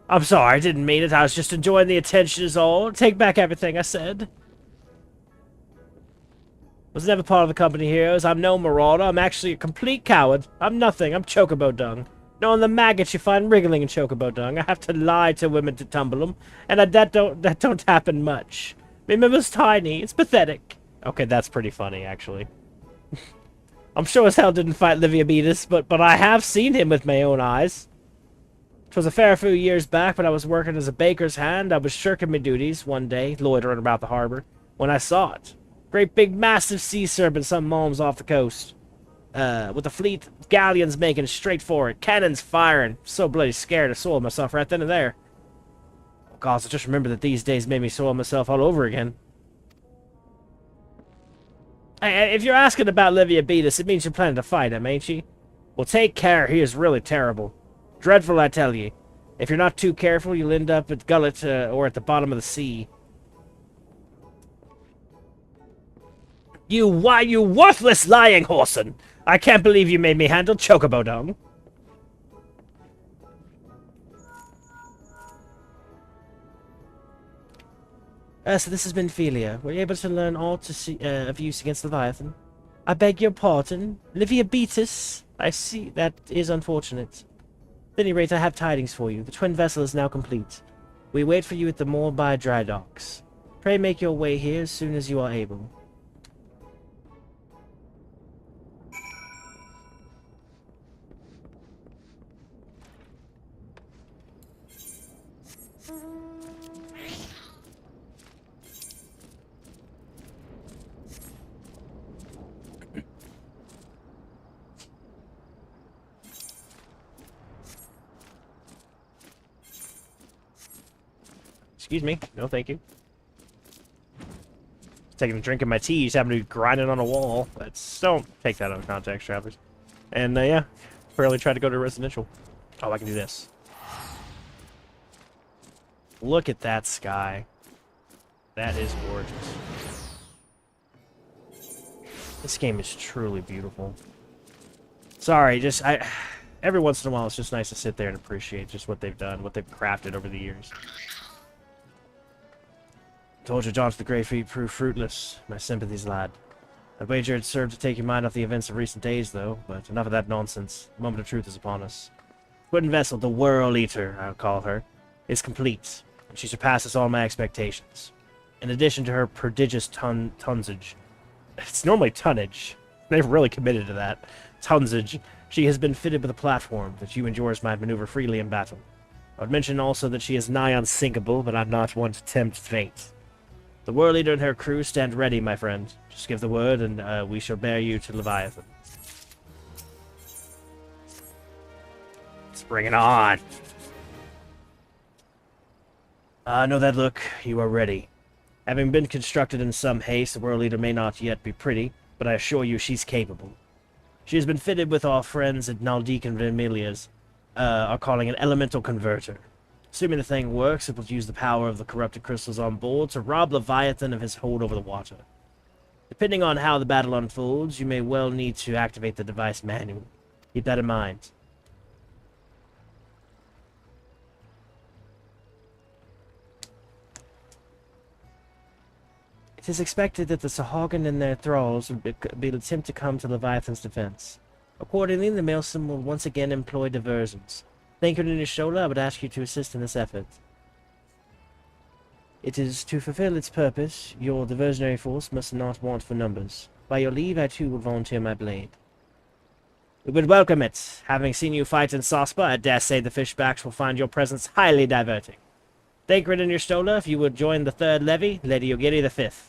I'm sorry, I didn't mean it. I was just enjoying the attention is all. Take back everything I said. Was never part of the company heroes. I'm no marauder. I'm actually a complete coward. I'm nothing. I'm chocobo dung. Knowing the maggots you find wriggling in chocobo dung, I have to lie to women to tumble them, and that don't happen much. Remember's tiny. It's pathetic. Okay, that's pretty funny, actually. I'm sure as hell didn't fight Liviabetus, but I have seen him with my own eyes. 'Twas a fair few years back when I was working as a baker's hand. I was shirking my duties one day, loitering about the harbor, when I saw it. Great big massive sea serpent some malms off the coast. With the fleet galleons making straight for it, cannons firing. So bloody scared I soiled myself right then and there. Oh, gosh, I just remember that these days made me soil myself all over again. Hey, if you're asking about Liviabetus, it means you're planning to fight him, ain't you? Well, take care, he is really terrible. Dreadful, I tell you. If you're not too careful, you'll end up at Gullet or at the bottom of the sea. You worthless lying whoreson! I can't believe you made me handle chocobo dung. So this has been Philia. Were you able to learn all of use against Leviathan? I beg your pardon? Liviabetus? I see. That is unfortunate. At any rate, I have tidings for you. The twin vessel is now complete. We wait for you at the Moorby dry docks. Pray make your way here as soon as you are able. Excuse me. No, thank you. Taking a drink of my tea, just having to be grinding on a wall. Don't take that out of context, travelers. And, yeah. Apparently tried to go to residential. Oh, I can do this. Look at that sky. That is gorgeous. This game is truly beautiful. Sorry, every once in a while it's just nice to sit there and appreciate just what they've done, what they've crafted over the years. Told you John the Great Feat proved fruitless. My sympathies, lad. I wager it served to take your mind off the events of recent days, though, but enough of that nonsense. The moment of truth is upon us. Quentin Vessel, the World Eater, I'll call her, is complete, and she surpasses all my expectations. In addition to her prodigious tonnage, it's normally tonnage. They've really committed to that. Tonnage. She has been fitted with a platform that you and yours might maneuver freely in battle. I would mention also that she is nigh unsinkable, but I'm not one to tempt fate. The World Eater and her crew stand ready, my friend. Just give the word, and we shall bear you to Leviathan. Let's bring it on. I know that look. You are ready. Having been constructed in some haste, the World Eater may not yet be pretty, but I assure you she's capable. She has been fitted with our friends at Naldik and Vermilia's, are calling an elemental converter. Assuming the thing works, it will use the power of the corrupted crystals on board to rob Leviathan of his hold over the water. Depending on how the battle unfolds, you may well need to activate the device manually. Keep that in mind. It is expected that the Sahagin and their thralls will attempt to come to Leviathan's defense. Accordingly, the Maelstrom will once again employ diversions. Anchored in Ishola, I would ask you to assist in this effort. It is to fulfill its purpose, your diversionary force must not want for numbers. By your leave, I too will volunteer my blade. We would welcome it. Having seen you fight in Sospa, I dare say the fishbacks will find your presence highly diverting. Anchored in Ishola, if you would join the 3rd levy, Lady Yogiri the 5th.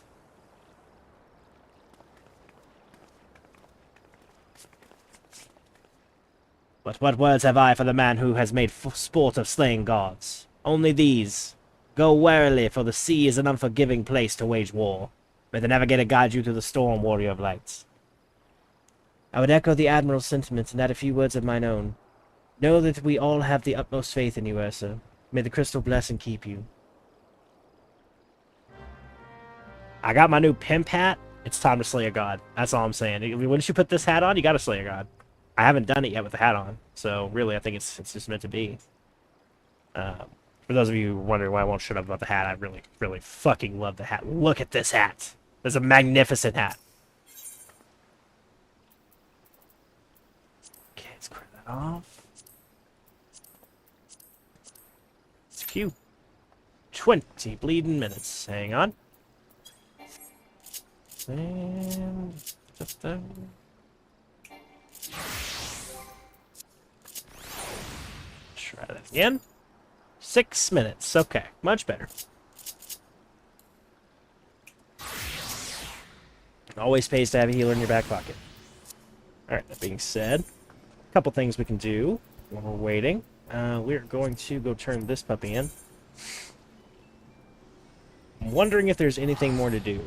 But what words have I for the man who has made sport of slaying gods? Only these. Go warily, for the sea is an unforgiving place to wage war. May the Navigator guide you through the storm, Warrior of Light. I would echo the Admiral's sentiments and add a few words of mine own. Know that we all have the utmost faith in you, Ursa. May the crystal bless and keep you. I got my new pimp hat. It's time to slay a god. That's all I'm saying. Once you put this hat on, you gotta slay a god. I haven't done it yet with the hat on, so really I think it's just meant to be. For those of you wondering why I won't shut up about the hat, I really, really fucking love the hat. Look at this hat. It's a magnificent hat. Okay, let's clear that off. It's cute. 20 bleeding minutes. Hang on. And just try that again. 6 minutes. Okay, much better. Always pays to have a healer in your back pocket. Alright, that being said, a couple things we can do while we're waiting. We're going to go turn this puppy in. I'm wondering if there's anything more to do.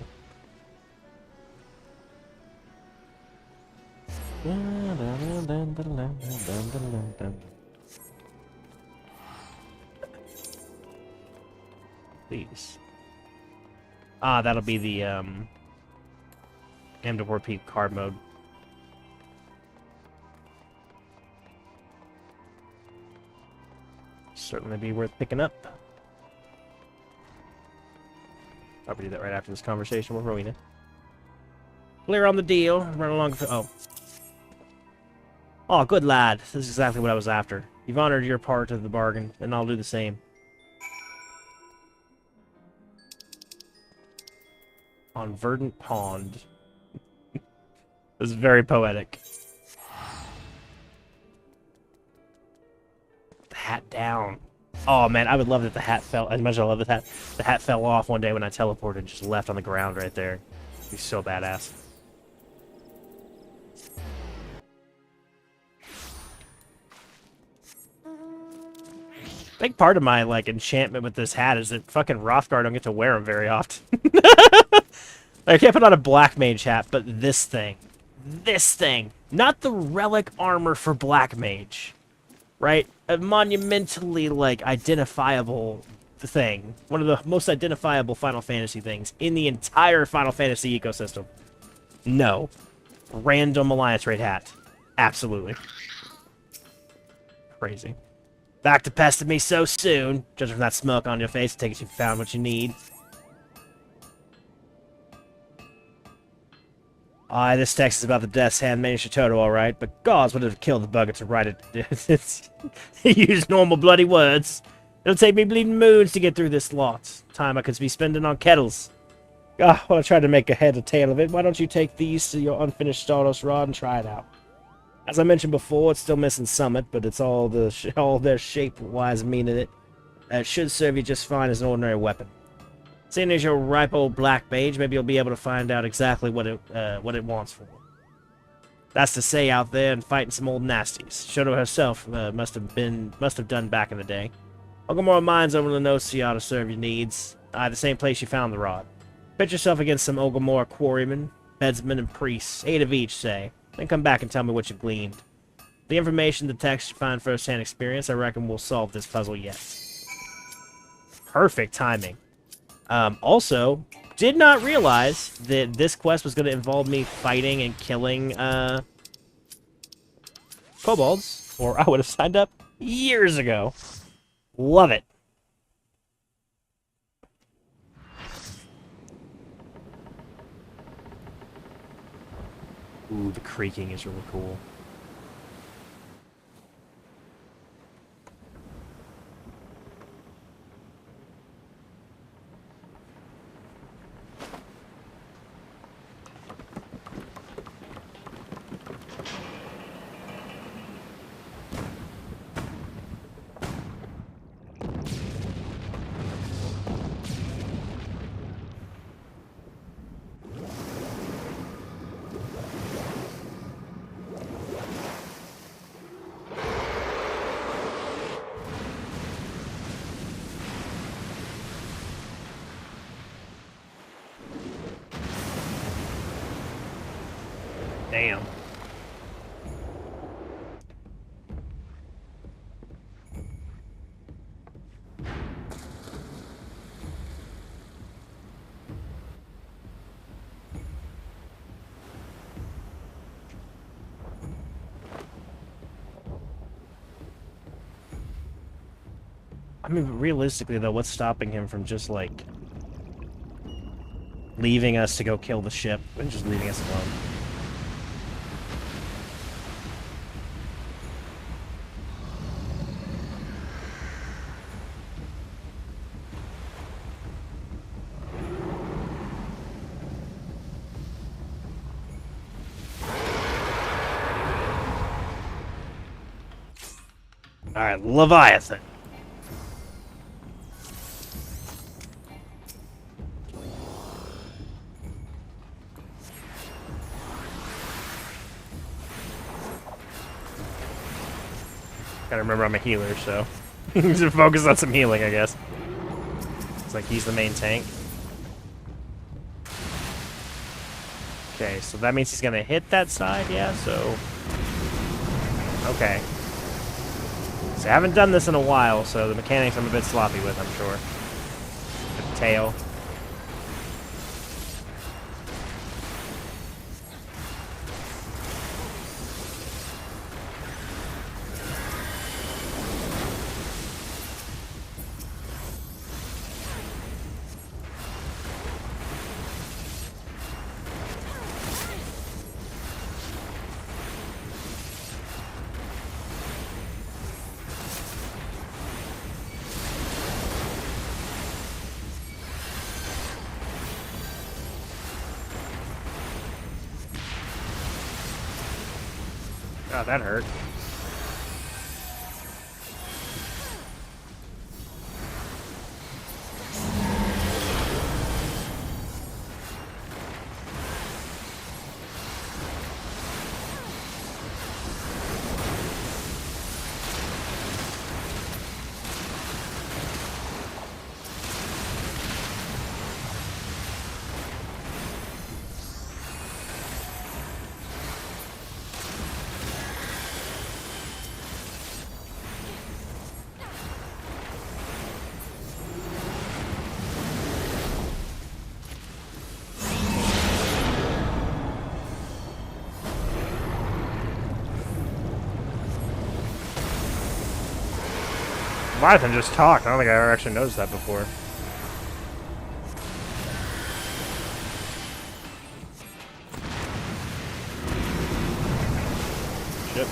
Please. Ah, that'll be the Am to Repeat card mode. Certainly be worth picking up. I'll do that right after this conversation with Rowena. Clear on the deal. Run along. Oh. Oh, good lad. This is exactly what I was after. You've honored your part of the bargain, and I'll do the same. On Verdant Pond. This is very poetic. The hat down. Oh man, I would love that the hat fell. As much as I love the hat, the hat fell off one day when I teleported and just left on the ground right there. It'd be so badass. I think part of my like enchantment with this hat is that fucking Rothgar don't get to wear them very often. I can't put on a black mage hat, but this thing, not the relic armor for black mage, right? A monumentally like identifiable thing. One of the most identifiable Final Fantasy things in the entire Final Fantasy ecosystem. No. Random Alliance Raid hat. Absolutely. Crazy. Back to pester me so soon. Judging from that smirk on your face, take it you found what you need. Aye, this text is about the Death's Handmaid Shitoto, alright, but gods would have killed the bugger to write it. Use normal bloody words. It'll take me bleeding moons to get through this lot. Time I could be spending on kettles. Ah, well, I tried to make a head or tail of it. Why don't you take these to your unfinished Stardust Rod and try it out? As I mentioned before, it's still missing Summit, but it's all their shape-wise meaning it. It should serve you just fine as an ordinary weapon. Seeing as you're a ripe old black mage, maybe you'll be able to find out exactly what it wants for. That's to say, out there and fighting some old nasties. Shoto herself must have done back in the day. Ogomora Mine's over the nose to you to serve your needs. The same place you found the rod. Pit yourself against some Ogomora quarrymen, bedsmen, and priests, 8 of each, say. Then come back and tell me what you gleaned. The information, the text you find first-hand experience, I reckon we'll solve this puzzle yet. Perfect timing. Also, did not realize that this quest was going to involve me fighting and killing, kobolds, or I would have signed up years ago. Love it. Ooh, the creaking is really cool. Damn. I mean, realistically, though, what's stopping him from just, like, leaving us to go kill the ship and just leaving us alone? Alright, Leviathan. Gotta remember I'm a healer, so just focus on some healing, I guess. It's like he's the main tank. Okay, so that means he's gonna hit that side, yeah, so... Okay. So I haven't done this in a while, so the mechanics I'm a bit sloppy with, I'm sure. The tail. Oh, that hurt. Leviathan just talked. I don't think I ever actually noticed that before. Shit.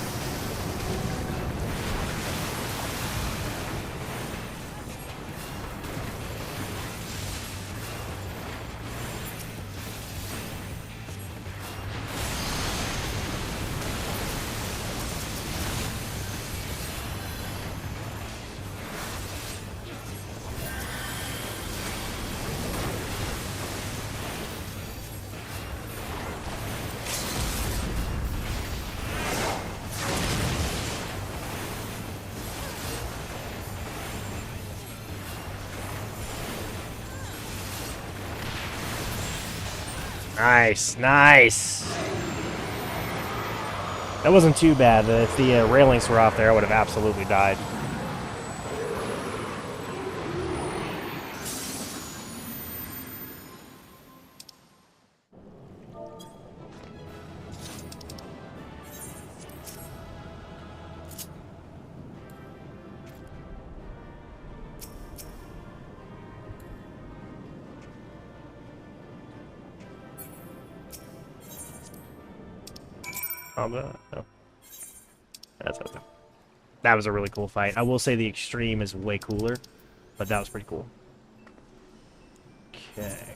Nice, nice. That wasn't too bad. If the railings were off there, I would have absolutely died. Oh, no. That's okay. That was a really cool fight. I will say the extreme is way cooler, but that was pretty cool. Okay.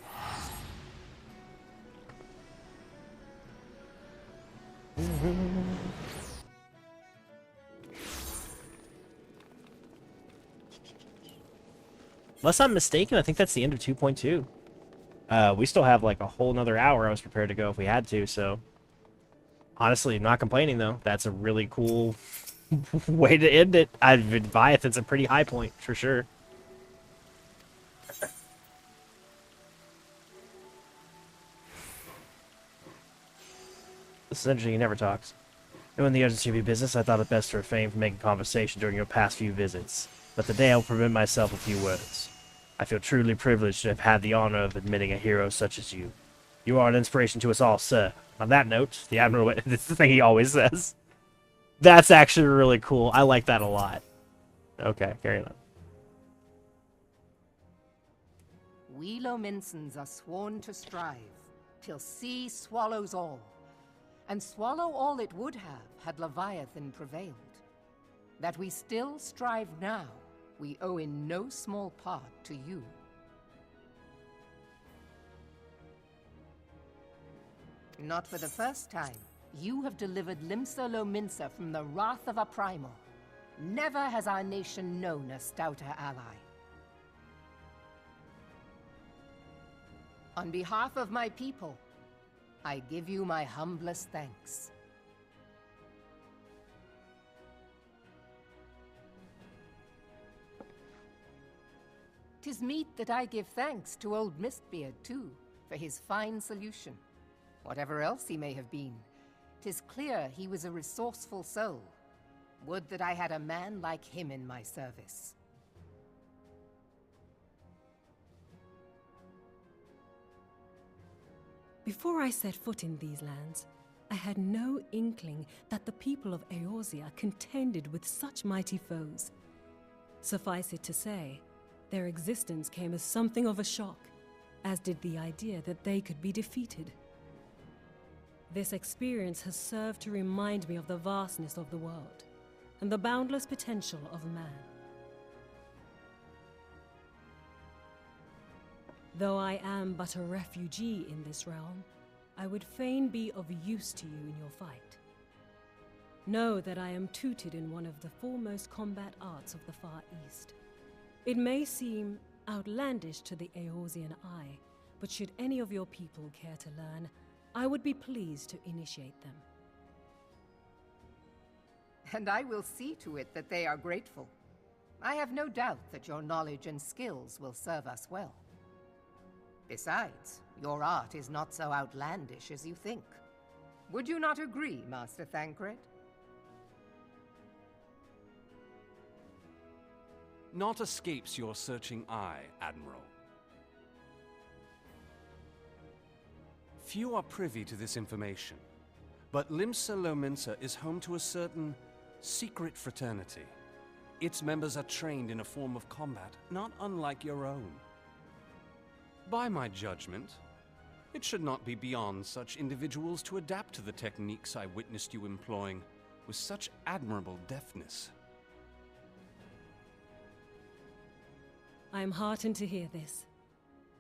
Unless I'm mistaken, I think that's the end of 2.2. We still have like a whole nother hour. I was prepared to go if we had to, so... Honestly, I'm not complaining, though. That's a really cool way to end it. Leviathan's a pretty high point, for sure. This is interesting. He never talks. Knowing the urgency of your business, I thought it best to refrain from making conversation during your past few visits. But today I will permit myself a few words. I feel truly privileged to have had the honor of admitting a hero such as you. You are an inspiration to us all, sir. On that note, the Admiral... This is the thing he always says. That's actually really cool. I like that a lot. Okay, carry on. We Lominsons are sworn to strive, till sea swallows all. And swallow all it would have, had Leviathan prevailed. That we still strive now, we owe in no small part to you. Not for the first time, you have delivered Limsa Lominsa from the wrath of a primal. Never has our nation known a stouter ally. On behalf of my people, I give you my humblest thanks. 'Tis meet that I give thanks to old Mistbeard, too, for his fine solution. Whatever else he may have been, 'tis clear he was a resourceful soul. Would that I had a man like him in my service. Before I set foot in these lands, I had no inkling that the people of Eorzea contended with such mighty foes. Suffice it to say, their existence came as something of a shock, as did the idea that they could be defeated. This experience has served to remind me of the vastness of the world, and the boundless potential of man. Though I am but a refugee in this realm, I would fain be of use to you in your fight. Know that I am tutored in one of the foremost combat arts of the Far East. It may seem outlandish to the Eorzean eye, but should any of your people care to learn, I would be pleased to initiate them. And I will see to it that they are grateful. I have no doubt that your knowledge and skills will serve us well. Besides, your art is not so outlandish as you think. Would you not agree, Master Thancred? Naught escapes your searching eye, Admiral. Few are privy to this information, but Limsa Lominsa is home to a certain secret fraternity. Its members are trained in a form of combat not unlike your own. By my judgment, it should not be beyond such individuals to adapt to the techniques I witnessed you employing with such admirable deftness. I am heartened to hear this.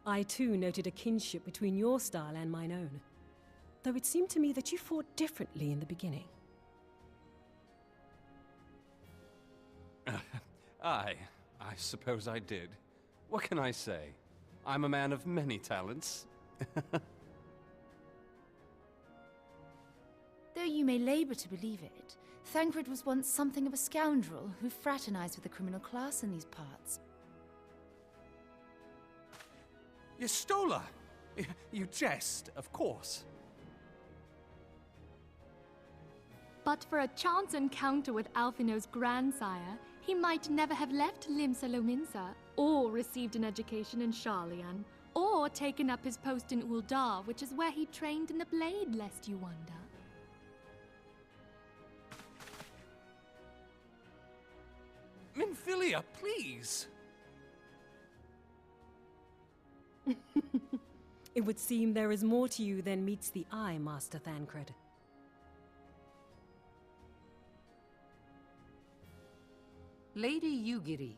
I too noted a kinship between your style and mine own, though it seemed to me that you fought differently in the beginning. I suppose I did. What can I say? I'm a man of many talents. Though you may labor to believe it, Thancred was once something of a scoundrel who fraternized with the criminal class in these parts. Yestola! You jest, of course. But for a chance encounter with Alphino's grandsire, he might never have left Limsa Lominsa, or received an education in Sharlayan, or taken up his post in Uldar, which is where he trained in the blade, lest you wonder. Minfilia, please! It would seem there is more to you than meets the eye, Master Thancred. Lady Yugiri,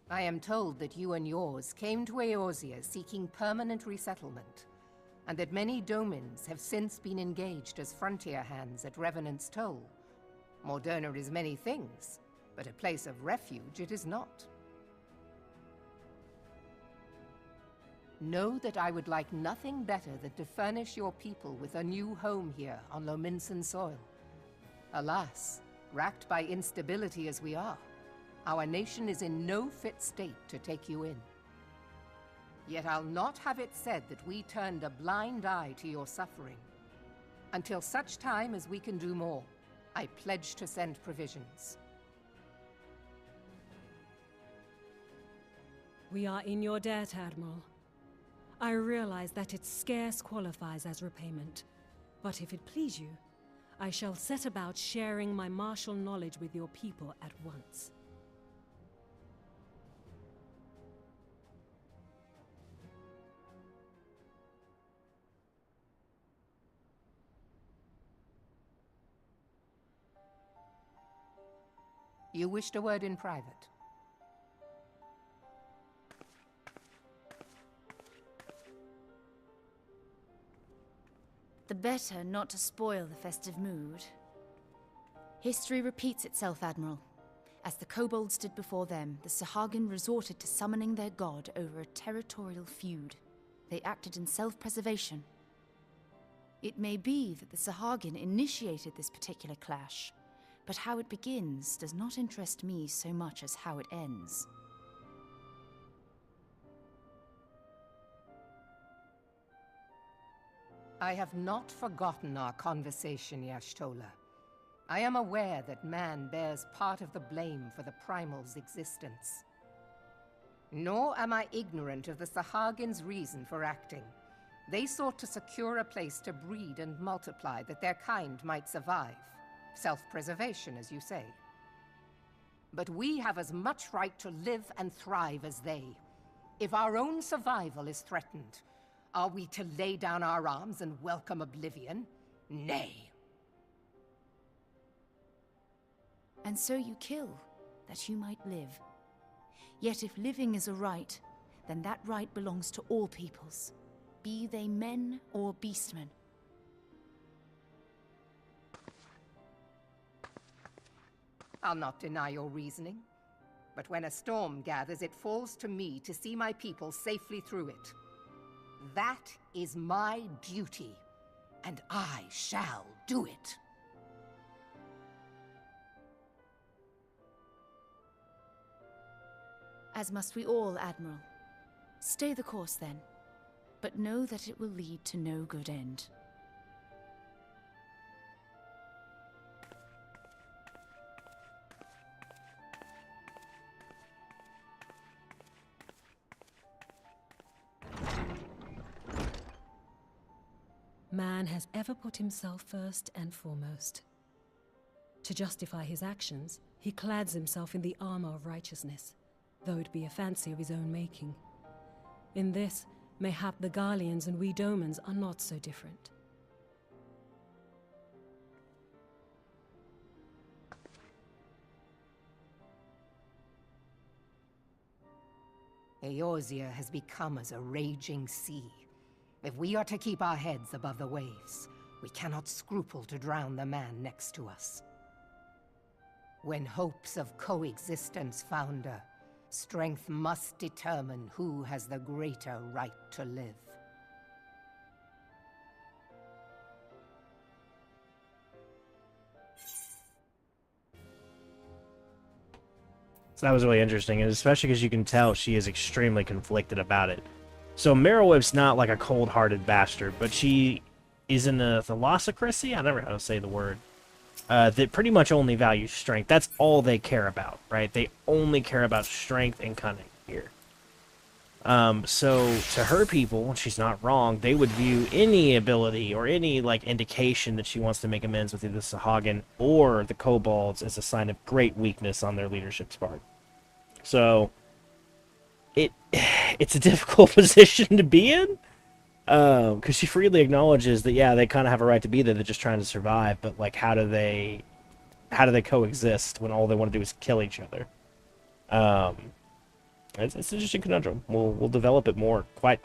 I am told that you and yours came to Eorzea seeking permanent resettlement, and that many domins have since been engaged as frontier hands at Revenant's Toll. Moderna is many things, but a place of refuge it is not. Know that I would like nothing better than to furnish your people with a new home here on Lominsan soil. Alas, racked by instability as we are, our nation is in no fit state to take you in. Yet I'll not have it said that we turned a blind eye to your suffering. Until such time as we can do more, I pledge to send provisions. We are in your debt, Admiral. I realize that it scarce qualifies as repayment, but if it please you, I shall set about sharing my martial knowledge with your people at once. You wished a word in private. The better not to spoil the festive mood. History repeats itself, Admiral. As the kobolds did before them, the Sahagin resorted to summoning their god over a territorial feud. They acted in self-preservation. It may be that the Sahagin initiated this particular clash, but how it begins does not interest me so much as how it ends. I have not forgotten our conversation, Y'ashtola. I am aware that man bears part of the blame for the Primal's existence. Nor am I ignorant of the Sahagin's reason for acting. They sought to secure a place to breed and multiply that their kind might survive. Self-preservation, as you say. But we have as much right to live and thrive as they. If our own survival is threatened, are we to lay down our arms and welcome oblivion? Nay. And so you kill, that you might live. Yet if living is a right, then that right belongs to all peoples, be they men or beastmen. I'll not deny your reasoning, but when a storm gathers, it falls to me to see my people safely through it. That is my duty, and I shall do it. As must we all, Admiral. Stay the course, then, but know that it will lead to no good end. Man has ever put himself first and foremost. To justify his actions, he clads himself in the armor of righteousness, though it be a fancy of his own making. In this, mayhap the Garleans and we Domans are not so different. Eorzea has become as a raging sea. If we are to keep our heads above the waves, we cannot scruple to drown the man next to us. When hopes of coexistence founder, strength must determine who has the greater right to live. So that was really interesting, and especially because you can tell she is extremely conflicted about it. So Merylweb's not like a cold-hearted bastard, but she is in a thalassocracy? I never know how to say the word. That pretty much only values strength. That's all they care about, right? They only care about strength and cunning here. So to her people, she's not wrong, they would view any ability or any like indication that she wants to make amends with either the Sahagin or the Kobolds as a sign of great weakness on their leadership's part. So it's a difficult position to be in, because she freely acknowledges that yeah, they kind of have a right to be there. They're just trying to survive, but like, how do they coexist when all they want to do is kill each other? It's an interesting conundrum. We'll develop it more quite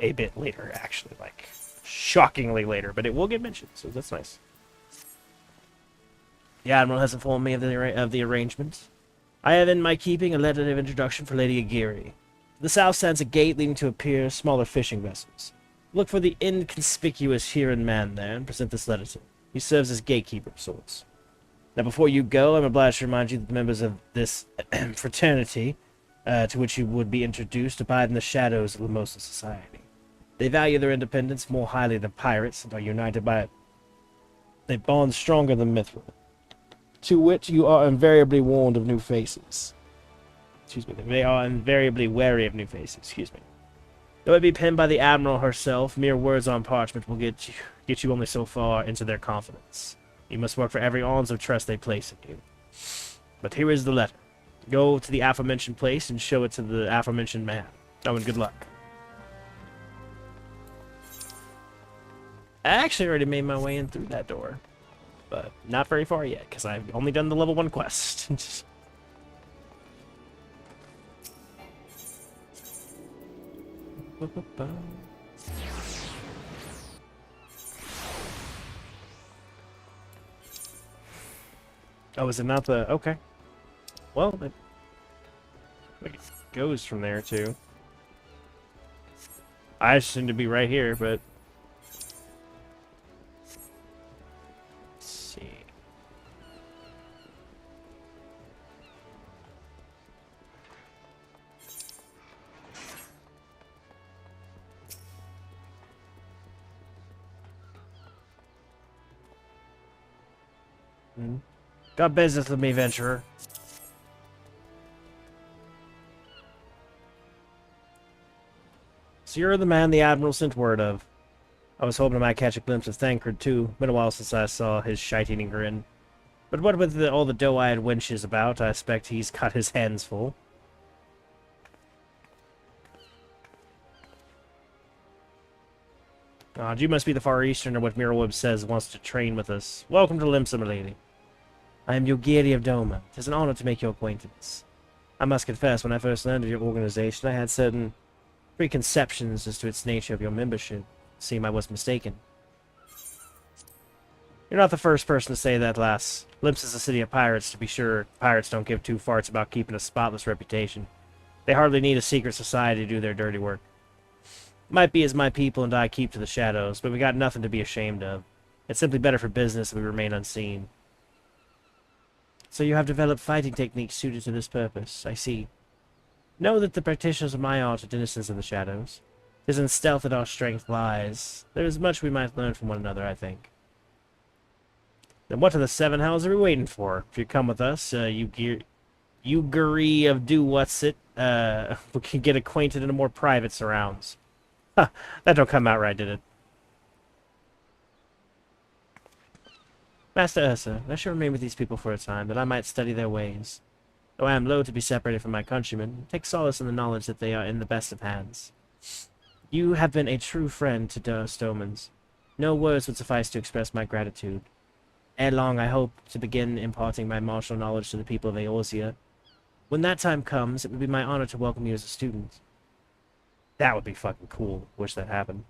a bit later, actually, like shockingly later. But it will get mentioned, so that's nice. The Admiral has informed me of the arrangement. I have in my keeping a letter of introduction for Lady Aguirre. To the south stands a gate leading to a pier, smaller fishing vessels. Look for the inconspicuous Huron man there and present this letter to him. He serves as gatekeeper of sorts. Now, before you go, I'm obliged to remind you that the members of this fraternity, to which you would be introduced, abide in the shadows of Limosna society. They value their independence more highly than pirates and are united by a bond stronger than mithril, to which you are invariably warned of new faces. Excuse me. They are invariably wary of new faces. Excuse me. Though it be penned by the Admiral herself, mere words on parchment will get you only so far into their confidence. You must work for every ounce of trust they place in you. But here is the letter. Go to the aforementioned place and show it to the aforementioned man. Oh, and good luck. I actually already made my way in through that door. But not very far yet, because I've only done the level 1 quest. Oh, is it not the... Okay. Well, it goes from there, too. I seem to be right here, but... Let's see. Got business with me, venturer. So you're the man the Admiral sent word of. I was hoping I might catch a glimpse of Thancred, too. Been a while since I saw his shite-eating grin. But what with all the doe-eyed wenches about, I expect he's got his hands full. You must be the Far Easterner what Merylweb says wants to train with us. Welcome to Limsa, my lady. I am Yogiri of Doma. It is an honor to make your acquaintance. I must confess, when I first learned of your organization, I had certain preconceptions as to its nature of your membership. Seem I was mistaken. You're not the first person to say that, lass. Limsa is a city of pirates, to be sure. Pirates don't give two farts about keeping a spotless reputation. They hardly need a secret society to do their dirty work. Might be as my people and I keep to the shadows, but we got nothing to be ashamed of. It's simply better for business if we remain unseen. So you have developed fighting techniques suited to this purpose, I see. Know that the practitioners of my art are denizens of the shadows. 'Tis in stealth that our strength lies. There is much we might learn from one another, I think. Then what in the seven hells are we waiting for? If you come with us, you Yuguri of Do-What's-It, we can get acquainted in a more private surrounds. Huh, that don't come out right, did it? Master Ursa, I shall remain with these people for a time, that I might study their ways. Though I am loath to be separated from my countrymen, take solace in the knowledge that they are in the best of hands. You have been a true friend to Stomans. No words would suffice to express my gratitude. Ere long, I hope to begin imparting my martial knowledge to the people of Eorzea. When that time comes, it would be my honor to welcome you as a student. That would be fucking cool. Wish that happened.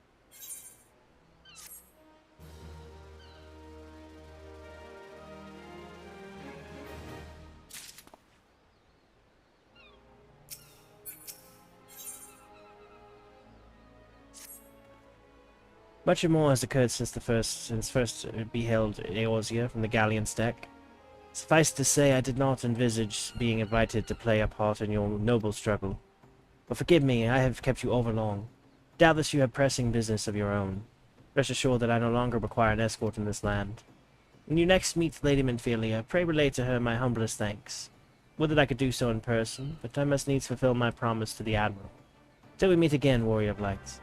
Much more has occurred since first beheld Eorzea from the galleon's deck. Suffice to say, I did not envisage being invited to play a part in your noble struggle. But forgive me, I have kept you overlong. Doubtless you have pressing business of your own. Rest assured that I no longer require an escort in this land. When you next meet Lady Minfilia, pray relay to her my humblest thanks. Would that I could do so in person, but I must needs fulfill my promise to the Admiral. Till we meet again, Warrior of Light.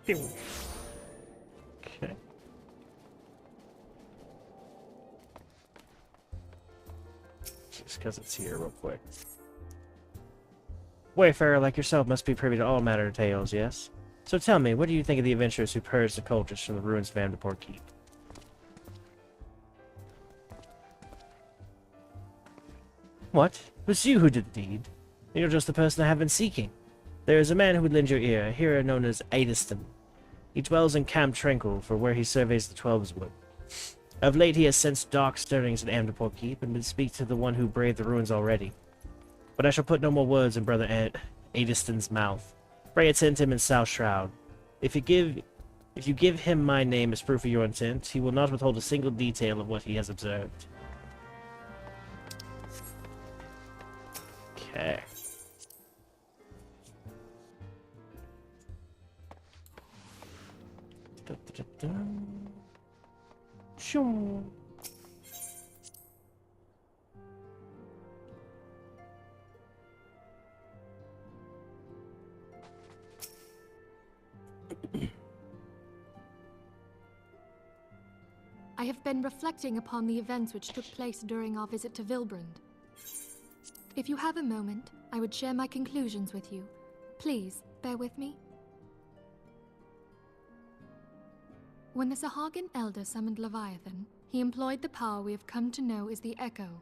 Okay. Just because it's here real quick. Wayfarer like yourself must be privy to all manner of tales, yes? So tell me, what do you think of the adventurers who purged the cultists from the ruins of Amdapor Keep? What? It was you who did the deed. You're just the person I have been seeking. There is a man who would lend your ear, a hero known as Adiston. He dwells in Camp Tranquil, for where he surveys the Twelves Wood. Of late he has sensed dark stirrings at Amdapor Keep, and would speak to the one who braved the ruins already. But I shall put no more words in Brother Adiston's mouth. Pray attend him in South Shroud. If you give him my name as proof of your intent, he will not withhold a single detail of what he has observed. Okay. Sure. I have been reflecting upon the events which took place during our visit to Vilbrand. If you have a moment, I would share my conclusions with you. Please, bear with me. When the Sahagin Elder summoned Leviathan, he employed the power we have come to know as the Echo.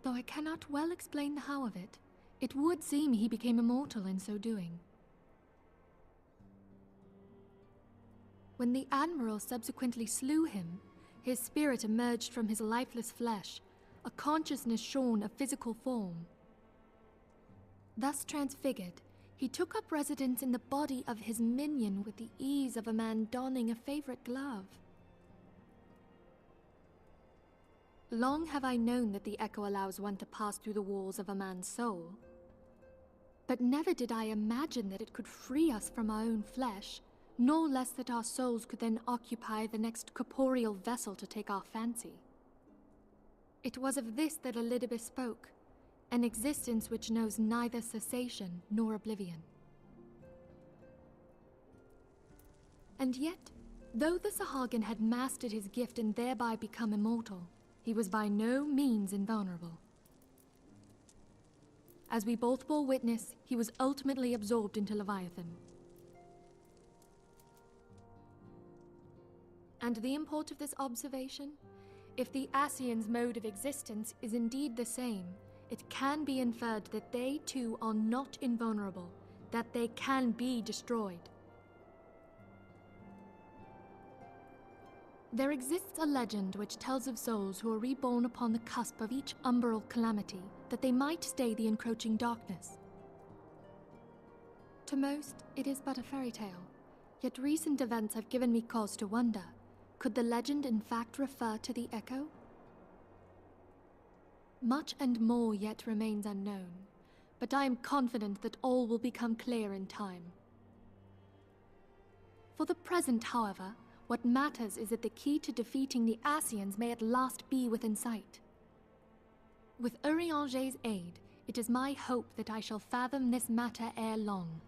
Though I cannot well explain the how of it, it would seem he became immortal in so doing. When the Admiral subsequently slew him, his spirit emerged from his lifeless flesh, a consciousness shorn of physical form. Thus transfigured, he took up residence in the body of his minion with the ease of a man donning a favorite glove. Long have I known that the Echo allows one to pass through the walls of a man's soul. But never did I imagine that it could free us from our own flesh, nor less that our souls could then occupy the next corporeal vessel to take our fancy. It was of this that Elidibus spoke, an existence which knows neither cessation nor oblivion. And yet, though the Sahagin had mastered his gift and thereby become immortal, he was by no means invulnerable. As we both bore witness, he was ultimately absorbed into Leviathan. And the import of this observation? If the Ascians' mode of existence is indeed the same, it can be inferred that they too are not invulnerable, that they can be destroyed. There exists a legend which tells of souls who are reborn upon the cusp of each umbral calamity, that they might stay the encroaching darkness. To most, it is but a fairy tale, yet recent events have given me cause to wonder, could the legend in fact refer to the Echo? Much and more yet remains unknown, but I am confident that all will become clear in time. For the present, however, what matters is that the key to defeating the Ascians may at last be within sight. With Urianger's aid, It is my hope that I shall fathom this matter ere long.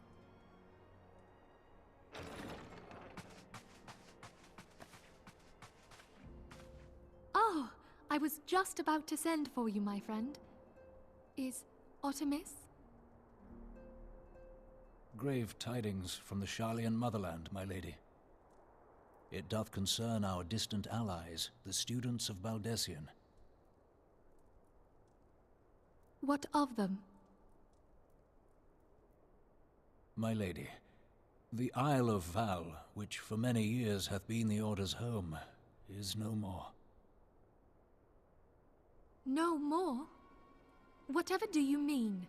Oh, I was just about to send for you, my friend. Is Artemis? Grave tidings from the Sharlayan motherland, my lady. It doth concern our distant allies, the students of Baldessian. What of them? My lady, the Isle of Val, which for many years hath been the Order's home, is no more. No more? Whatever do you mean?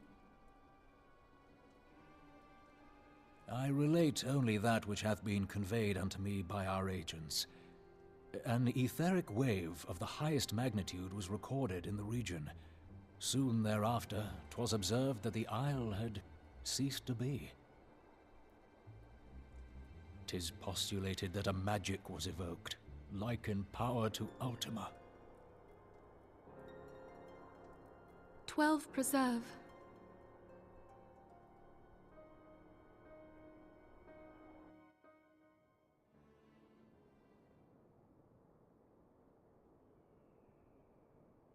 I relate only that which hath been conveyed unto me by our agents. An etheric wave of the highest magnitude was recorded in the region. Soon thereafter, 'twas observed that the isle had ceased to be. 'Tis postulated that a magic was evoked, like in power to Ultima. 12 preserve.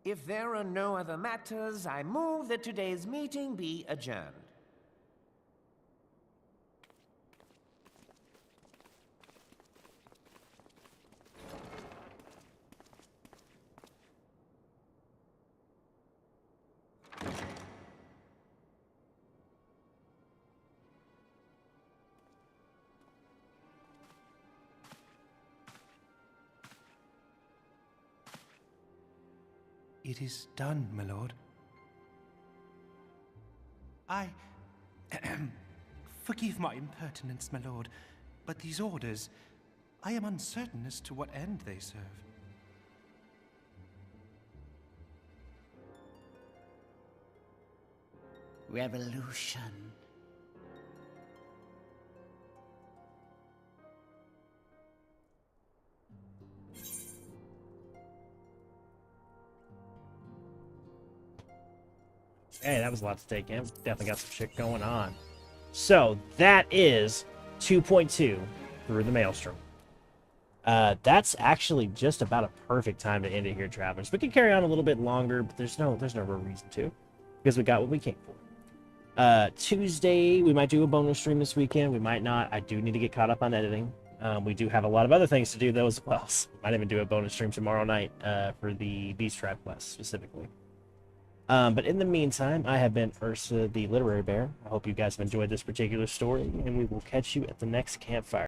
If there are no other matters, I move that today's meeting be adjourned. It is done, my lord. Forgive my impertinence, my lord, but these orders, I am uncertain as to what end they serve. Revolution. Hey, that was a lot to take in. Definitely got some shit going on. So, that is 2.2 Through the Maelstrom. That's actually just about a perfect time to end it here, travelers. We can carry on a little bit longer, but there's no real reason to, because we got what we came for. Tuesday, we might do a bonus stream this weekend. We might not. I do need to get caught up on editing. We do have a lot of other things to do, though, as well. So we might even do a bonus stream tomorrow night for the Beast Tribe quest, specifically. But in the meantime, I have been Ursa the Literary Bear. I hope you guys have enjoyed this particular story, and we will catch you at the next campfire.